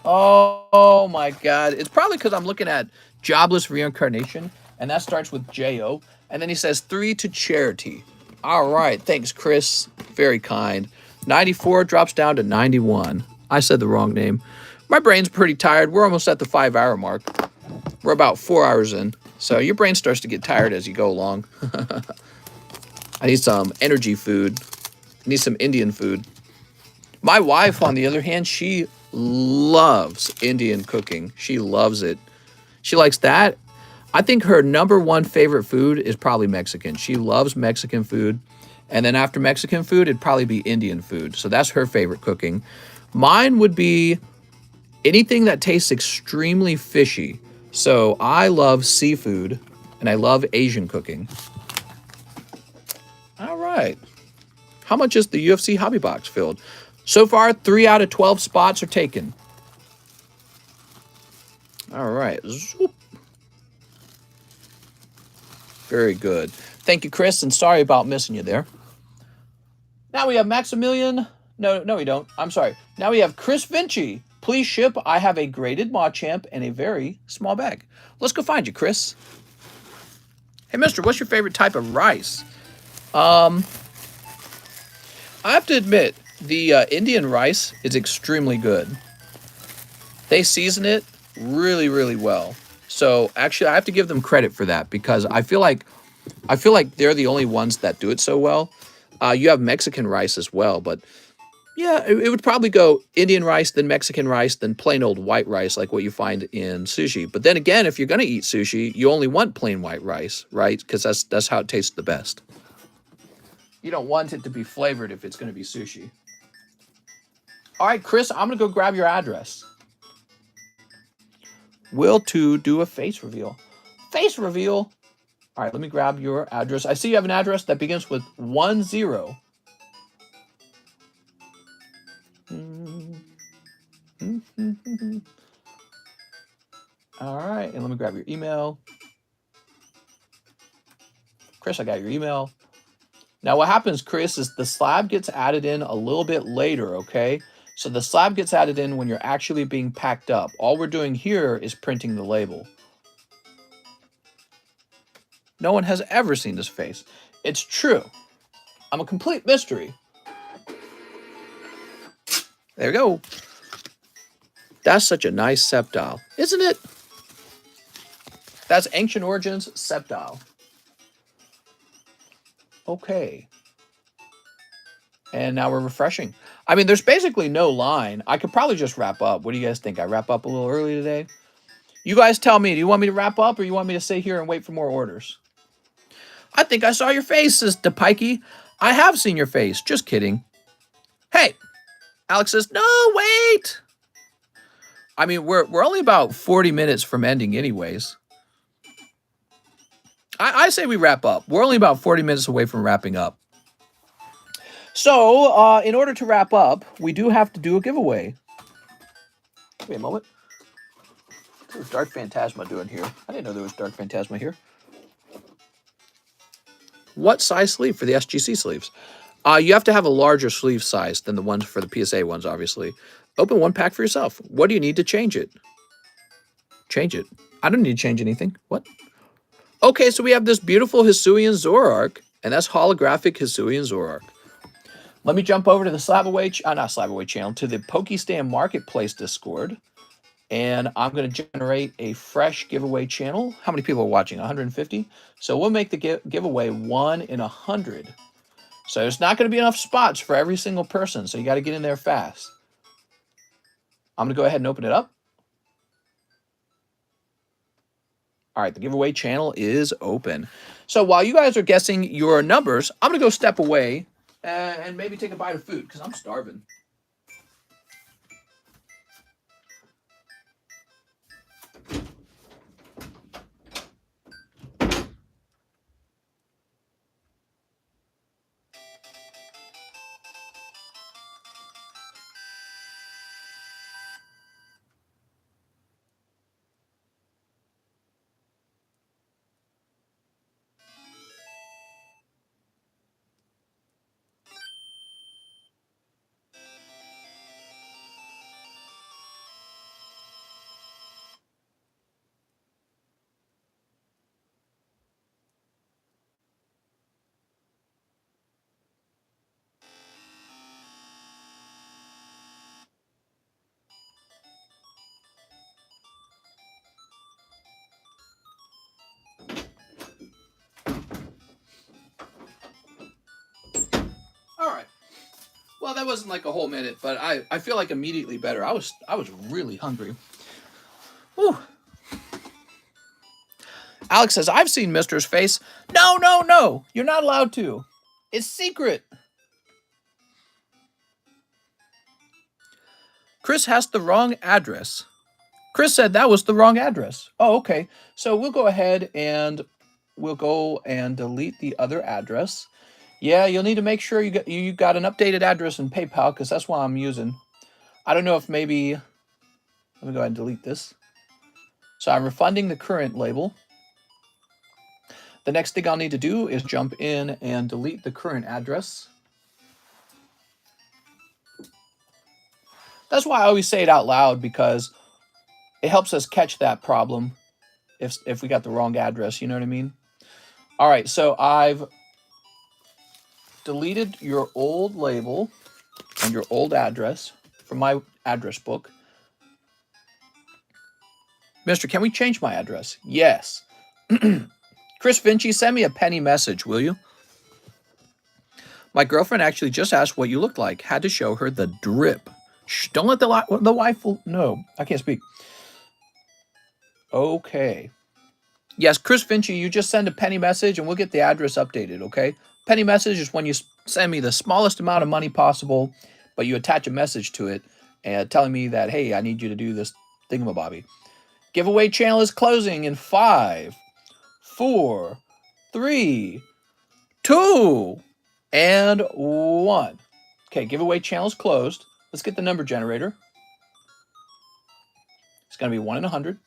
S1: Oh my God. It's probably because I'm looking at jobless reincarnation, and that starts with J-O. And then he says 3 to charity. All right. Thanks, Chris. Very kind. 94 drops down to 91. I said the wrong name. My brain's pretty tired. We're almost at the 5-hour mark. We're about 4 hours in. So your brain starts to get tired as you go along. I need some energy food. I need some Indian food. My wife, on the other hand, she loves Indian cooking. She loves it. She likes that. I think her number one favorite food is probably Mexican. She loves Mexican food. And then after Mexican food, it'd probably be Indian food. So that's her favorite cooking. Mine would be anything that tastes extremely fishy. So I love seafood and I love Asian cooking. All right. How much is the UFC hobby box filled? So far, 3 out of 12 spots are taken. All right. Zoop. Very good. Thank you, Chris, and sorry about missing you there. Now we have Maximilian. No, we don't. I'm sorry. Now we have Chris Vinci. Please ship. I have a graded Machamp and a very small bag. Let's go find you, Chris. Hey, mister, what's your favorite type of rice? I have to admit, the Indian rice is extremely good. They season it really, really well. So actually, I have to give them credit for that because I feel like they're the only ones that do it so well. You have Mexican rice as well, but yeah, it would probably go Indian rice, then Mexican rice, then plain old white rice, like what you find in sushi. But then again, if you're gonna eat sushi, you only want plain white rice, right? Because that's how it tastes the best. You don't want it to be flavored if it's gonna be sushi. All right, Chris, I'm gonna go grab your address. Will to do a face reveal. Face reveal. All right, let me grab your address. I see you have an address that begins with 10. All right, and let me grab your email. Chris, I got your email. Now what happens, Chris, is the slab gets added in a little bit later, okay? So the slab gets added in when you're actually being packed up. All we're doing here is printing the label. No one has ever seen this face. It's true. I'm a complete mystery. There we go. That's such a nice septile, isn't it? That's Ancient Origins septile. Okay. And now we're refreshing. I mean, there's basically no line. I could probably just wrap up. What do you guys think? I wrap up a little early today? You guys tell me. Do you want me to wrap up or you want me to stay here and wait for more orders? I think I saw your face, says DePikey. I have seen your face. Just kidding. Hey, Alex says, no, wait. I mean, we're only about 40 minutes from ending anyways. I say we wrap up. We're only about 40 minutes away from wrapping up. So, in order to wrap up, we do have to do a giveaway. Wait a moment. What's Dark Phantasma doing here? I didn't know there was Dark Phantasma here. What size sleeve for the SGC sleeves? You have to have a larger sleeve size than the ones for the PSA ones, obviously. Open one pack for yourself. What do you need to change it? Change it. I don't need to change anything. What? Okay, so we have this beautiful Hisuian Zoroark, and that's holographic Hisuian Zoroark. Let me jump over to the not Slabaway channel, to the Pokestan Marketplace Discord, and I'm going to generate a fresh giveaway channel. How many people are watching? 150? So we'll make the giveaway 1 in 100. So there's not going to be enough spots for every single person, so you got to get in there fast. I'm going to go ahead and open it up. All right, the giveaway channel is open. So while you guys are guessing your numbers, I'm going to go step away and maybe take a bite of food because I'm starving. Well, that wasn't like a whole minute, but I feel like immediately better. I was really hungry. Whew. Alex says, I've seen Mister's face. No, no, no. You're not allowed to. It's secret. Chris has the wrong address. Chris said that was the wrong address. Oh, okay. So we'll go ahead and we'll go and delete the other address. Yeah, you'll need to make sure you got an updated address in PayPal because that's what I'm using. I don't know if maybe, let me go ahead and delete this. So I'm refunding the current label. The next thing I'll need to do is jump in and delete the current address. That's why I always say it out loud, because it helps us catch that problem if we got the wrong address, you know what I mean? All right, so I've deleted your old label and your old address from my address book. Mister, can we change my address? Yes. Chris Vinci, send me a penny message, will you? My girlfriend actually just asked what you looked like. Had to show her the drip. Shh, don't let the wife know. I can't speak. Okay. Yes, Chris Vinci, you just send a penny message and we'll get the address updated, okay? Penny message is when you send me the smallest amount of money possible, but you attach a message to it and telling me that, hey, I need you to do this thingamabobby. Giveaway channel is closing in 5, 4, 3, 2, and 1. Okay, giveaway channel is closed. Let's get the number generator. It's going to be 1 in 100.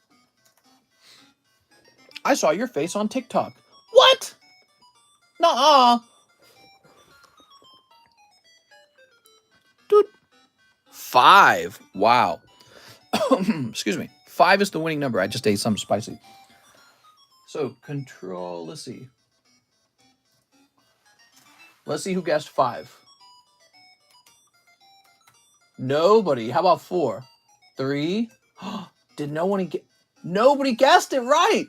S1: I saw your face on TikTok. What? Nuh-uh. Dude. 5. Wow. Excuse me. 5 is the winning number. I just ate something spicy. So, control, let's see. Let's see who guessed 5. Nobody. How about 4? 3. Did no one get? Nobody guessed it right.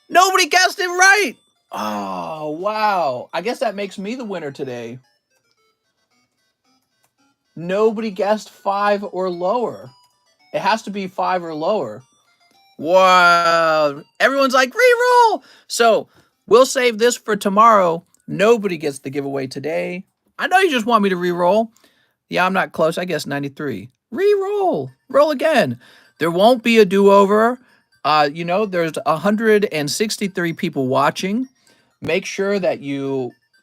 S1: Nobody guessed it right. Oh, wow. I guess that makes me the winner today. Nobody guessed 5 or lower. It has to be 5 or lower. Wow. Everyone's like, reroll. So we'll save this for tomorrow. Nobody gets the giveaway today. I know you just want me to reroll. Yeah, I'm not close. I guess 93. Reroll. Roll again. There won't be a do-over. There's 163 people watching. Make sure that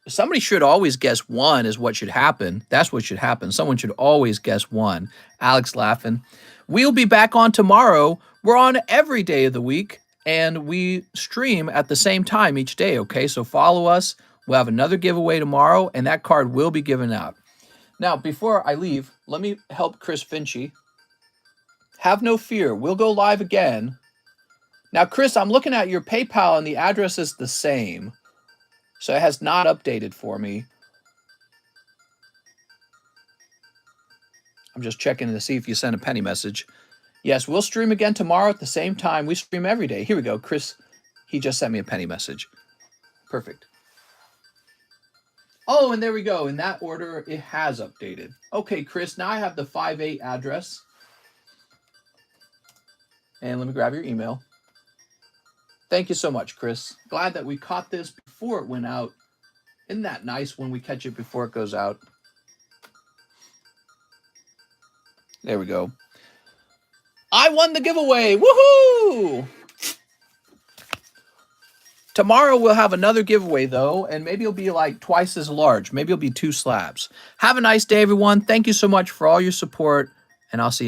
S1: somebody should always guess 1 is what should happen. That's what should happen. Someone should always guess 1. Alex laughing. We'll be back on tomorrow. We're on every day of the week, and we stream at the same time each day, okay? So follow us. We'll have another giveaway tomorrow, and that card will be given out. Now, before I leave, let me help Chris Vinci. Have no fear. We'll go live again. Now, Chris, I'm looking at your PayPal, and the address is the same. So it has not updated for me. I'm just checking to see if you sent a penny message. Yes, we'll stream again tomorrow at the same time. We stream every day. Here we go. Chris, he just sent me a penny message. Perfect. Oh, and there we go. In that order, it has updated. Okay, Chris, now I have the 5-8 address. And let me grab your email. Thank you so much, Chris. Glad that we caught this before it went out. Isn't that nice when we catch it before it goes out? There we go. I won the giveaway. Woohoo! Tomorrow we'll have another giveaway, though, and maybe it'll be like twice as large. Maybe it'll be 2 slabs. Have a nice day, everyone. Thank you so much for all your support, and I'll see you.